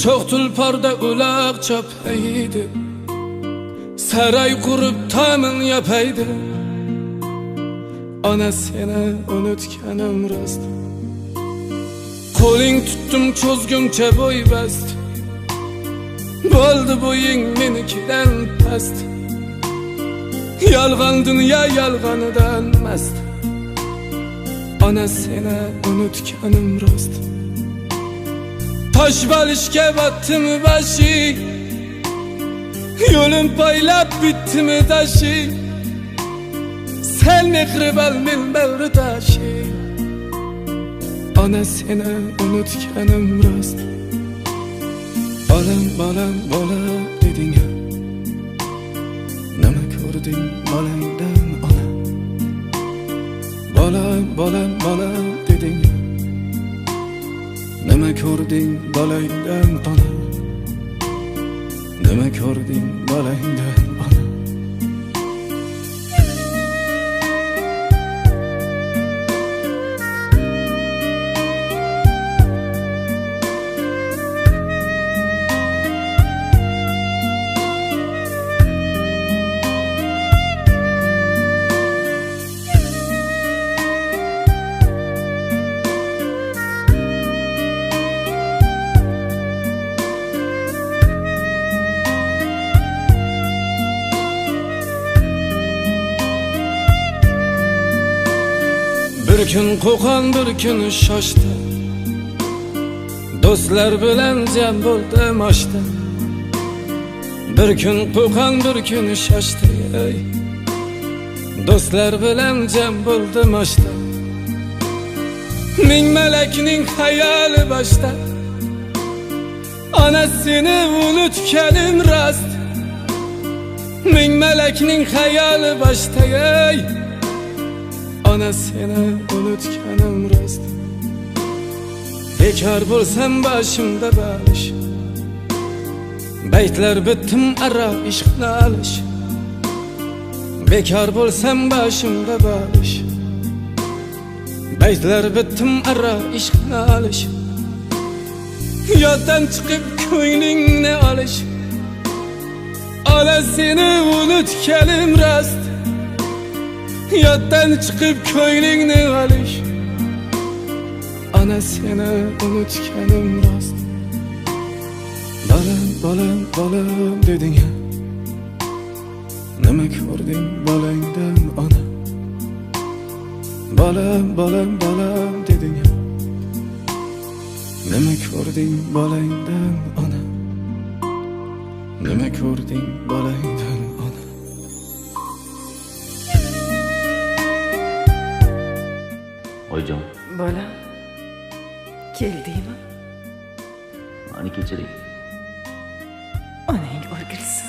Çok tulparda ulaq çapaydı. Saray kurup tamın yapaydı. Ana seni unutkanım rost. Qo'ling tuttum cho'zguncha bo'y bast. Bo'ldi bo'ying menikidan past. Yolg'on dunyo yolg'onidan mast. Ana seni unutkanım rost. Tosh balishga botdimi bashi. Yo'lim poylab bitdimi tashi. Sen mehribon milmavri tashi. Ana seni unutkanım rost. Bolam bolam bola deding. Nima ko'rding bolangdan ona. Bolam bolam bola deding. Nima ko'rding bolangdan ona. Nima ko'rding bolangdan ona. Bir gün qo'qon bir kun shoshdi. Do'stlar bilan jam bo'ldim oshdi. Bir kun qo'qon bir kun shoshdi. Do'stlar bilan jam bo'ldim oshdi. Ming malakning xayoli boshda. Ana seni unutganim rost. Ming malakning xayoli boshda. Ana seni unutkanım rost. Bekar bo'lsam boshimda balish. Baytlar bittim ara ishqni alish. Bekar bo'lsam boshimda balish. Baytlar bittim ara ishqni alish. Yoddan chiqib ko'nglingni olish. Ana seni unutganim rost. Yoddan chiqib ko'nglingni olish. Ana seni unutganim rost. Bolam bolam bolam deding. Nima ko'rding bolangdan ona. Bolam bolam bolam deding. Nima ko'rding bolangdan ona. Nima ko'rding bolangdan ona. Oyijon. Bolam. Keldingmi? Mani kechiring. Onang o'rgilsin.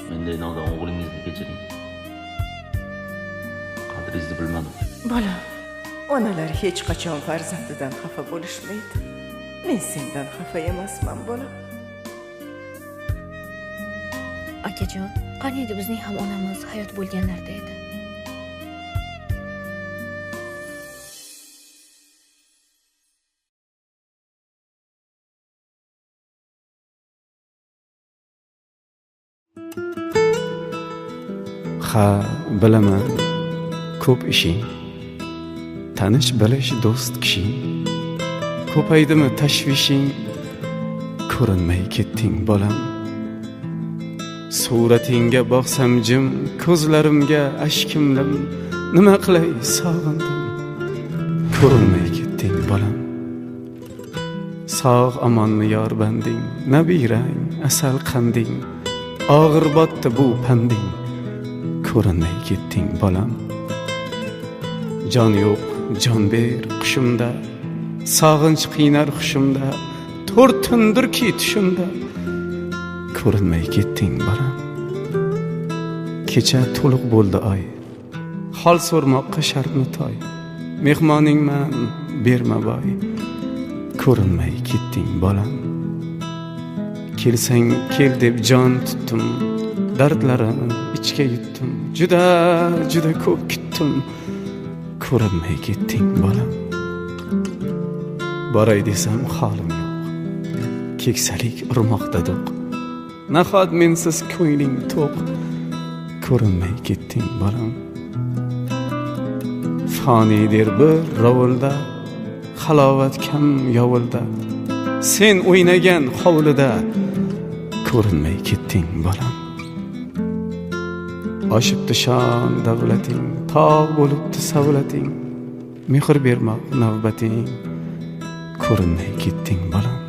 Menday nodon o'g'lingizni kechiring. Qadringizni bilmadim. Bolam, onalar hech qachon farzandidan xafa bo'lishmaydi. Men sendan xafa emasman, bolam. Akajon, qani edi bizning ham onamiz hayot bo'lganlarda edi. Ha, bilaman. Ko'p ishing. Tanish bilish do'st kishing. Ko'paydimi tashvishing. Ko'rinmay ketding bolam. Suratingga boqsam jim, ko'zlarimga ashkimlim. Nima qilay sog'indim. Ko'rinmay ketding bolam. sog' amonmi yor banding, nabirang asal qanding, og'ir botdi bu panding, ko'rinmay ketding bolam. Jon yo'q, jon ber qushimda, sog'inch qiynar hushimda, to'rtindirki tushimda, ko'rinmay ketding bolam. Kecha to'liq bo'ldi oy, hol so'rmoqqa shartmi toy, mehmoningman berma boy, ko'rinmay ketding bolam. Kelsang kel deb jon tutdim, dardlarim ichga yutdim, juda juda ko'p kutdim, ko'rinmay ketding bolam. Boray desam holim yo'q, keksalik urmoqda do'q, nahot mensiz ko'ngling to'q, ko'rinmay ketding bolam. Fanidir bir rovulda, halovat kam yovulda, sen o'ynagan hovlida, ko'rinmay ketding bolam. Oshibdi shon davlating, tog' bo'libdi savlating, mehr bermoq navbating, ko'rinmay ketding bolam.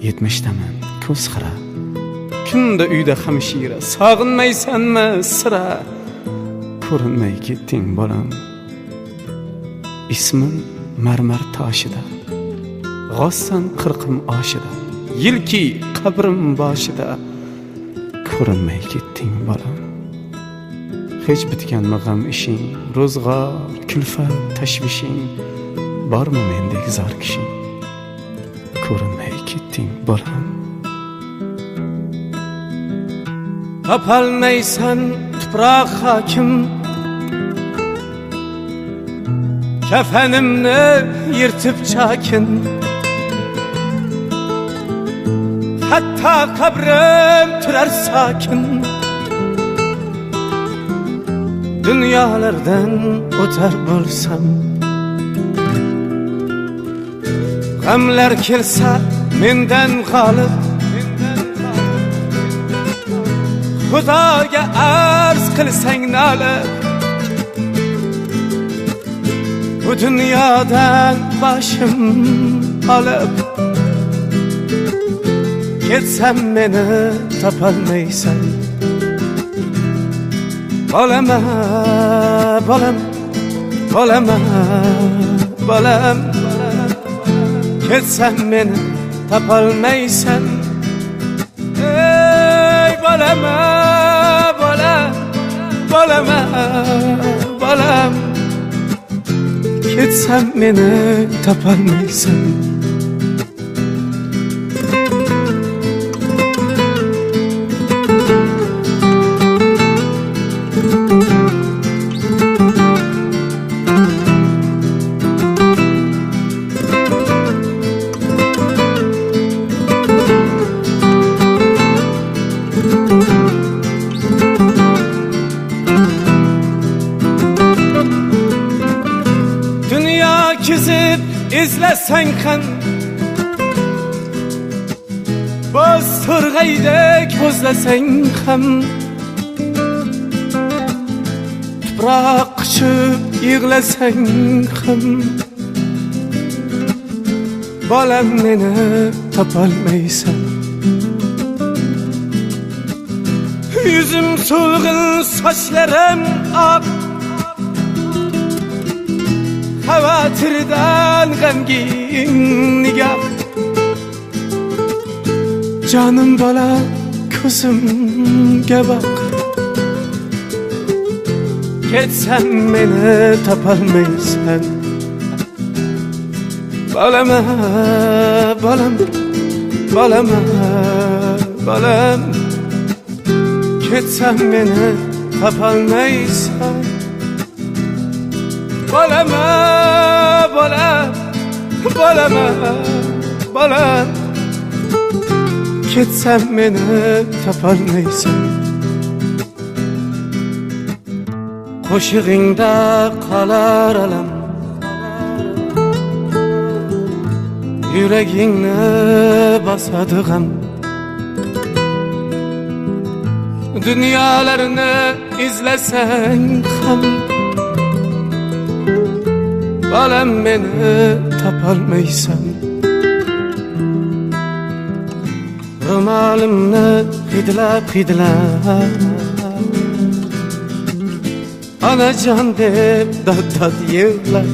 70daman ko'z xira, kunda uyda hamshira, sog'inmaysanmi sira, ko'rinmay ketding bolam. Ismim marmar toshida, g'ossan qirqim oshida, yilki qabrim boshida, ko'rinmay ketding bolam. Hech bitganmi g'am ishing, ro'zg'or, kulfat, tashvishing, bormi mendek zor kishing, ko'rinmay ketding bolam. Topolmaysan tuproq hokim, kafanimni yirtib chakin, hatto qabrim turar sokin. Dunyolardan o'tar bo'lsam, g'amlar kelsa mendan g'olib, Xudoga arz qilsang nolib, bu dunyodan boshim olib, ketsam meni topolmaysan. Bolama, bolam, bolama, bolam, ketsam meni topolmaysan. Ey bolama, bolam, bolama, bolam, ketsam meni topolmaysan. Kizib izlasang ham, boz to'rg'aydek bo'zlasang ham, tuproq quchib yig'lasang ham, bolam meni topolmaysan. Yuzim so'lg'in, sochlarim oq, xavotirdan g'amgin nigoh. Jonim bola, ko'zimga boq, ketsam meni topolmaysan. Bolama, bolam, bolama, bolam, ketsam meni topolmaysan. Bolama, bolam, bolama, bolam, ketsam meni topolmaysan. Qo'shig'ingda qolar alam, yuragingni bosadi g'am. Dunyolarni izlasang ham, bolam meni topolmaysan. Şamalimni hidlab Onajon deb dod yig'lar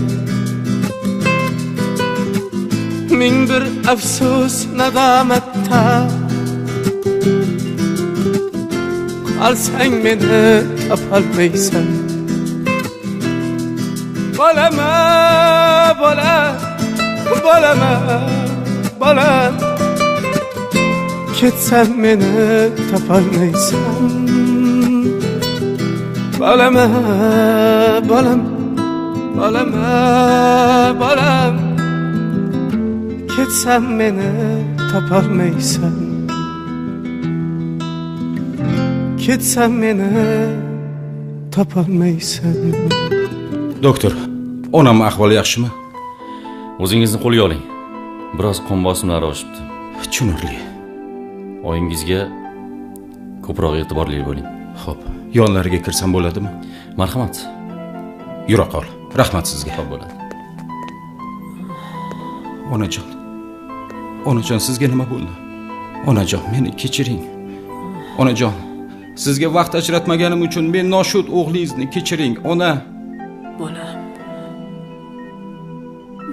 Ming bir afsus nadomatda Qolsang meni topolmaysan Bolama Ketsam meni topolmaysan Bolama Ketsam meni topolmaysan Ketsam meni topolmaysan Doktor, onam ahvoli yaxshimi? O'zingizni qo'lga oling. Biroz qon bosimlari oshibdi. Tushunarli. Oyingizga ko'proq e'tiborli bo'ling. Xo'p, yonlariga kirsam bo'ladimi? Marhamat. Yura qol. Rahmat sizga. Xo'p bo'ladi. Onajon, sizga nima bo'ldi? Onajon, meni kechiring. Onajon, sizga vaqt ajratmaganim uchun men noshud o'g'lingizni kechiring, ona. Bolam,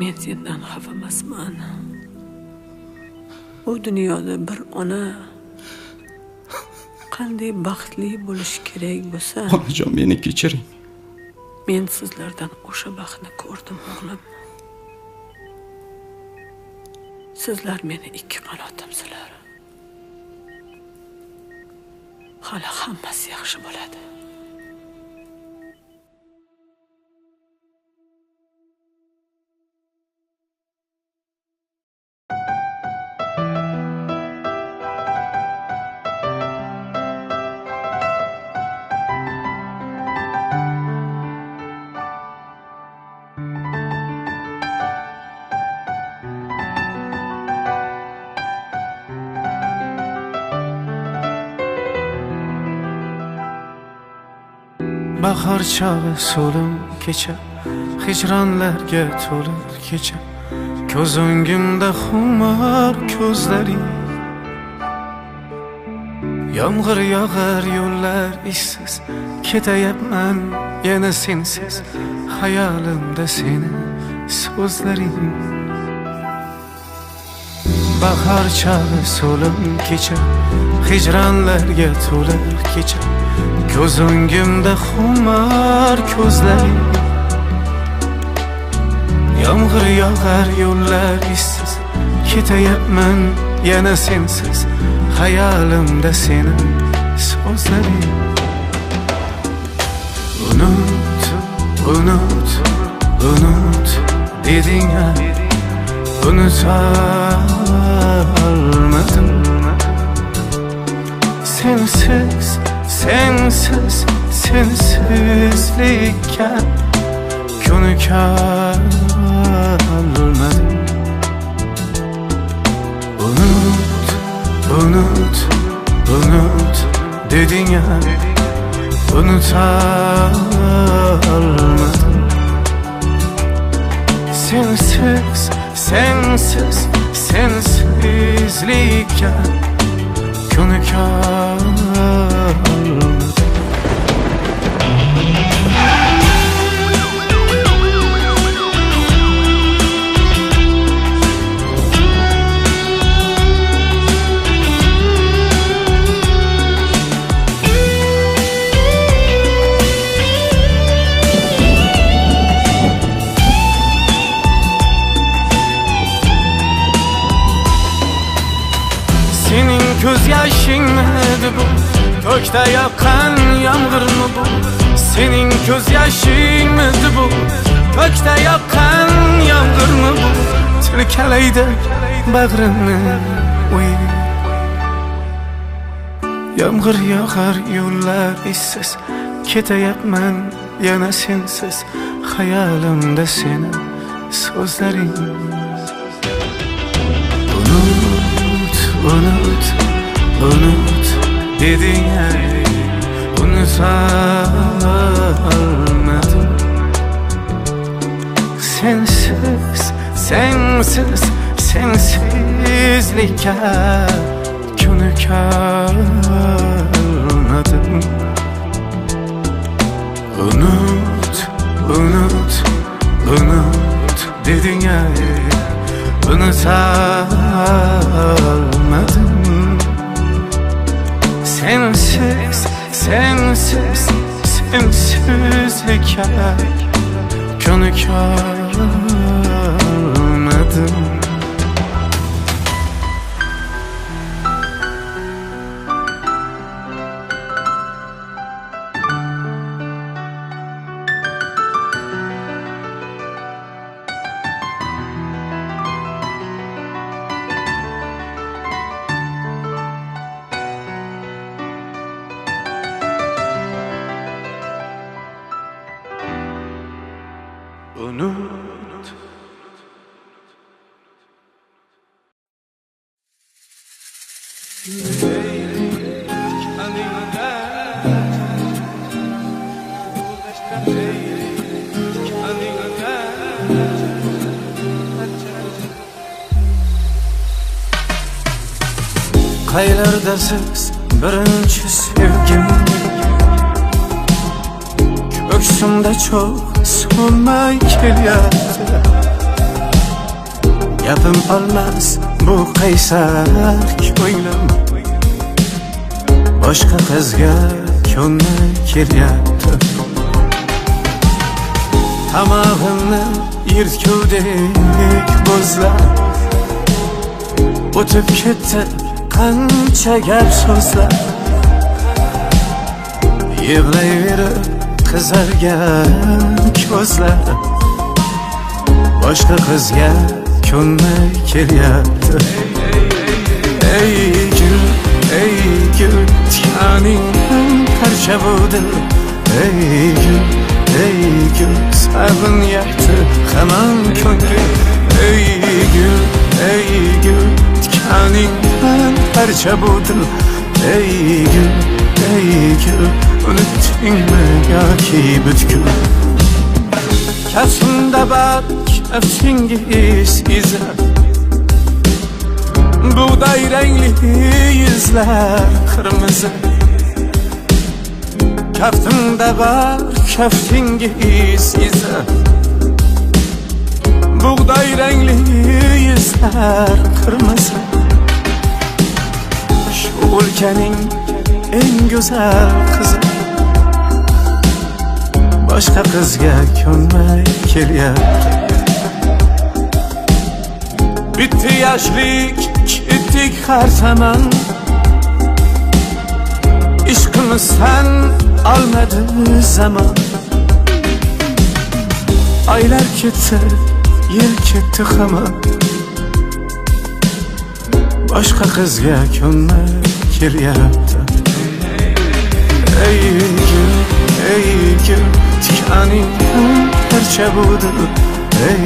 men sendan xafa emasman. Bu dunyoda bir ona qanday baxtli bo'lish kerak bo'lsa, Onajon, meni kechiring. Men sizlardan o'sha baxtni ko'rdim, o'g'lim. Sizlar meni ikki qanotimsizlar. Hali hammasi yaxshi bo'ladi. Bahor chog'i so'lim kecha hijronlarga to'lib kecha ko'z o'ngimda xumor ko'zlaring Yomg'ir yog'ar yo'llar ishsiz ketayapman yana sensiz xayolimda seni so'zlaring Bahor chog'i so'lim kecha hijronlarga to'lib kecha ko'z o'ngimda xumor ko'zlaring Yomg'ir yog'ar yo'llar ishsiz ketayapman yana sensiz xayolimda seni so'zlaring Unut deding-a unutolmadim Sensizlikka ko'nikolmadim Unut deding-a unutolmadim Sensizlikka ko'nikolmadim Senin ko'z yoshingmidi bu ko'kda yoqqan yomg'irmi bu Sening ko'z yoshingmidi bu ko'kda yoqqan yomg'irmi bu Tilkalaydi bag'rimni o'yin Yomg'ir yog'ar yo'llar ishsiz ketayapman yana sensiz xayolimda seni so'zlaring Unut deding-a unutolmadim Sensizlikka ko'nikalmadim. Unut, unut, unut deding ay, unutalmadım. Sensiz, sensiz, sensiz hikaye ko'nikalmadim. Unut. Qaylardasiz birinchi sevgim, ko'ksimda cho'g' so'nmay kelyapti. Gapim olmas bu qaysar ko'nglim, boshqa qizga ko'nmay kelyapti. Tomog'imni yirtgudek bo'zlab o'tib ketdi qancha gap so'zlar. Yig'layverib qizargan ko'zlar boshqa qizga ko'nmay kelyapti. Ey gul, tikaningdan parcha bo'ldi. Ey gul, sag'inyapti hamon ko'nglim. Ey gul, tikaningdan parcha bo'ldi. Ey gul, unutdingmi yoki butkul? Kaftimda bak kaftingiz izlar, buğday rengli yüzler kırmızı. Kaftimda bak kaftingiz izlar, buğday rengli yüzler kırmızı. Şu ülkenin en güzel kızı boshqa qizga ko'nmay kelyapti. Bitti yoshlik, ketdik har zamon. Ishqimizdan olmadi zamon. Oylar ketdi, yil ketdi hamon. Boshqa qizga ko'nmay kelyapti. Ey gul, tikaningdan parcha bo'ldi. Ey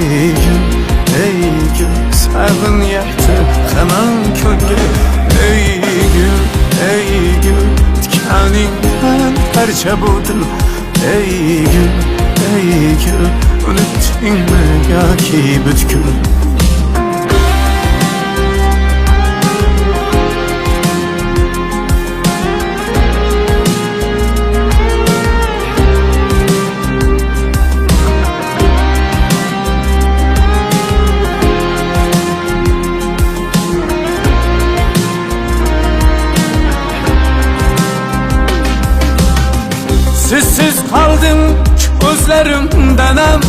gul, sag'inyapti hamon ko'nglim. Ey gul, tikaningdan parcha bo'ldi. Ey gul, unutdingmi yoki butkul? Sizsiz kaldım gözlerimden hem,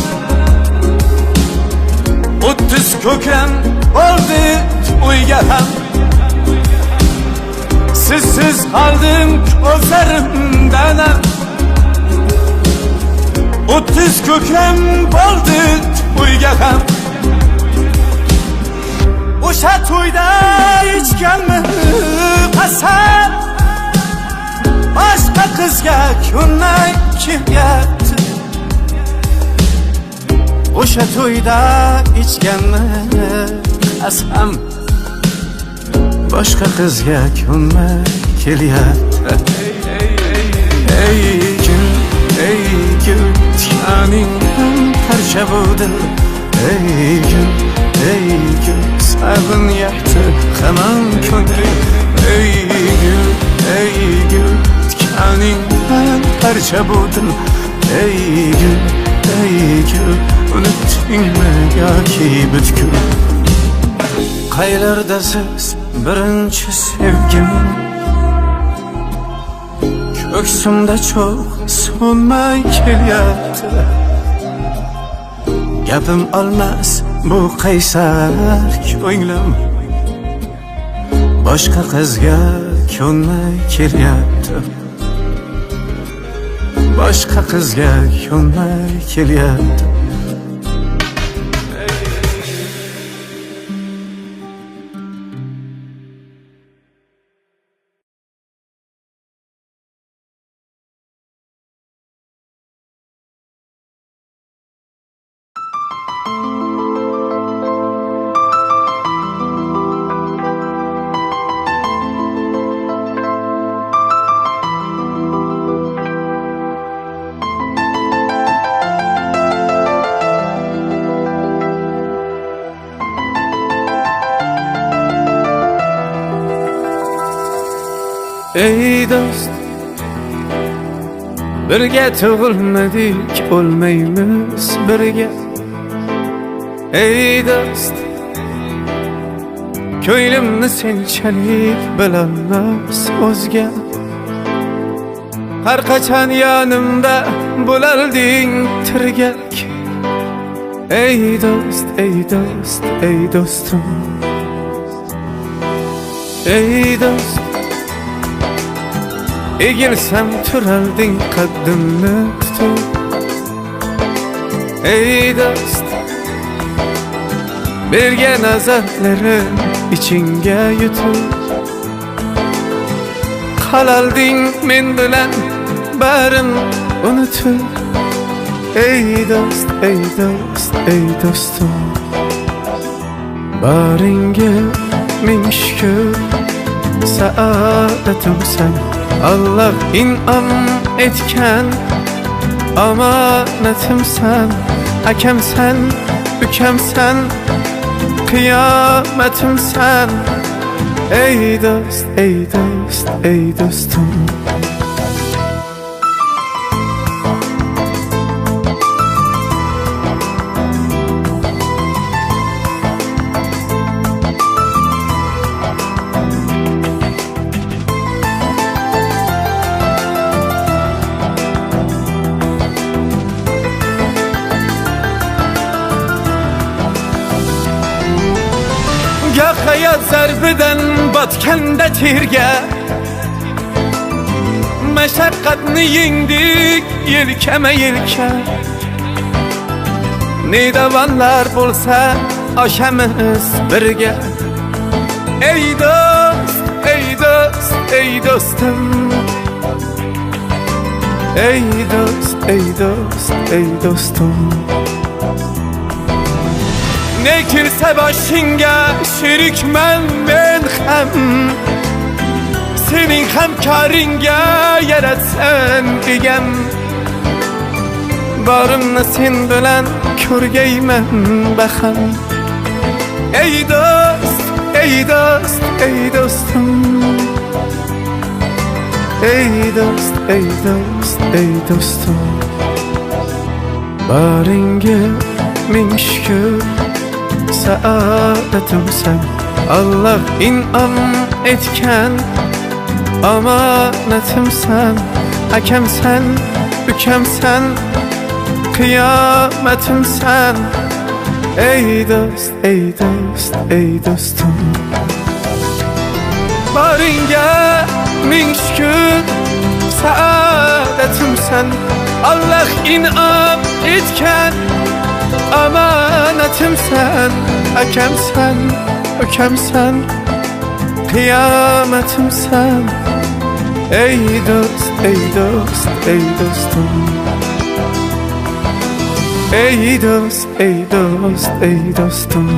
o'ttiz ko'kam oldi uyga ham. Sizsiz kaldım gözlerimden hem, o'ttiz ko'kam oldi uyga ham. O'sha to'yda ichganmi qasam, boshqa qizga ko'nmay kelyapti. O'sha to'yda ichganmi qasam, boshqa qizga ko'nmay kelyapti. Ey gul, tikaningdan parcha bo'ldi. Ey gul, sag'inyapti hamon ko'nglim. Ey gece bu dil. Ey gül, unuttun mu yoki butkul? Qaylardasiz birinchi sevgim? Ko'ksimda çok so'nmay kelyapti. Gapim olmas bu qaysar ko'nglim, boshqa qizga ko'nmay kelyapti. Boshqa qizga ko'nmay kelyapti. Ey dost, birga tug'ilmadik, o'lmaymiz birga. Ey dost, ko'nglimni senchalik bilolmas o'zga. Har qachon yonimda bo'larding tirgak. Ey dost, ey dost, ey dostum. Ey dost, egilsam turarding qaddimni tutib. Ey dost, bergan azoblarim ichingga yutib. Qalalding men bilan barin unutib. Ey dost, ey dost, ey dostum. Baringga ming shukr, saodatimsan. Allah in'am etken amanetimsen. Akemsen, ükemsen, kıyametimsen. Ey dost, ey dost, ey dostum. Hayat zarbidan botganda terga, mashaqqatni yengdik yelkama yelka. Ne davanlar bo'lsa oshamiz birga. Ey dost, ey dost, ey dostum. Ey dost, ey dost, ey dostum. Ne kirse başınga şerikmen men ham, senin hamkaringa yaratsan degam. Barimni sen bilan ko'rgayman baham. Ey dost, ey dost, ey dostum. Ey dost, ey dost, ey dostum. Baringga ming shukr, saodatimsen. Allah in'am etken amanetimsen. Akemsen, ükemsen, kıyametimsen. Ey dost, ey dost, ey dostum. Baringa ming shukr, saodatimsen. Allah in'am etken amanetimsen. Akemsen, ökemsen, kıyametimsen. Ey dost, ey dost, ey dostum. Ey dost, ey dost, ey dostum.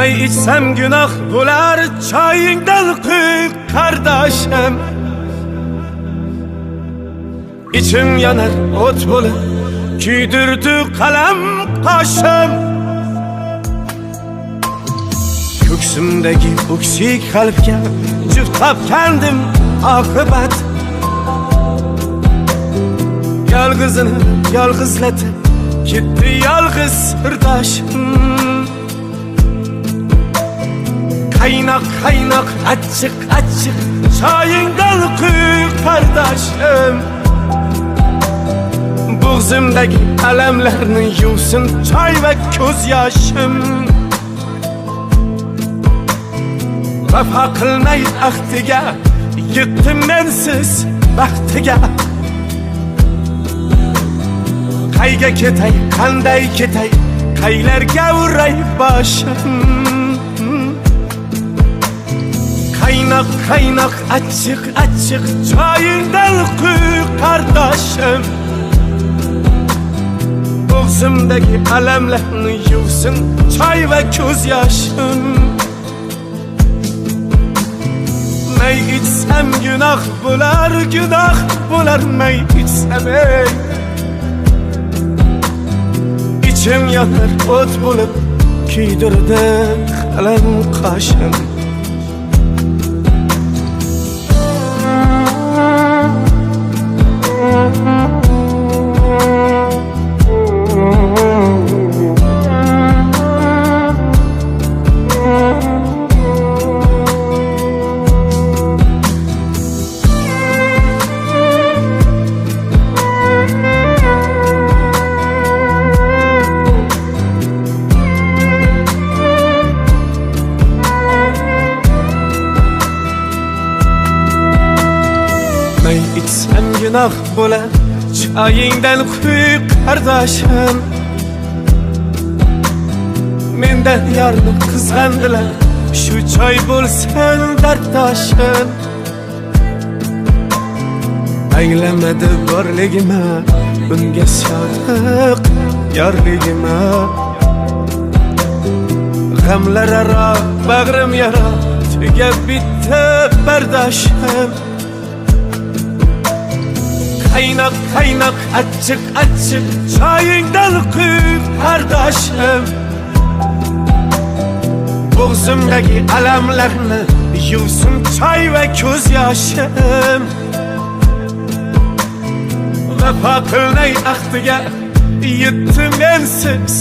may ichsam gunoh bo'lar choyingdan quy qardoshim ichim yonar o't bo'lib kuydirdi qalam qoshim ko'ksimdagi o'ksik qalbga juft topgandim oqibat yolg'izini yolg'izlatib ketdi yolg'iz sirdoshim qaynoq qaynoq achchiq achchiq choyingdan quy qardoshim bo'g'zimdagi alamlarni yuvsin choy va ko'z yoshim vafo qilmay ahdiga yetdim mensiz baxtiga qayga ketay qanday ketay qaylarga uray boshim qaynoq qaynoq achchiq achchiq choyingdan quy qardoshim bo'g'zimdagi alamlarni yuvsin choy va ko'z yoshim may ichsam gunoh bo'lar may ichsam ichim yonar o't bo'lib kuydirdi qalam qoshim gunoh bo'lar choyingdan quy qardoshim mendan yorni qizg'andilar shu choy bo'lsin darddoshim anglamadi borligima bunga sodiq yorligima g'amlar aro bag'rim yara tugab bitta bardoshim qaynoq qaynoq achchiq achchiq choyingdan quy qardoshim bo'g'zimdagi alamlarni yuvsin choy va ko'z yoshim vafo qilmay ahdiga yetdim mensiz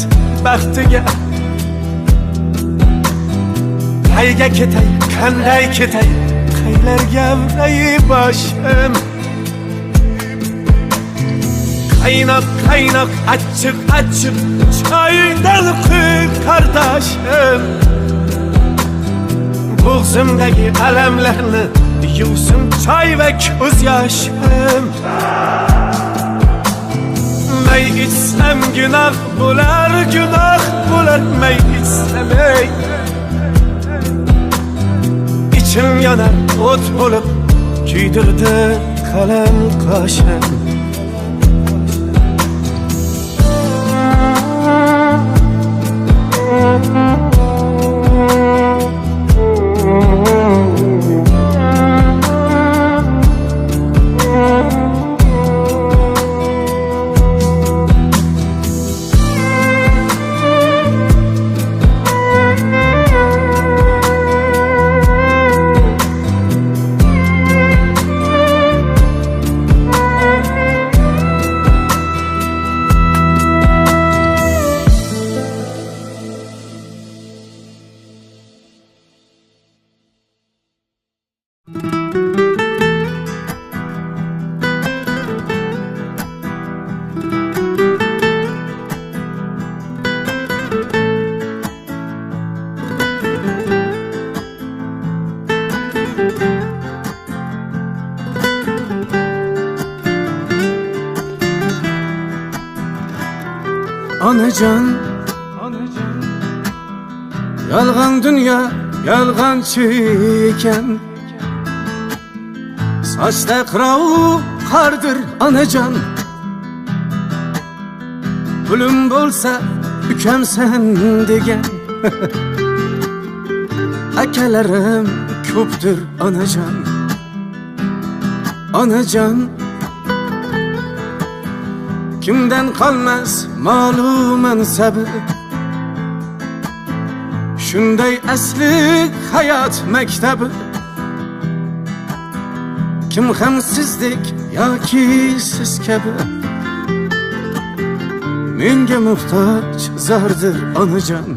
baxtiga qayga ketay qanday ketay qaylarga uray boshim qaynoq qaynoq achchiq achchiq choyingdan quy qardoshim bo'g'zimdagi alamlarni yuvsin choy va ko'z yoshim may ichsam gunoh bo'lar may ichsam ichim yonar o't bo'lib kuydirdi qalam qoshim Onajon, yolg'on dunyo yolg'onchi ekan, sochda qirov qordir onajon, pulim bo'lsa ukamsan degan. akalarim ko'pdir onajon, onajon. Kimdan qolmas ma'lum mansabi, shunday asli hayot maktabi. Kim ham sizdek yoki siz kabi menga muhtoj zordir onajon,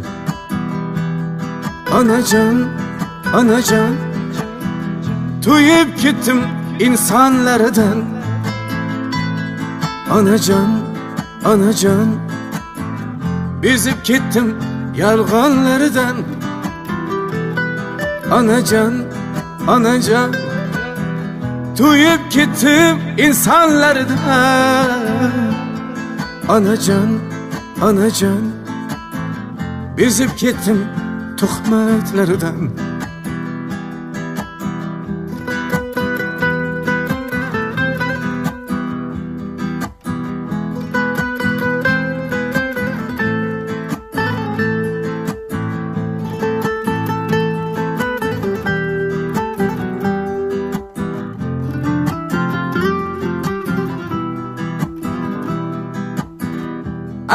onajon, onajon. To'yib ketdim insonlardan, onajon, onajon. Bezib ketdim yolg'onlardan, onajon, onajon. To'yib ketdim insonlardan, onajon, onajon. Bezib ketdim tuhmatlardan.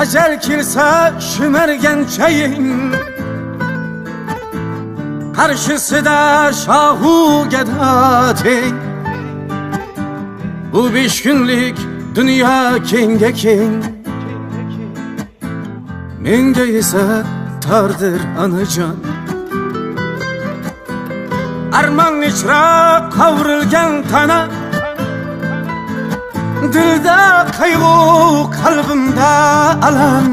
Ajal kelsa shimargan chaying, qarshisida shohu gado teng. Bu 5 kunlik dunyo kengga keng, menga esa tordir onajon. Armon ichra qovrilgan tana, dilda qayg'u, qalbimda alam.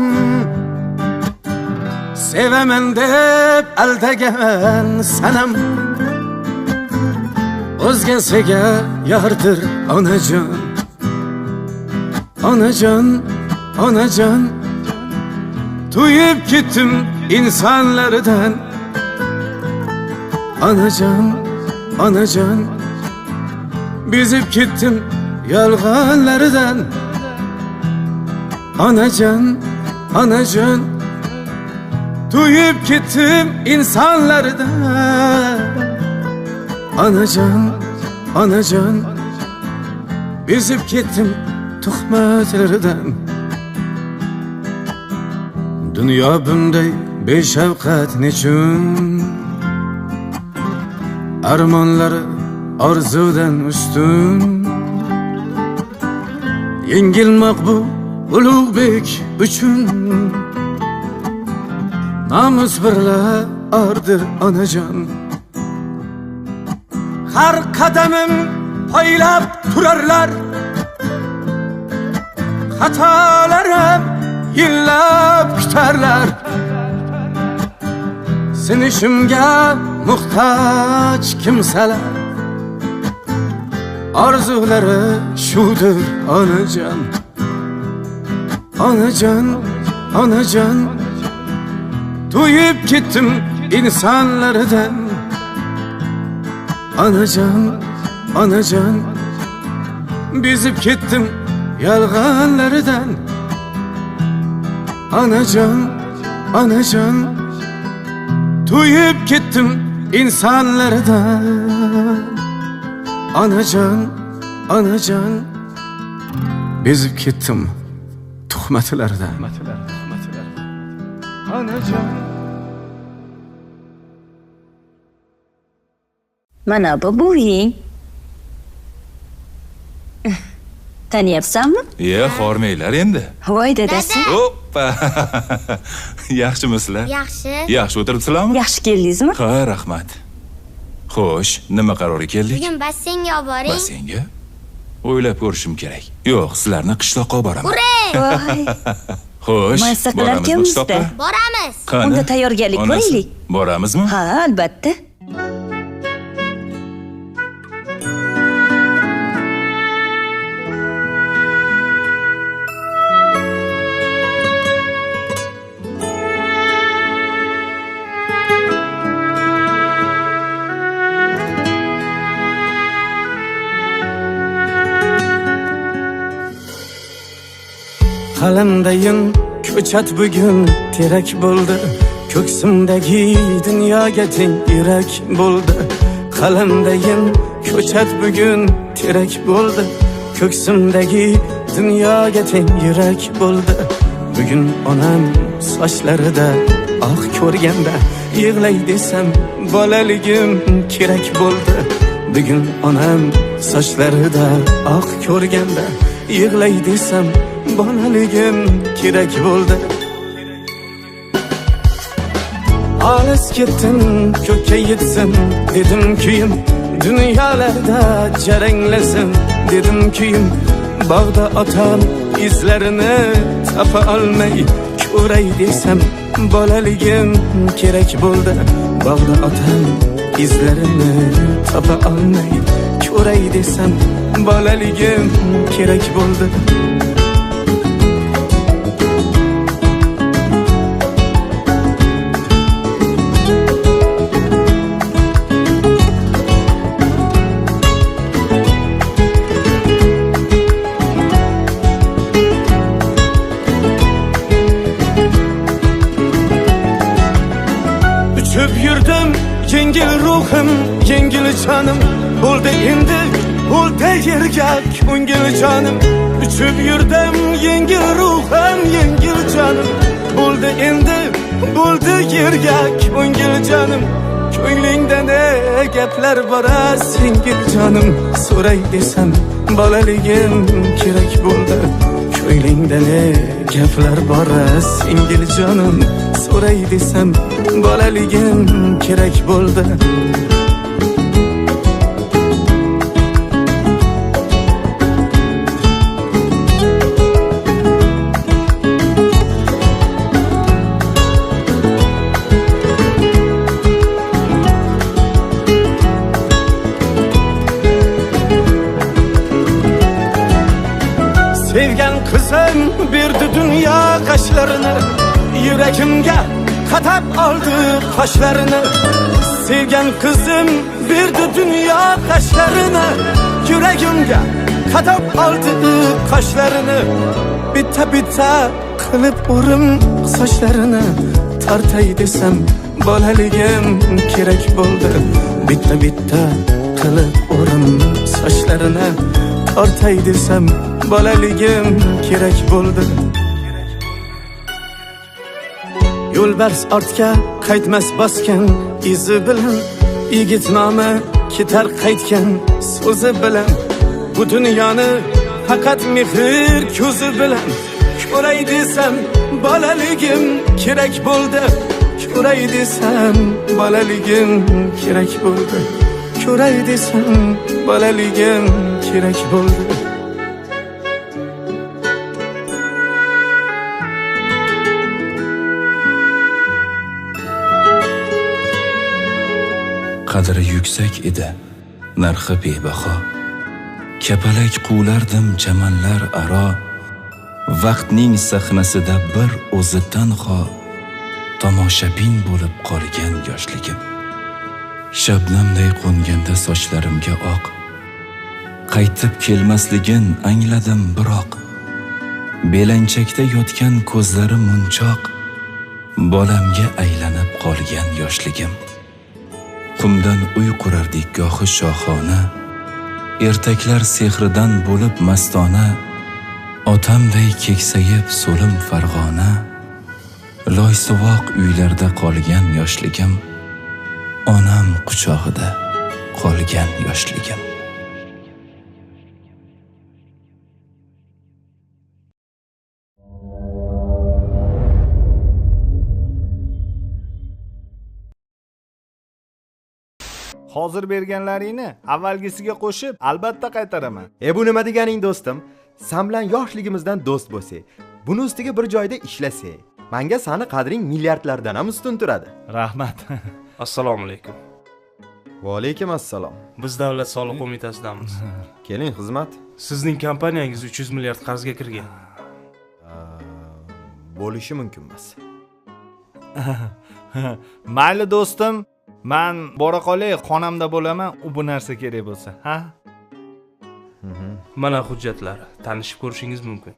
Sevaman deb aldagan sanam, o'zgasiga yordir onajon, onajon, onajon. To'yib ketdim insonlardan, onajon, onajon. Bezib ketdim yolg'onlardan, onajon, onajon. To'yib ketdim insonlardan, onajon, onajon. Bezib ketdim tuhmatlardan. Dunyo bunday beshafqat nechun, armonlari orzudan ustun. Yengilmoq bu ulug'bek uchun, namus birla ordir onajon. Har qadamim poylab turarlar, xatolarim yillab kutarlar. Sinishimga muhtoj kimsalar, orzulari shudir onajon, onajon, onajon. To'yib ketdim insonlardan, onajon, onajon. Bezib ketdim yolg'onlardan, onajon, onajon. To'yib ketdim insonlardan, onajon, onajon. Bezib ketdim tuhmatlardan, onajon. Mana bu buving. Taniyapsanmi? Xormanglar endi. Voy dadasi. Hoppa. Yaxshimisizlar? Yaxshi. Yaxshi o'tiribsizlarmi? Yaxshi keldingizmi? Ha, rahmat. Xo'sh, nima qarorga keldik? Bugun basseynga olib boring. Basseynga? O'ylab ko'rishim kerak. Yo'q, sizlarni qishloqqa olib boraman. Voy. Xo'sh, Maysaqilar kelmoqda. Boramiz. Unda tayyorgarlik ko'raylik. Boramizmi? Ha, albatta. Qalamdayin ko'chat bugun terak bo'ldi, ko'ksimdagi dunyoga teng yurak bo'ldi. Qalamdagim ko'chat bugun terak bo'ldi. Ko'ksimdagi dunyoga teng yurak bo'ldi. Bugun onam sochlarida oq ko'rganda yig'lay desam bolaligim kerak bo'ldi. Bugun onam sochlarida oq ko'rganda yig'lay desam bolaligim kerak bo'ldi. Olis ketdim ko'kka yetsin dedim kuyim, dunyolarda jaranglasin dedim kuyim. Bog'da otam izlarini topa olmay ko'ray desam bolaligim kerak bo'ldi. Bog'da otam izlarini topa olmay ko'ray desam bolaligim kerak bo'ldi. Uchib yurdim yengil ruhim, yengil jonim bo'ldi endi, bo'ldi yerga ko'ngil jonim. Uchib yurdim yengil ruhim, yengil jonim bo'ldi endi, bo'ldi yerga ko'ngil jonim. Ko'nglingda ne gaplar bor singil jonim, so'ray desam bolaligim kerak bo'ldi. Ko'nglingda ne gaplar bor singil jonim, so'ray desam bolaligim kerak bo'ldi. Sevgan qizim berdi dunyo qashlarini, yuragimga qatab oldi qoshlarini. Sevgan qizim berdi dunyo qashlarini, yuragimga qatab oldi qoshlarini. Bitta bitta qilib urim sochlarini, tortay desam bolaligim kerak bo'ldi. Bitta bitta qilib urim sochlarini, tortay desam bolaligim kerak bo'ldi. Yo'lbars ortga qaytmas bosgan izi bilan, yigit nomi ketar qaytgan so'zi bilan. Bu dunyoni faqat mehr ko'zi bilan ko'ray desam bolaligim kerak bo'ldi. Ko'ray desam bolaligim kerak bo'ldi. Ko'ray desam bolaligim kerak bo'ldi. Qadri yuksak edi, narxi bebaho. Kapalak quvlardim chamanlar aro. Vaqtning sahnasida bir o'zi tanho, tomoshabin bo'lib qolgan yoshligim. Shabnamday qo'nganda sochlarimga oq, qaytib kelmasligin angladim biroq. Belanchakda yotgan ko'zlarim munchoq, bolamga aylanib qolgan yoshligim. Qumdan uy qurardik gohi shohona, ertaklar sehridan bo'lib mastona. Otamday keksayib so'lim farg'ona, loysuvoq uylarda qolgan yoshligim. Onam quchog'ida qolgan yoshligim. Hozir berganlaringni avvalgisiga qo'shib albatta qaytaraman. Bu nima deganing do'stim? Sen bilan yoshligimizdan do'st bo'lsak, buni ustiga bir joyda ishlasak, menga sani qadring milliardlardan ham ustun turadi. Rahmat. Assalomu alaykum. Va alaykum assalom. Biz davlat soliq qo'mitasidamiz. Keling xizmat. Sizning kompaniyangiz 300 milliard qarzga kirgan. Bo'lishi mumkin emas. Mayli do'stim, men bora qolay, xonamda bo'laman, bu narsa kerak bo'lsa, ha? Mana hujjatlari, tanishib ko'rishingiz mumkin.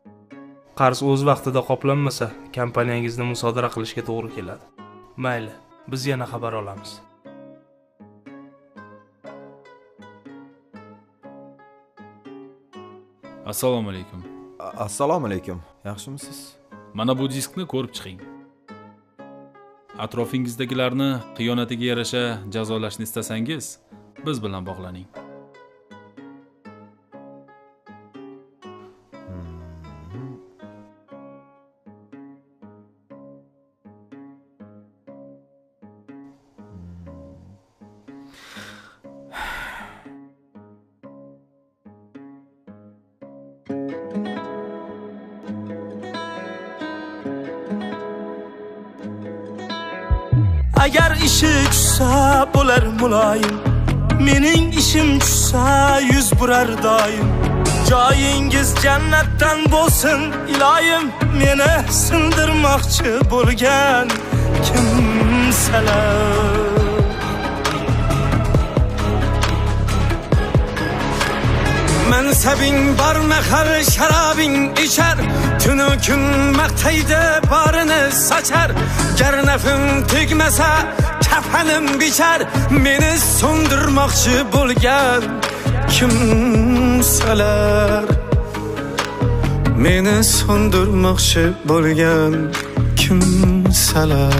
Qarz o'z vaqtida qoplanmasa, kompaniyangizni musodara qilishga to'g'ri keladi. Mayli, biz yana xabar olamiz. Assalomu alaykum. Assalomu alaykum. Yaxshimisiz? Mana bu diskni ko'rib chiqing. Atrofingizdagilarni xiyonatiga yarasha jazolashni istasangiz, biz bilan bog'laning. Agar ishi tushsa bo'lar muloyim, mening ishim tushsa yuz burar doim. Joyingiz jannatdan bo'lsin iloyim, meni sindirmoqchi bo'lgan kimsalar. Mansabing bar mahal sharabing ichar, tunu kun maqtaydi barini sochar. Gar nafim tegmasa kafanim bichar, meni so'ndirmoqchi bo'lgan kimsalar. Meni so'ndirmoqchi bo'lgan kimsalar.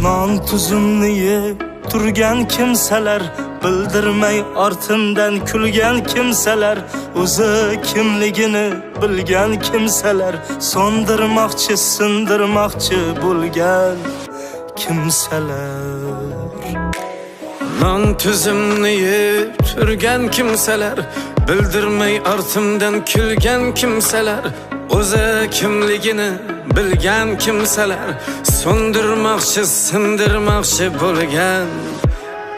Non tuzimni yeb turgan kimsalar, bildirmay ortimdan kulgan kimsalar, o'zi kimligini bilgan kimsalar, so'ndirmoqchi, sindirmoqchi bo'lgan kimsalar. Non tuzimni yeb turgan kimsalar, bildirmay ortimdan kulgan kimsalar, o'zi kimligini bilgan kimsalar, so'ndirmoqchi, sindirmoqchi bo'lgan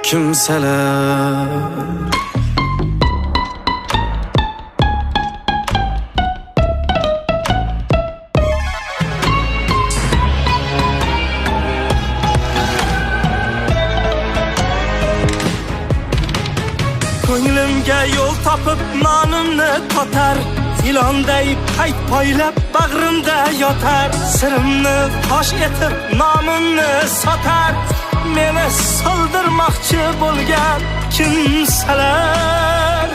kimsalar. Ko'nglimga yo'l topib nonimni totar, ilonday payt poylab bag'rimda yotar. Sirimni fosh etib nomimni sotar, meni soldirmoqchi bo'lgan kimsalar.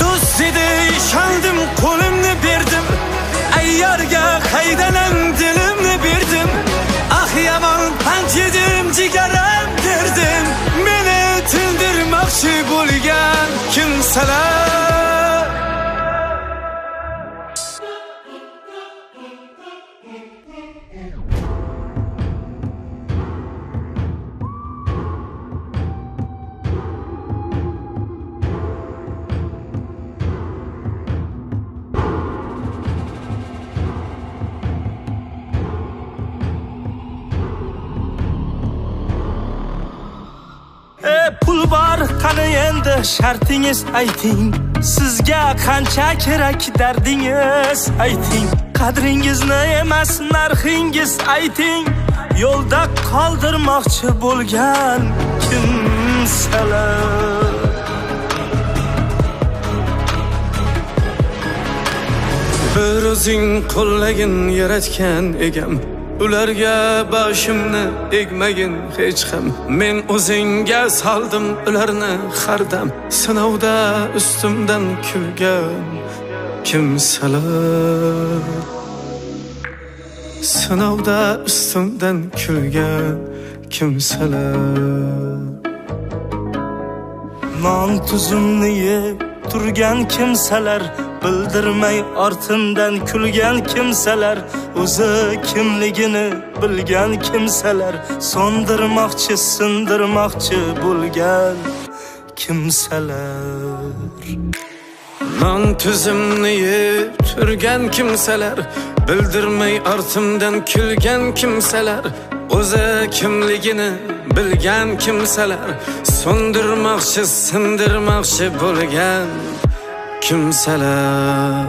Do'st edi ishondim, qo'limni berdim, ayyorga haydanan dilimni berdim. Ah yomon pand yedim, jigaram derdim, meni tindirmoqchi bo'lgan kimsalar. Pul bor, qani endi shartingiz ayting. Sizga qancha kerak dardingiz ayting. Qadringizni emas narxingiz ayting. Yo'lda qoldirmoqchi bo'lgan kimsalar. Bir o'zing qo'llagin yaratgan egam, ularga boshimni egmagin hech ham. Men o'zingga soldim ularni har dam, sinovda ustimdan kulgan kimsalar. Sinovda ustimdan kulgan kimsalar. Non tuzimni yeb turgan kimsalar, bildirmay ortimdan kulgan kimsalar, o'zi kimligini bilgan kimsalar, so'ndirmoqchi, sindirmoqchi bo'lgan kimsalar. Non tuzimni yeb turgan kimsalar, bildirmay ortimdan kulgan kimsalar, o'zi kimligini bilgan kimsalar, so'ndirmoqchi, sindirmoqchi bo'lgan kimsalar.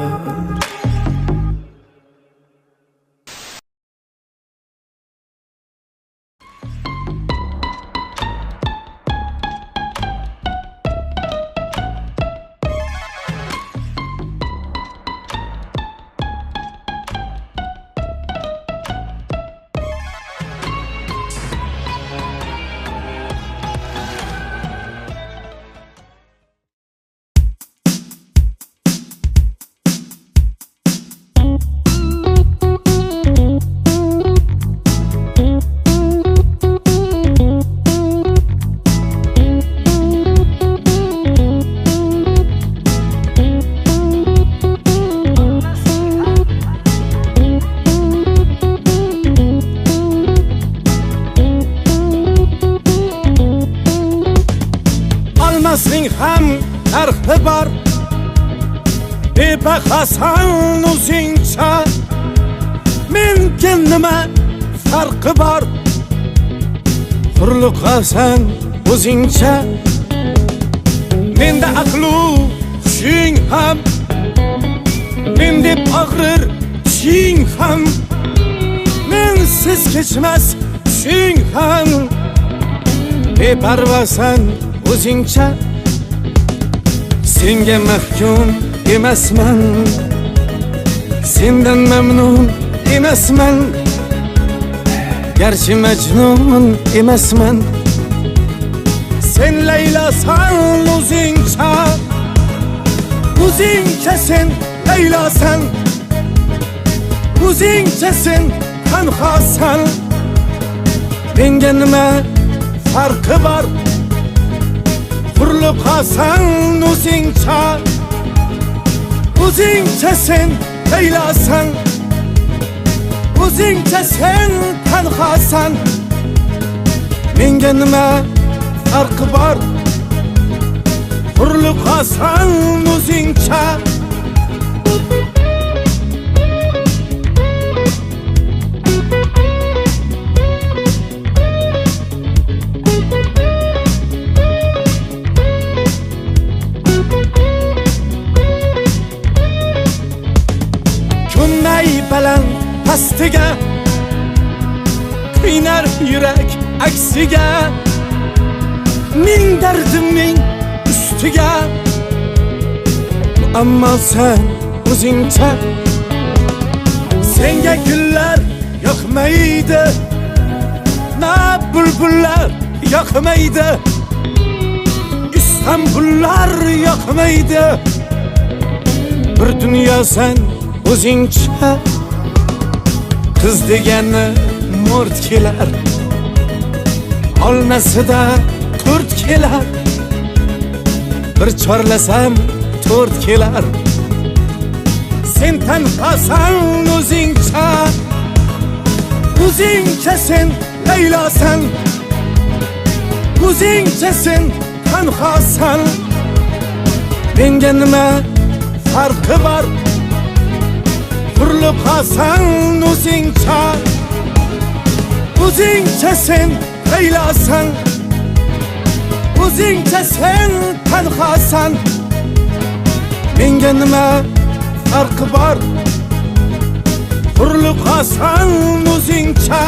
farqi bor bebaqasan o'zingcha menga nima farqi bor hurliqasan o'zingcha menda aqlu hushing ham men deb og'rir tushing ham mensiz kechmas tushing ham beparvasan o'zingcha senga mahkum emasman sendan mamnun emasman garchi majnun emasman sen laylasan o'zingcha o'zingcha sen laylasan o'zingcha sen tanhosan menga nima farqi bor hurliqasan o'zingcha o'zingcha sen laylasan o'zingcha sen tanhosan menga nima farqi bor hurliqasan o'zingcha kunday baland pastiga kuynar yurak aksiga ming dardimning ustiga ammo sen o'zingcha senga gullar yoqmaydi na bulbullar yoqmaydi istanbullar yoqmaydi bir dunyo sen o'zingcha qiz degani mo'rt kelar olmasida to'rt kelar bir chorlasam to'rt kelar sen tanhosan o'zingcha o'zingcha sen laylasan o'zingcha sen tanhosan menga nima farqi bor hurliqasan o'zingcha o'zingcha sen laylasan o'zingcha sen tanhosan menga nima farqi bor hurliqasan o'zingcha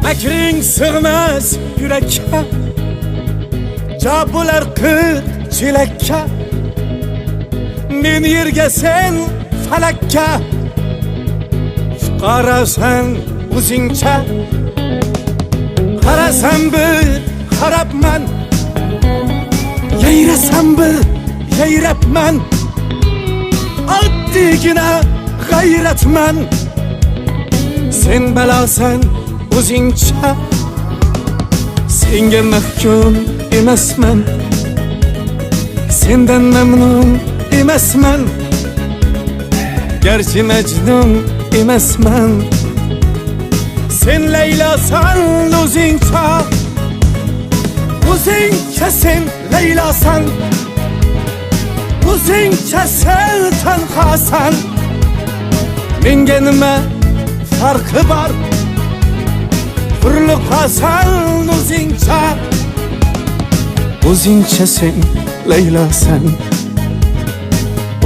makring sig'mas yurakka jo bo'lar qir chelakka men yerga sen falakka fuqarosan o'zingcha qarasam bir qarabman yayrasam bir yayrabman oddiygina g'ayratman sen balosan o'zingcha senga mahkum emasman sendan mamnun emasman garchi majnun emasman sen laylasan o'zingcha o'zingcha sen laylasan o'zingcha sen tanhosan menga nima farqi bor hurliqasan o'zingcha o'zingcha sen laylasan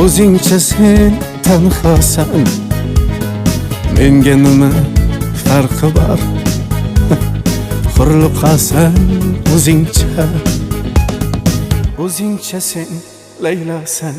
o'zingcha sen tanhosan menga nima farqi bor hurliqasan o'zingcha o'zingcha sen laylasan